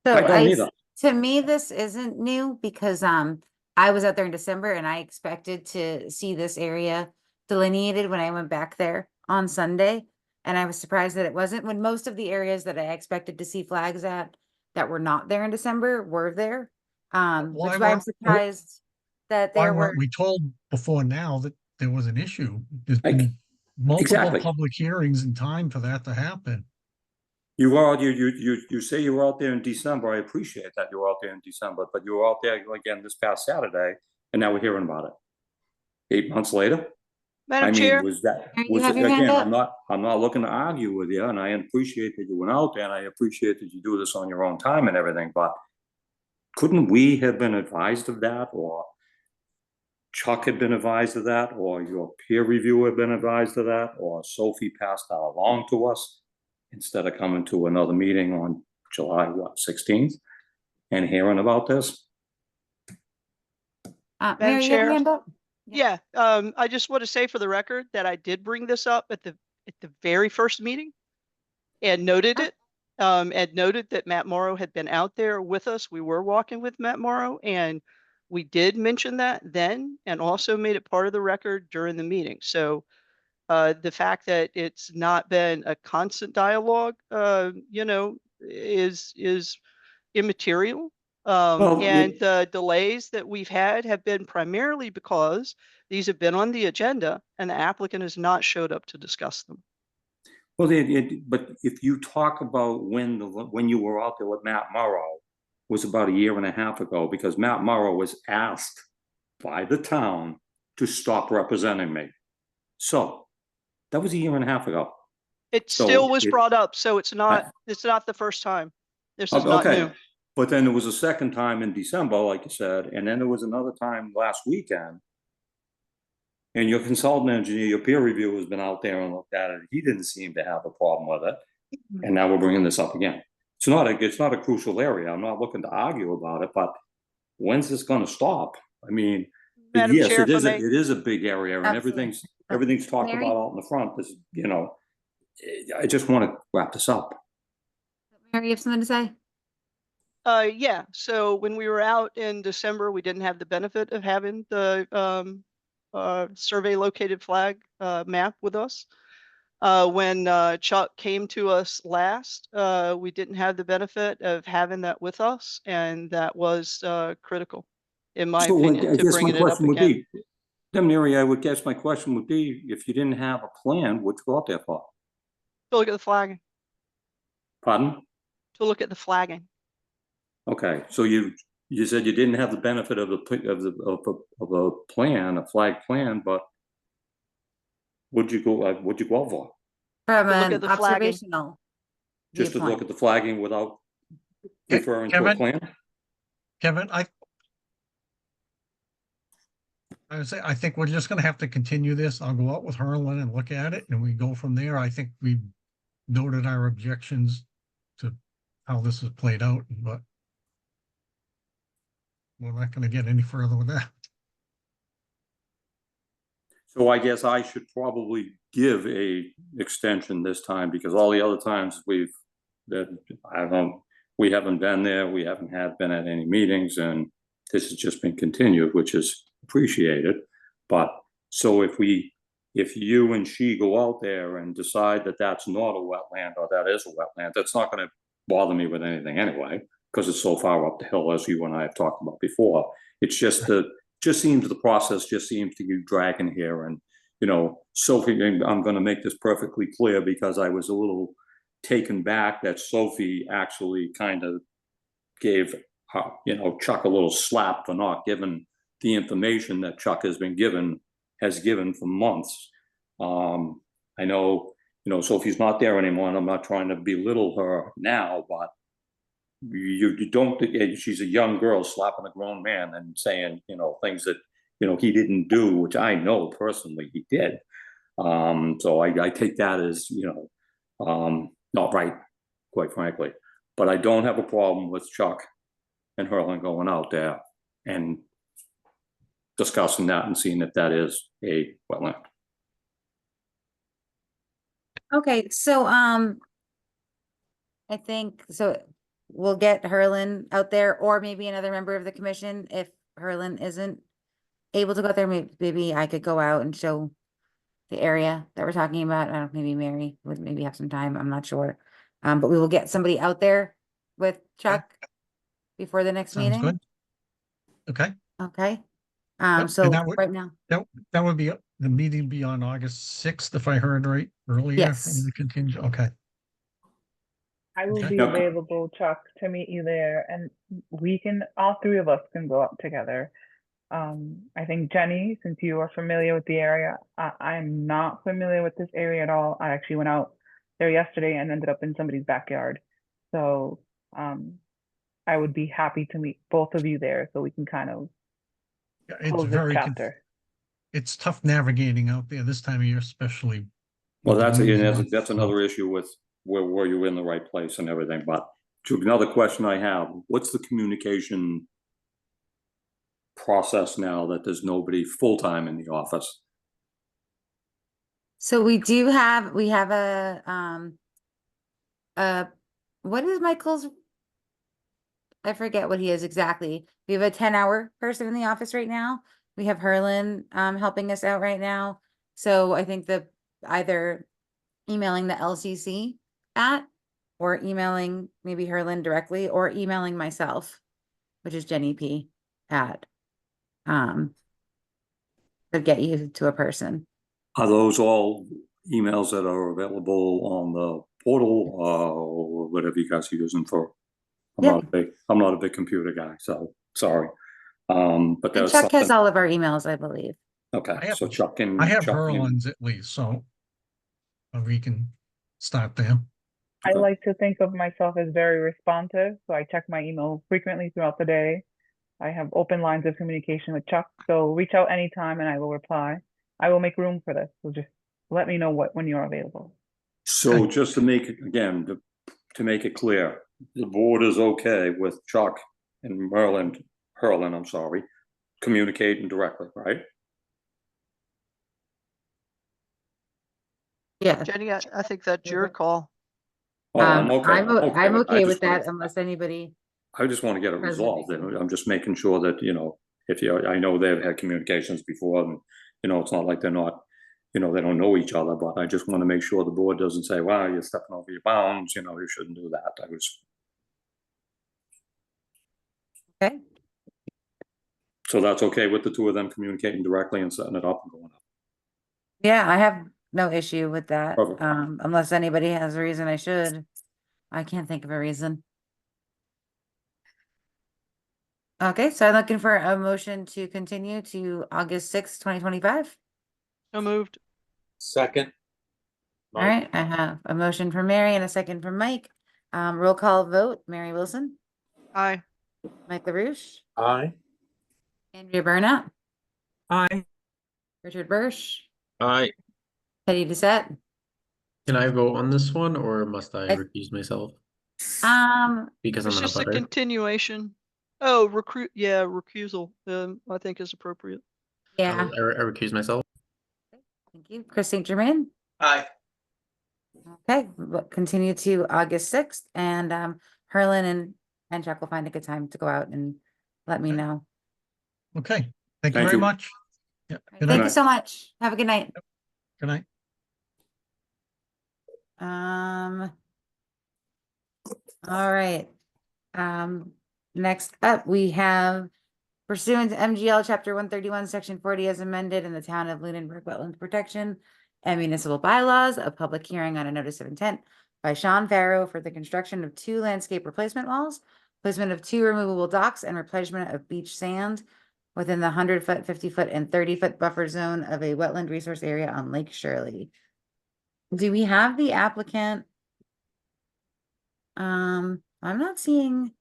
So I don't either. to me, this isn't new because I was out there in December and I expected to see this area delineated when I went back there on Sunday. And I was surprised that it wasn't, when most of the areas that I expected to see flags at that were not there in December were there. Which is why I'm surprised that Why there were. weren't we told before now that there was an issue? There's been multiple Exactly. public hearings in time for that to happen. You say you were out there in December. I appreciate that you were out there in December, but you were out there again this past Saturday, and now we're hearing about it. 8 months later. Madam Chair. Was that, You have your hand again, up? I'm not looking to argue with you, and I appreciate that you went out there, and I appreciate that you do this on your own time and everything, but couldn't we have been advised of that, or Chuck had been advised of that, or your peer reviewer had been advised of that, or Sophie passed that along to us instead of coming to another meeting on July 16th and hearing about this? Mary, you have your hand up? Yeah, I just want to say for the record that I did bring this up at the very first meeting and noted it. And noted that Matt Morrow had been out there with us. We were walking with Matt Morrow, and we did mention that then, and also made it part of the record during the meeting. So the fact that it's not been a constant dialogue, is immaterial. And the delays that we've had have been primarily because these have been on the agenda and the applicant has not showed up to discuss them. Well, but if you talk about when you were out there with Matt Morrow, was about 1.5 years ago, because Matt Morrow was asked by the town to stop representing me. So that was 1.5 years ago. It still was brought up, so it's not the first time. This is not new. But then there was a second time in December, like you said, and then there was another time last weekend. And your consultant engineer, your peer reviewer has been out there and looked at it. He didn't seem to have a problem with it. And now we're bringing this up again. It's not a crucial area. I'm not looking to argue about it, but when's this going to stop? I mean, Madam yes, Chair, it is a big area, and Absolutely. everything's talked Mary? about out in the front. I just want to wrap this up. Mary, you have something to say? Yeah, so when we were out in December, we didn't have the benefit of having the survey located flag map with us. When Chuck came to us last, we didn't have the benefit of having that with us, and that was critical, in my opinion, to bringing it up again. Then, Mary, I would guess my question would be, if you didn't have a plan, what'd you go out there for? To look at the flagging. Pardon? To look at the flagging. Okay, so you said you didn't have the benefit of a plan, a flag plan, but what'd you go out for? From To look an at the flagging. observational Just to viewpoint. look at the flagging without referring to a Kevin? plan? Kevin, I would say, I think we're just gonna have to continue this. I'll go out with Harlan and look at it and we go from there. I think we noted our objections to how this is played out, but we're not gonna get any further with that. So I guess I should probably give a extension this time, because all the other times we haven't been there, we haven't been at any meetings, and this has just been continued, which is appreciated. But so if you and she go out there and decide that that's not a wetland or that is a wetland, that's not going to bother me with anything anyway, because it's so far up the hill, as you and I have talked about before. It's just the process just seems to be dragging here. And Sophie, I'm going to make this perfectly clear, because I was a little taken back that Sophie actually kind of gave, Chuck a little slap for not giving the information that Chuck has given for months. I know, Sophie's not there anymore, and I'm not trying to belittle her now, but you don't, she's a young girl slapping a grown man and saying, things that, he didn't do, which I know personally he did. So I take that as, not right, quite frankly. But I don't have a problem with Chuck and Herlin going out there and discussing that and seeing if that is a wetland. Okay, so I think so we'll get Herlin out there, or maybe another member of the commission if Herlin isn't able to go out there. Maybe I could go out and show the area that we're talking about. I don't know, maybe Mary would maybe have some time. I'm not sure. But we will get somebody out there with Chuck before the next Sounds meeting. good. Okay. Okay. Yep, So and that would- right now, That would be, the meeting be on August 6th, if I heard right earlier. Yes. In the contingent, okay. I will Okay. be Now- available, Chuck, to meet you there, and all three of us can go up together. I think Jenny, since you are familiar with the area, I'm not familiar with this area at all. I actually went out there yesterday and ended up in somebody's backyard. So I would be happy to meet both of you there so we can kind of Yeah, it's close this very, chapter. it's tough navigating out there this time of year, especially. Well, with the winds and that's stuff. another issue with where you're in the right place and everything. But to another question I have, what's the communication process now that there's nobody full-time in the office? so we have a what is Michael's? I forget what he is exactly. We have a 10-hour person in the office right now. We have Herlin helping us out right now. So I think that either emailing the LCC or emailing maybe Herlin directly, or emailing myself, which is Jenny P could get you to a person. Are those all emails that are available on the portal or whatever you guys are using for? I'm not a big computer guy, so sorry. But And there's Chuck has something. all of our emails, I believe. Okay, so Chuck can. I have Chuck can- Herlin's at least, so we can start there. I like to think of myself as very responsive, so I check my email frequently throughout the day. I have open lines of communication with Chuck, so reach out anytime and I will reply. I will make room for this, so just let me know when you're available. So just to make it, again, to make it clear, the board is okay with Chuck and Herlin, I'm sorry, communicating directly, right? Yeah. Jenny, I think that's your call. Oh, I'm okay. I'm with it. I okay just with that wanna- unless anybody. I just want to get it President. resolved, and I'm just making sure that, I know they've had communications before, and, it's not like they're not, they don't know each other, but I just want to make sure the board doesn't say, wow, you're stepping over your bounds, you shouldn't do that. Okay. So that's okay with the two of them communicating directly and setting it up and going up? Yeah, I have no issue with that. Perfect. Unless anybody has a reason I should. I can't think of a reason. Okay, so I'm looking for a motion to continue to August 6th, 2025. So moved. Second. All right, I have a motion from Mary and a second from Mike. Roll call vote, Mary Wilson, Aye. Mike LaRouche, Aye. Andrea Burnett, Aye. Richard Bursch, Aye. Teddy Doucette. Can I vote on this one, or must I I- recuse myself? It's Because I'm It's in a just a butter. continuation. Oh, recusal, I think is appropriate. Yeah, I recuse myself. thank you. Chris St. Germain. Aye. Okay, we'll continue to August 6th, and Herlin and Chuck will find a good time to go out and let me know. Okay, thank you Thank very you. much. Yeah, good Thank night. you so much. Have a good night. Good night. All right. Next up, we have pursuant to MGL Chapter 131, Section 40 as amended in the Town of Lunenburg Wetlands Protection and Municipal Bylaws, a public hearing on a notice of intent by Sean Farrow for the construction of 2 landscape replacement walls, placement of 2 removable docks, and replenishment of beach sand within the 100-foot, 50-foot, and 30-foot buffer zone of a wetland resource area on Lake Shirley. Do we have the applicant? I'm not seeing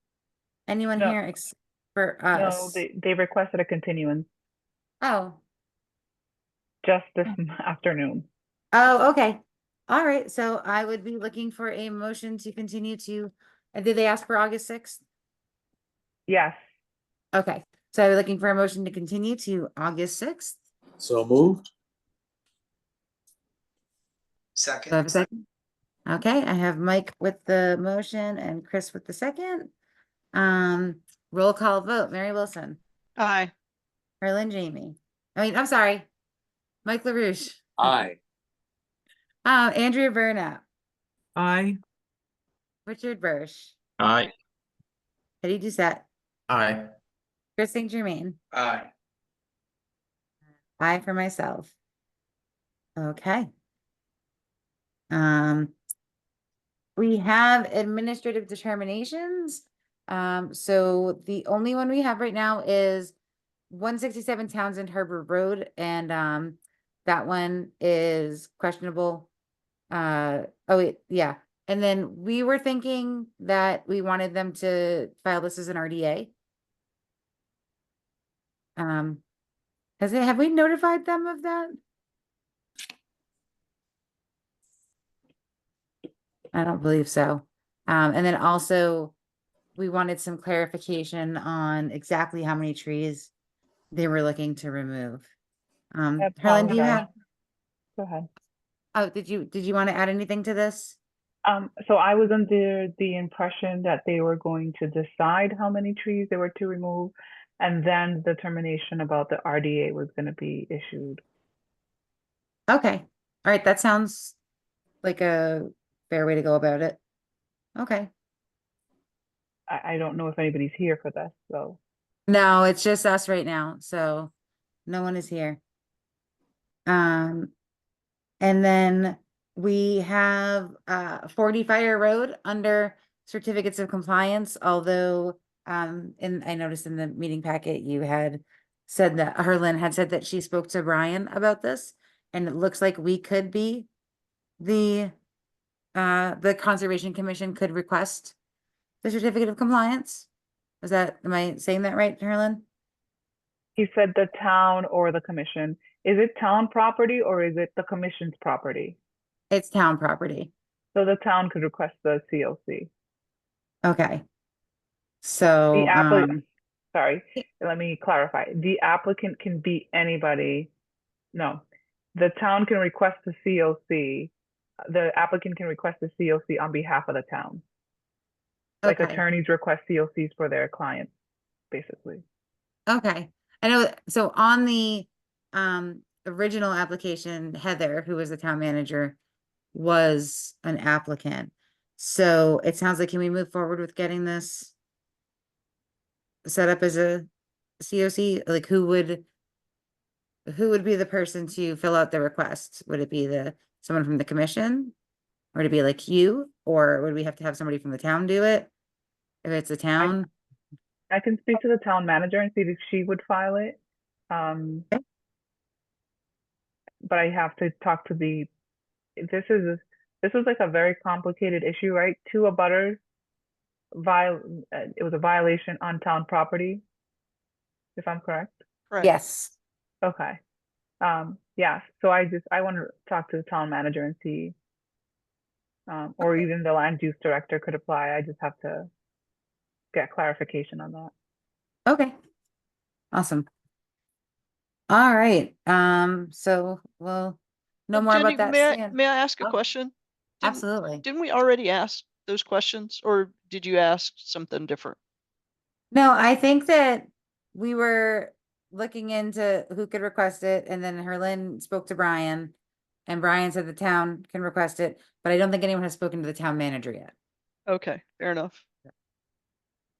anyone No. here except for No, us. they requested a continuance Oh, just this afternoon. oh, okay. All right, so I would be looking for a motion to continue to, did they ask for August 6th? Yes. Okay, so I'm looking for a motion to continue to August 6th. So moved. Do I have a second? Okay, I have Mike with the motion and Chris with the second. Roll call vote, Mary Wilson, Aye. Harlan Jamie. I'm sorry, Mike LaRouche. Aye. Andrea Burnap, Aye. Richard Bursch, Aye. Eddie Doucette, Aye. Chris St. Germain. Aye. Aye for myself. Okay. We have administrative determinations. So the only one we have right now is 167 Townsend Harbor Road, and that one is questionable. Oh wait, yeah. And then we were thinking that we wanted them to file this as an RDA. Have we notified them of that? I don't believe so. And then also we wanted some clarification on exactly how many trees they were looking to remove. Harlan, do you have? Go ahead. Oh, did you want to add anything to this? So I was under the impression that they were going to decide how many trees they were to remove, and then the determination about the RDA was going to be issued. Okay. All right. That sounds like a fair way to go about it. Okay. I don't know if anybody's here for this, so. No, it's just us right now, so no one is here. And then we have 40 Fire Road under certificates of compliance, although and I noticed in the meeting packet you had said that Harlan had said that she spoke to Brian about this, and it looks like we could be the Conservation Commission could request the certificate of compliance. Am I saying that right, Harlan? He said the town or the commission. Is it town property or is it the commission's property? It's town property. So the town could request the COC. Okay. So, sorry, let me clarify. The applicant can be anybody. No, the town can request the COC. The applicant can request the COC on behalf of the town. Like okay. attorneys request COCs for their clients, basically. Okay. I know. So on the original application, Heather, who was the town manager, was an applicant. So it sounds like, can we move forward with getting this set up as a COC? Like who would be the person to fill out the request? Would it be someone from the commission? Or would it be like you? Or would we have to have somebody from the town do it? If it's a town? I can speak to the town manager and see if she would file it. But I have to talk to this was like a very complicated issue, right? 2 abutters, it was a violation on town property, if I'm correct. Correct. Yes. Okay. Yeah, so I want to talk to the town manager and see, or even the land use director could apply. I just have to get clarification on that. Okay. Awesome. All right. So we'll know more Jenny, about that soon. may I ask a Oh, question? Absolutely. Didn't we already ask those questions, or did you ask something different? No, I think that we were looking into who could request it, and then Harlan spoke to Brian, and Brian said the town can request it, but I don't think anyone has spoken to the town manager yet. Okay, fair enough.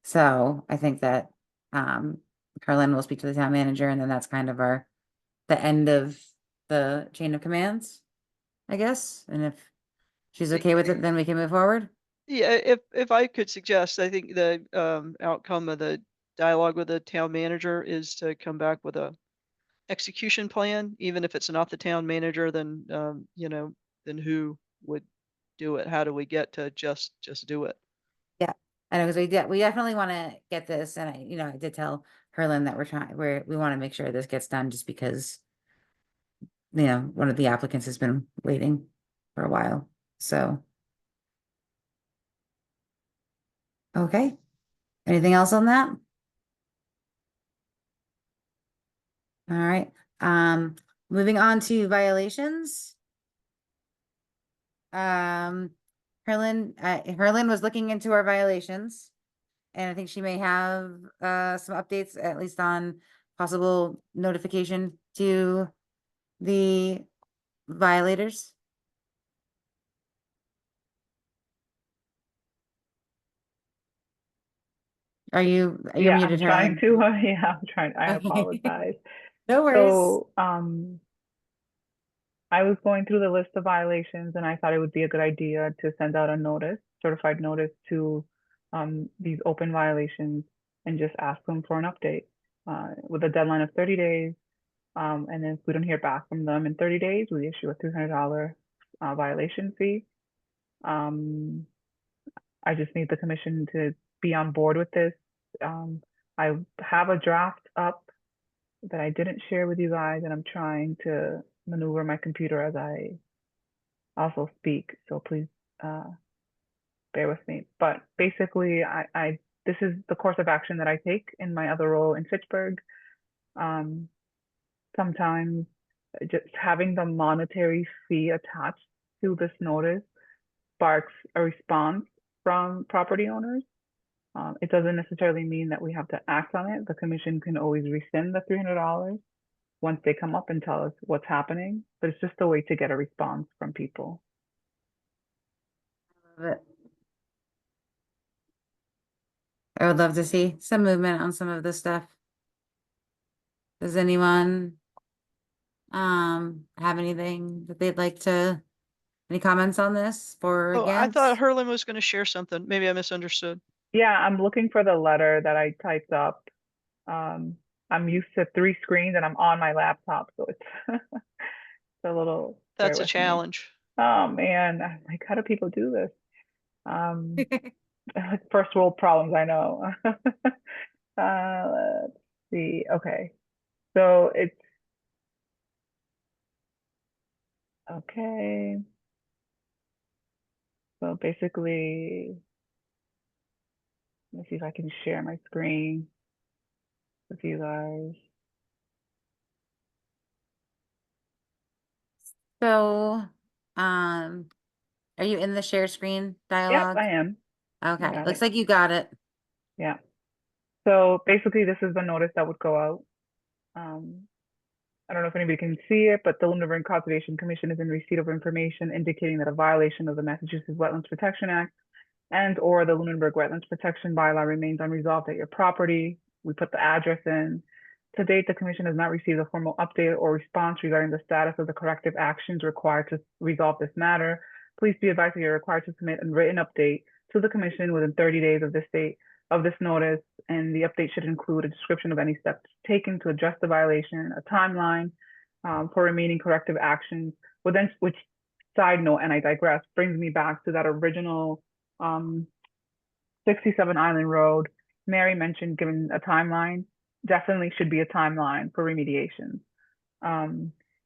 So I think that Harlan will speak to the town manager, and then that's kind of the end of the chain of commands, I guess. And if she's okay with it, then we can move forward. Yeah, if I could suggest, I think the outcome of the dialogue with the town manager is to come back with a execution plan, even if it's not the town manager, then then who would do it? How do we get to just do it? Yeah, and because we definitely want to get this, and I did tell Herlin that we want to make sure this gets done, just because one of the applicants has been waiting for a while. So, okay, anything else on that? All right, moving on to violations. Herlin was looking into our violations, and I think she may have some updates, at least on possible notification to the violators. Are you Yeah, muted, I'm trying Herlin? to, yeah, I'm trying, I Okay. apologize. No worries. So, I was going through the list of violations and I thought it would be a good idea to send out a notice, certified notice to these open violations and just ask them for an update with a deadline of 30 days. And then if we don't hear back from them in 30 days, we issue a $300 violation fee. I just need the commission to be on board with this. I have a draft up that I didn't share with you guys, and I'm trying to maneuver my computer as I also speak. So please bear with me. But basically, this is the course of action that I take in my other role in Fitchburg. Sometimes just having the monetary fee attached to this notice sparks a response from property owners. It doesn't necessarily mean that we have to act on it. The commission can always rescind the $300 once they come up and tell us what's happening, but it's just a way to get a response from people. Love it. I would love to see some movement on some of this stuff. Does anyone have anything that they'd like to, any comments on this for or Oh, I against? thought Herlin was going to share something. Maybe I misunderstood. Yeah, I'm looking for the letter that I typed up. I'm used to 3 screens and I'm on my laptop, so it's, it's a little. That's a challenge. Oh man, like how do people do this? First world problems, I know. Let's see. Okay, so it's okay. So basically, let me see if I can share my screen with you guys. So, are you in the share screen dialogue? Yep, I am. Okay, Got looks it. like you got it. Yeah. So basically, this is the notice that would go out. I don't know if anybody can see it, but the Lunenburg Conservation Commission is in receipt of information indicating that a violation of the Massachusetts Wetlands Protection Act and or the Lunenburg Wetlands Protection Bylaw remains unresolved at your property. We put the address in. To date, the commission has not received a formal update or response regarding the status of the corrective actions required to resolve this matter. Please be advised that you're required to submit a written update to the commission within 30 days of this date of this notice, and the update should include a description of any steps taken to address the violation, a timeline for remaining corrective actions. Which side note, and I digress, brings me back to that original 67 Island Road. Mary mentioned giving a timeline. Definitely should be a timeline for remediation.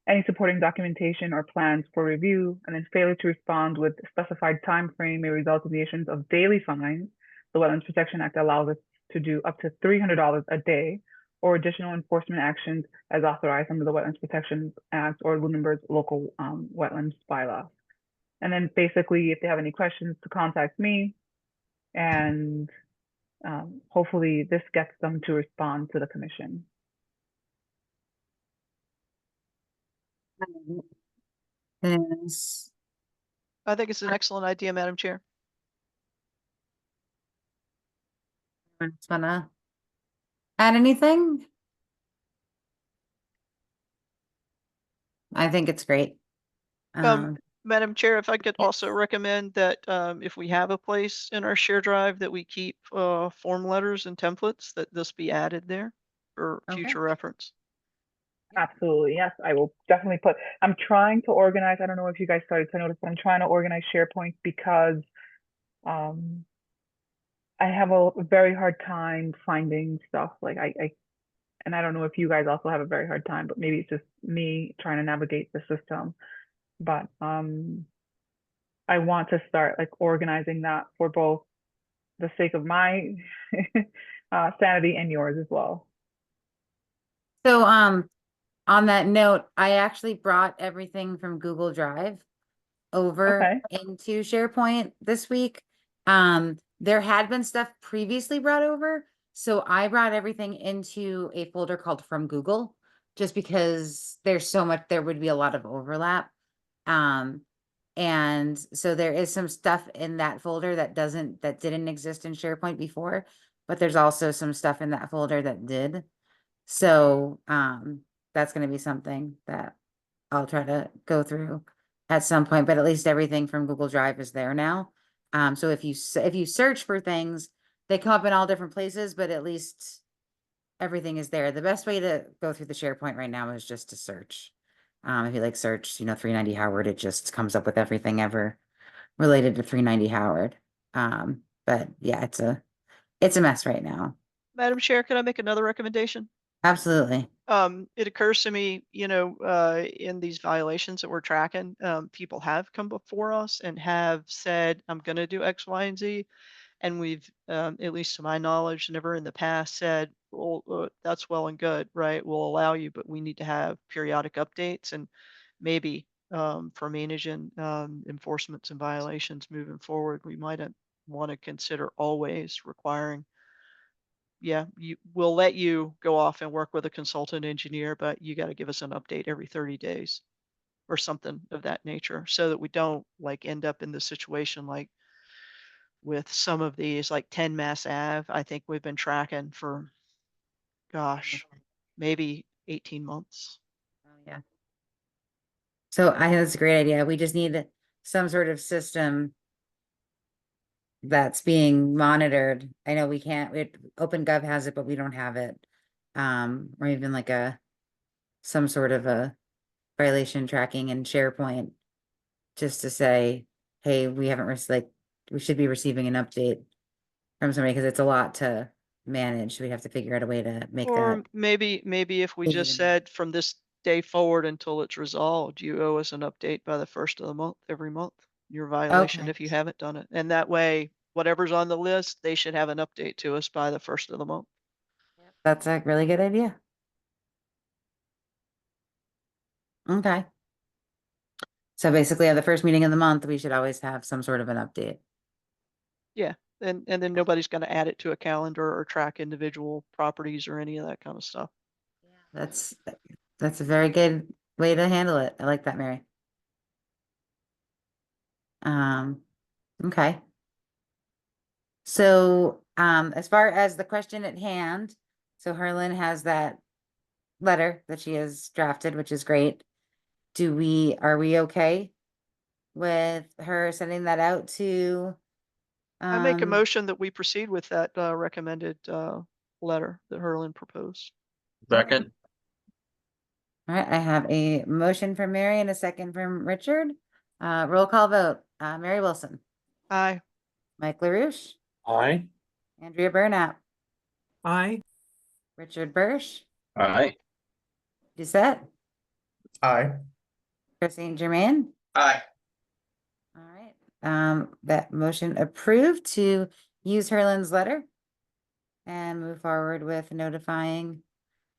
Any supporting documentation or plans for review, and then failure to respond with a specified time frame may result in the issuance of daily fines. The Wetlands Protection Act allows us to do up to $300 a day, or additional enforcement actions as authorized under the Wetlands Protection Act or Lunenburg's local wetlands bylaw. And then basically, if they have any questions, to contact me, and hopefully this gets them to respond to the commission. Yes. I think it's an excellent idea, Madam Chair. Just wanna add anything? I think it's great. Madam Chair, if I could also recommend that if we have a place in our share drive that we keep form letters and templates, that this be added there for Okay. future reference. Absolutely. Yes, I will definitely put, I'm trying to organize, I don't know if you guys started to notice, but I'm trying to organize SharePoint because I have a very hard time finding stuff. Like and I don't know if you guys also have a very hard time, but maybe it's just me trying to navigate the system. But I want to start like organizing that for both the sake of my sanity and yours as well. So, on that note, I actually brought everything from Google Drive over Okay. into SharePoint this week. There had been stuff previously brought over, so I brought everything into a folder called From Google, just because there's so much, there would be a lot of overlap. And so there is some stuff in that folder that didn't exist in SharePoint before, but there's also some stuff in that folder that did. So, that's going to be something that I'll try to go through at some point, but at least everything from Google Drive is there now. So if you search for things, they come up in all different places, but at least everything is there. The best way to go through the SharePoint right now is just to search. If you like search, 390 Howard, it just comes up with everything ever related to 390 Howard. But yeah, it's a mess right now. Madam Chair, can I make another recommendation? Absolutely. It occurs to me, in these violations that we're tracking, people have come before us and have said, I'm going to do X, Y, and Z. And we've, at least to my knowledge, never in the past said, well, that's well and good, right? We'll allow you, but we need to have periodic updates and maybe for managing enforcements and violations moving forward, we might want to consider always requiring, we'll let you go off and work with a consultant engineer, but you got to give us an update every 30 days or something of that nature so that we don't like end up in the situation like with some of these, like 10 Mass Ave, I think we've been tracking for, gosh, maybe 18 months. Oh, yeah. So I think that's a great idea. We just need some sort of system that's being monitored. I know OpenGov has it, but we don't have it. Or even like some sort of a violation tracking in SharePoint, just to say, hey, we should be receiving an update from somebody, because it's a lot to manage. We have to figure out a way to make Or that. maybe if we just said from this day forward until it's resolved, you owe us an update by the 1st of the month, every month, your violation Okay. if you haven't done it. And that way, whatever's on the list, they should have an update to us by the 1st of the month. That's a really good idea. Okay. So basically, at the first meeting of the month, we should always have some sort of an update. Yeah. And then nobody's going to add it to a calendar or track individual properties or any of that kind of stuff. That's a very good way to handle it. I like that, Mary. Okay. So, as far as the question at hand, so Harlan has that letter that she has drafted, which is great. Are we okay with her sending that out to? I make a motion that we proceed with that recommended letter that Harlan proposed. Second. All right, I have a motion from Mary and a second from Richard. Roll call vote. Mary Wilson. Aye. Mike LaRouche. Aye. Andrea Burnap. Aye. Richard Bursch. Aye. Doucette. Aye. Chris St. Germain. Aye. All right. That motion approved to use Harlan's letter and move forward with notifying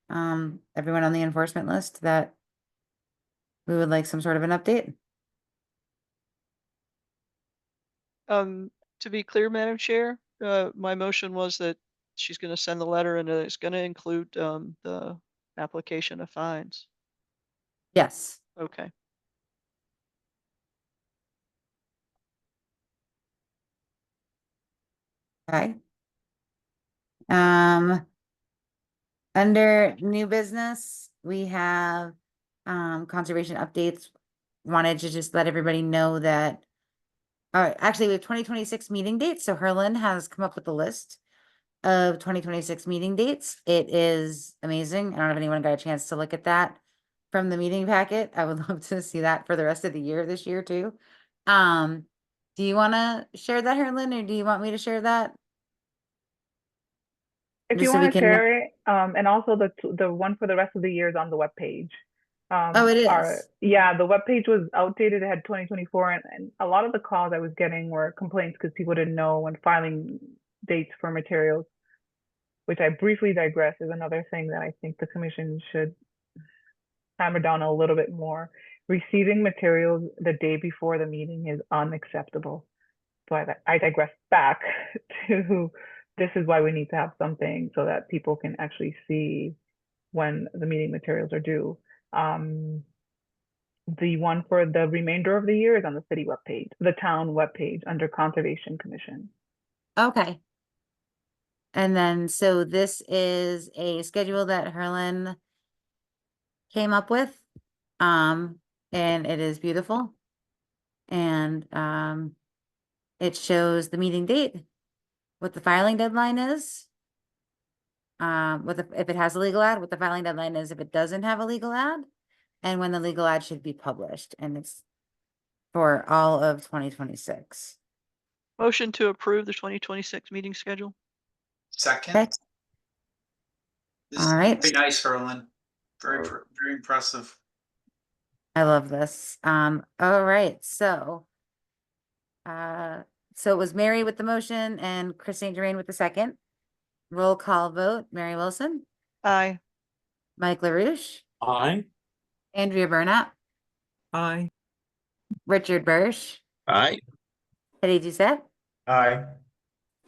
everyone on the enforcement list that we would like some sort of an update. To be clear, Madam Chair, my motion was that she's going to send the letter and it's going to include the application of fines. Yes. Okay. Okay. Under new business, we have conservation updates wanted to just let everybody know that, actually we have 2026 meeting dates. So Herlin has come up with a list of 2026 meeting dates. It is amazing. I don't know if anyone got a chance to look at that from the meeting packet. I would love to see that for the rest of the year this year too. Do you want to share that, Herlin, or do you want me to share that? If Just you so we want to can- share it, and also the one for the rest of the year is on the webpage. Oh, it is? Yeah, the webpage was outdated. It had 2024, and a lot of the calls I was getting were complaints because people didn't know when filing dates for materials, which I briefly digress is another thing that I think the commission should hammer down a little bit more. Receiving materials the day before the meeting is unacceptable. But I digress back to this is why we need to have something so that people can actually see when the meeting materials are due. The one for the remainder of the year is on the city webpage, the town webpage under Conservation Commission. Okay. And then, so this is a schedule that Herlin came up with. And it is beautiful. And it shows the meeting date, what the filing deadline is. If it has a legal ad, what the filing deadline is if it doesn't have a legal ad, and when the legal ad should be published, and it's for all of 2026. Motion to approve the 2026 meeting schedule. Second. Okay. This All is right. very nice, Herlin. Very impressive. I love this. All right, so it was Mary with the motion and Chris St. Germain with the second. Roll call vote, Mary Wilson, Aye. Mike LaRouche, Aye. Andrea Burnett, Aye. Richard Bursch, Aye. Eddie Doucette, Aye.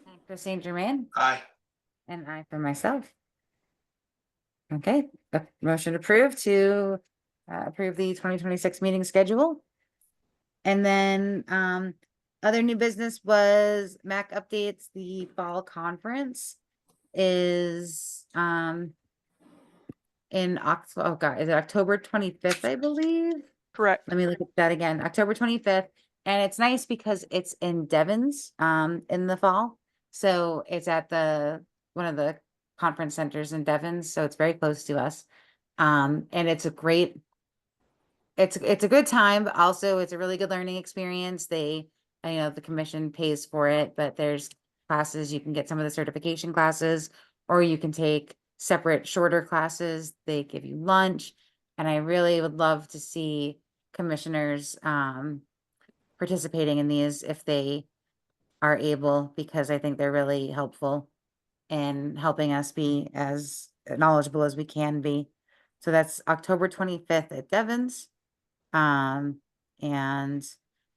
and Chris St. Germain, Aye. and I for myself. Okay, motion approved to approve the 2026 meeting schedule. And then other new business was MAC updates. The fall conference is in October. Oh God, is it October 25th, I believe? Correct. Let me look at that again. October 25th. And it's nice because it's in Devon's in the fall. So it's at one of the conference centers in Devon's. So it's very close to us. And it's a great, it's a good time, but also it's a really good learning experience. The commission pays for it, but there's classes, you can get some of the certification classes, or you can take separate shorter classes. They give you lunch. And I really would love to see commissioners participating in these if they are able, because I think they're really helpful in helping us be as knowledgeable as we can be. So that's October 25th at Devon's. And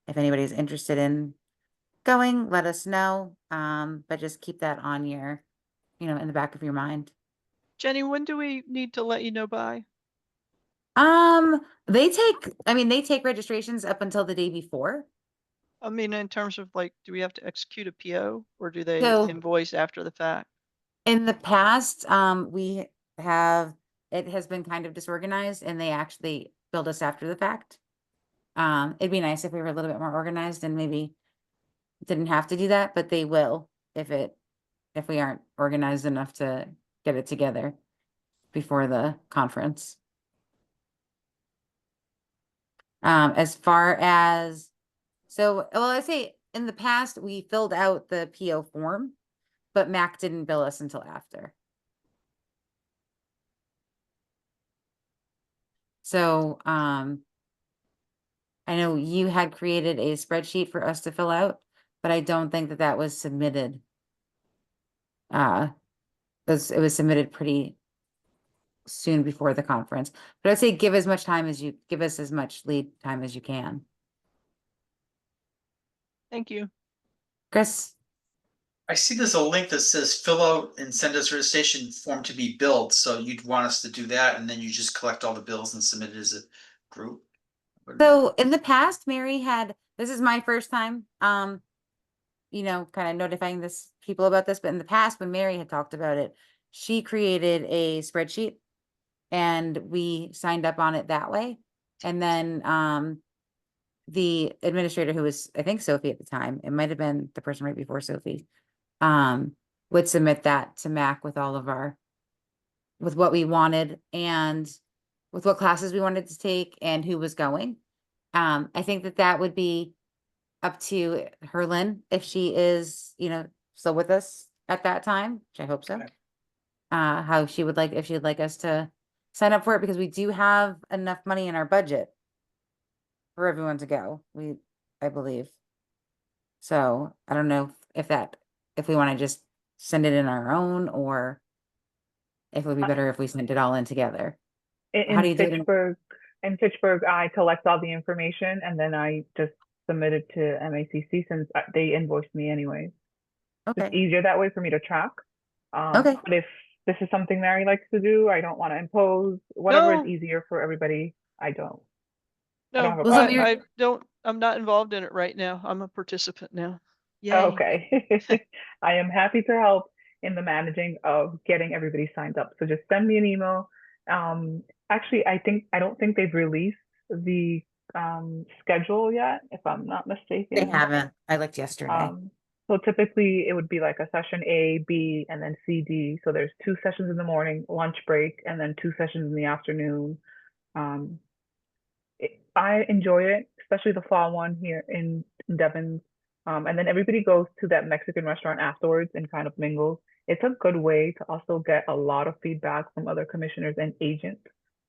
if anybody's interested in going, let us know. But just keep that on your, in the back of your mind. Jenny, when do we need to let you know by? They take registrations up until the day before. I mean, in terms of like, do we have to execute a PO or do they So- invoice after the fact? In the past, it has been kind of disorganized and they actually billed us after the fact. It'd be nice if we were a little bit more organized and maybe didn't have to do that, but they will if we aren't organized enough to get it together before the conference. As far as, I say in the past, we filled out the PO form, but MAC didn't bill us until after. So, I know you had created a spreadsheet for us to fill out, but I don't think that was submitted. It was submitted pretty soon before the conference, but I'd say give us as much lead time as you can. Thank you. Chris? I see there's a link that says fill out and send us registration form to be billed. So you'd want us to do that and then you just collect all the bills and submit it as a group. So in the past, Mary this is my first time, kind of notifying people about this, but in the past when Mary had talked about it, she created a spreadsheet and we signed up on it that way. And then, the administrator who was, I think Sophie at the time, it might have been the person right before Sophie, would submit that to MAC with all of our, with what we wanted and with what classes we wanted to take and who was going. I think that that would be up to Herlin if she is, you know, still with us at that time, which I hope so. How she would like, if she'd like us to sign up for it, because we do have enough money in our budget for everyone to go, I believe. So I don't know if we want to just send it in our own, or if it would be better if we sent it all in together. How do you do it? In Fitchburg, I collect all the information and then I just submit it to MACC since they invoiced me anyway. Okay. It's easier that way for me to track. Okay. But if this is something Mary likes to do, I don't want to impose. Whatever is easier for everybody, I don't. I don't have a problem. I don't, I'm not involved in it right now. I'm a participant now. Yay. Okay. I am happy to help in the managing of getting everybody signed up. So just send me an email. Actually, I don't think they've released the schedule yet, if I'm not mistaken. They haven't. I looked yesterday. So typically it would be like a session A, B, and then C, D. So there's 2 sessions in the morning, lunch break, and then 2 sessions in the afternoon. I enjoy it, especially the fall one here in Devon. And then everybody goes to that Mexican restaurant afterwards and kind of mingles. It's a good way to also get a lot of feedback from other commissioners and agents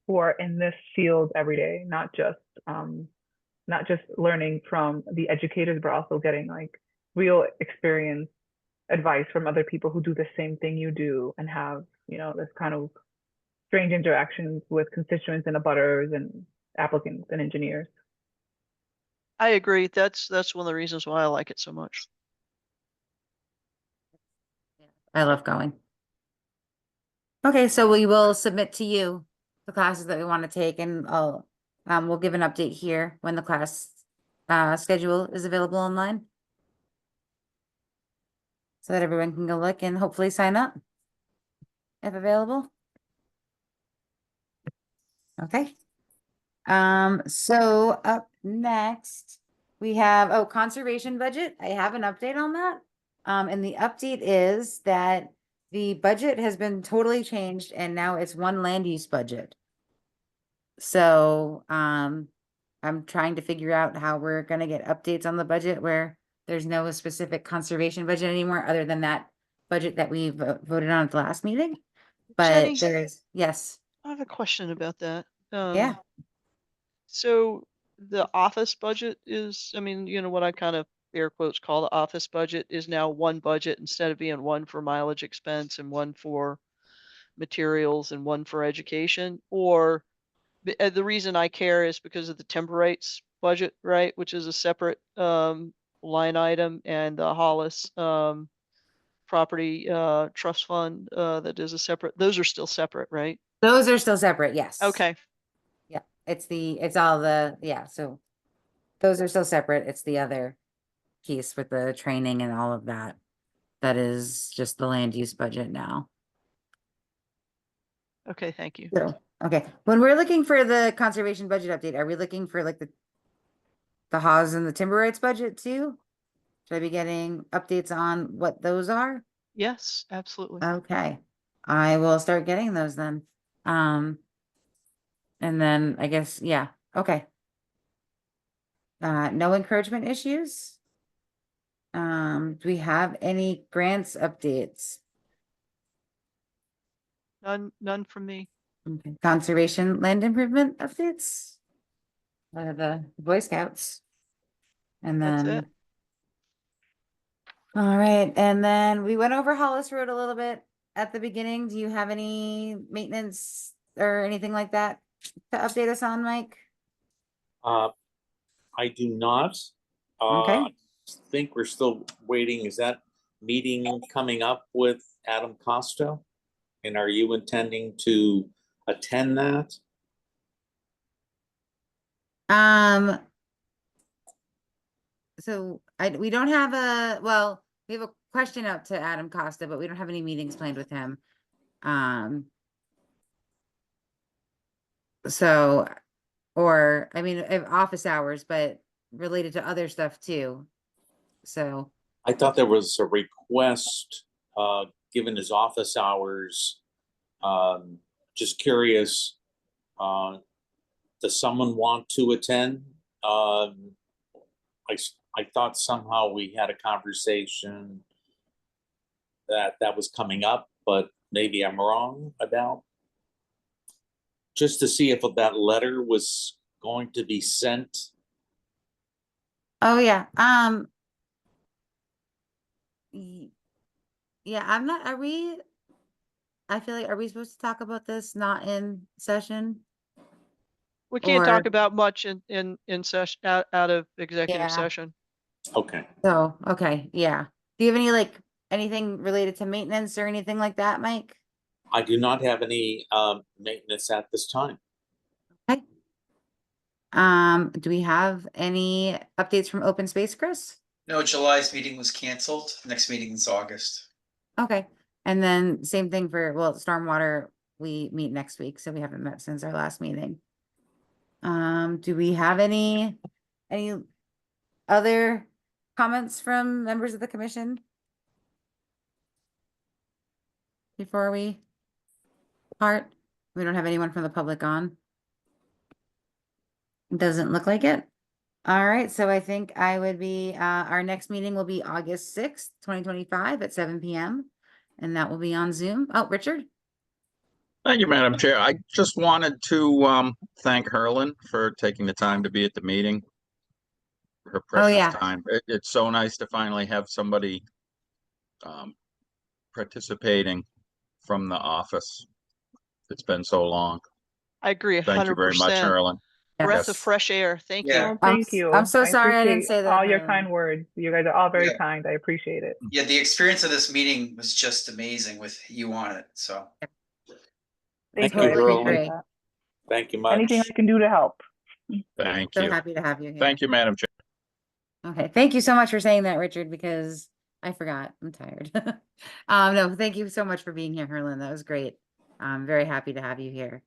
who are in this field every day, not just learning from the educators, but also getting like real experience advice from other people who do the same thing you do and have, you know, this kind of strange interactions with constituents and abutters and applicants and engineers. I agree. That's one of the reasons why I like it so much. I love going. Okay, so we will submit to you the classes that we want to take, and we'll give an update here when the class schedule is available online, so that everyone can go look and hopefully sign up if available. Okay. So up next we have, conservation budget. I have an update on that. And the update is that the budget has been totally changed and now it's one land use budget. So, I'm trying to figure out how we're gonna get updates on the budget where there's no specific conservation budget anymore, other than that budget that we voted on at the last meeting. But Jenny, yes. I have a question about that. Yeah. So the office budget is, I mean, you know, what I kind of air quotes call the office budget is now one budget instead of being one for mileage expense and one for materials and one for education. Or the reason I care is because of the timber rights budget, right? Which is a separate line item, and the Hollis property trust fund that is a separate, those are still separate, right? Those are still separate, yes. Okay. Yeah, it's all the, yeah, so those are still separate. It's the other piece with the training and all of that. That is just the land use budget now. Okay, thank you. So, okay, when we're looking for the conservation budget update, are we looking for like the Haws and the timber rights budget too? Should I be getting updates on what those are? Yes, absolutely. Okay, I will start getting those then. And then I guess, yeah, okay. No encouragement issues. Do we have any grants updates? None from me. Okay. Conservation land improvement updates? The Boy Scouts. And then. That's it. All right, and then we went over Hollis Road a little bit at the beginning. Do you have any maintenance or anything like that to update us on, Mike? I do not. Okay. I think we're still waiting. Is that meeting coming up with Adam Costo? And are you intending to attend that? So we don't have we have a question out to Adam Costa, but we don't have any meetings planned with him. So, or I mean, office hours, but related to other stuff too. So, I thought there was a request, given his office hours. Just curious, does someone want to attend? I thought somehow we had a conversation that was coming up, but maybe I'm wrong about. Just to see if that letter was going to be sent. oh yeah, yeah, I'm not, are we, I feel like, are we supposed to talk about this not in session? We can't talk Or- about much in session, out of executive Yeah. session. Okay. So, okay, yeah. Do you have any, like, anything related to maintenance or anything like that, Mike? I do not have any maintenance at this time. Okay. Do we have any updates from open space, Chris? No, July's meeting was canceled. Next meeting is August. Okay, and then same thing for, well, stormwater, we meet next week, so we haven't met since our last meeting. Do we have any other comments from members of the commission? Before we part, we don't have anyone from the public on. Doesn't look like it. All right, so I think I would be, our next meeting will be August 6th, 2025 at 7 p.m. And that will be on Zoom. Oh, Richard? Thank you, Madam Chair. I just wanted to thank Herlin for taking the time to be at the meeting. Her precious yeah. time. It's so nice to finally have somebody participating from the office. It's been so long. I agree, Thank you very much, 100%. Herlin. Breath Yes. of fresh air. Thank Yeah. you. Thank you. I'm so sorry I didn't appreciate say that, all your Harlan. kind words. You guys are all very Yeah. kind. I appreciate it. Yeah, the experience of this meeting was just amazing with you on it, so. Thank you. you, I Totally Herlin. appreciate agree. that. Thank you much. Anything I can do to help. Thank So you. happy to have you here. Thank you, Madam Chair. Okay, thank you so much for saying that, Richard, because I forgot. I'm tired. No, thank you so much for being here, Herlin. That was great. I'm very happy to have you here.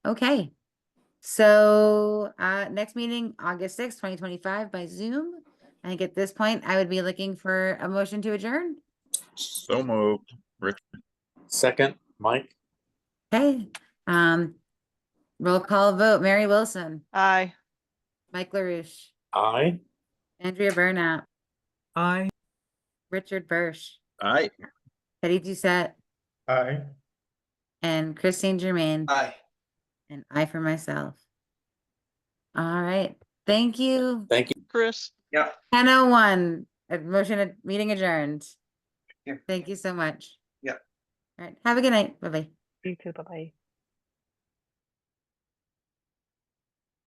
Okay. So, next meeting, August 6th, 2025 by Zoom. I think at this point, I would be looking for a motion to adjourn. So moved. Rich. Second, Mike? Okay. Roll call vote. Mary Wilson, Aye. Mike LaRouche, Aye. Andrea Burnap, Aye. Richard Bursch, Aye. Betty Doucette, Aye. and Christine Germain. Aye. And I for myself. All right. Thank you. Thank you. Chris. Yeah. 10:01. Meeting adjourned. Yeah. Thank you so much. Yeah. All right. Have a good night. Bye-bye. You too. Bye-bye.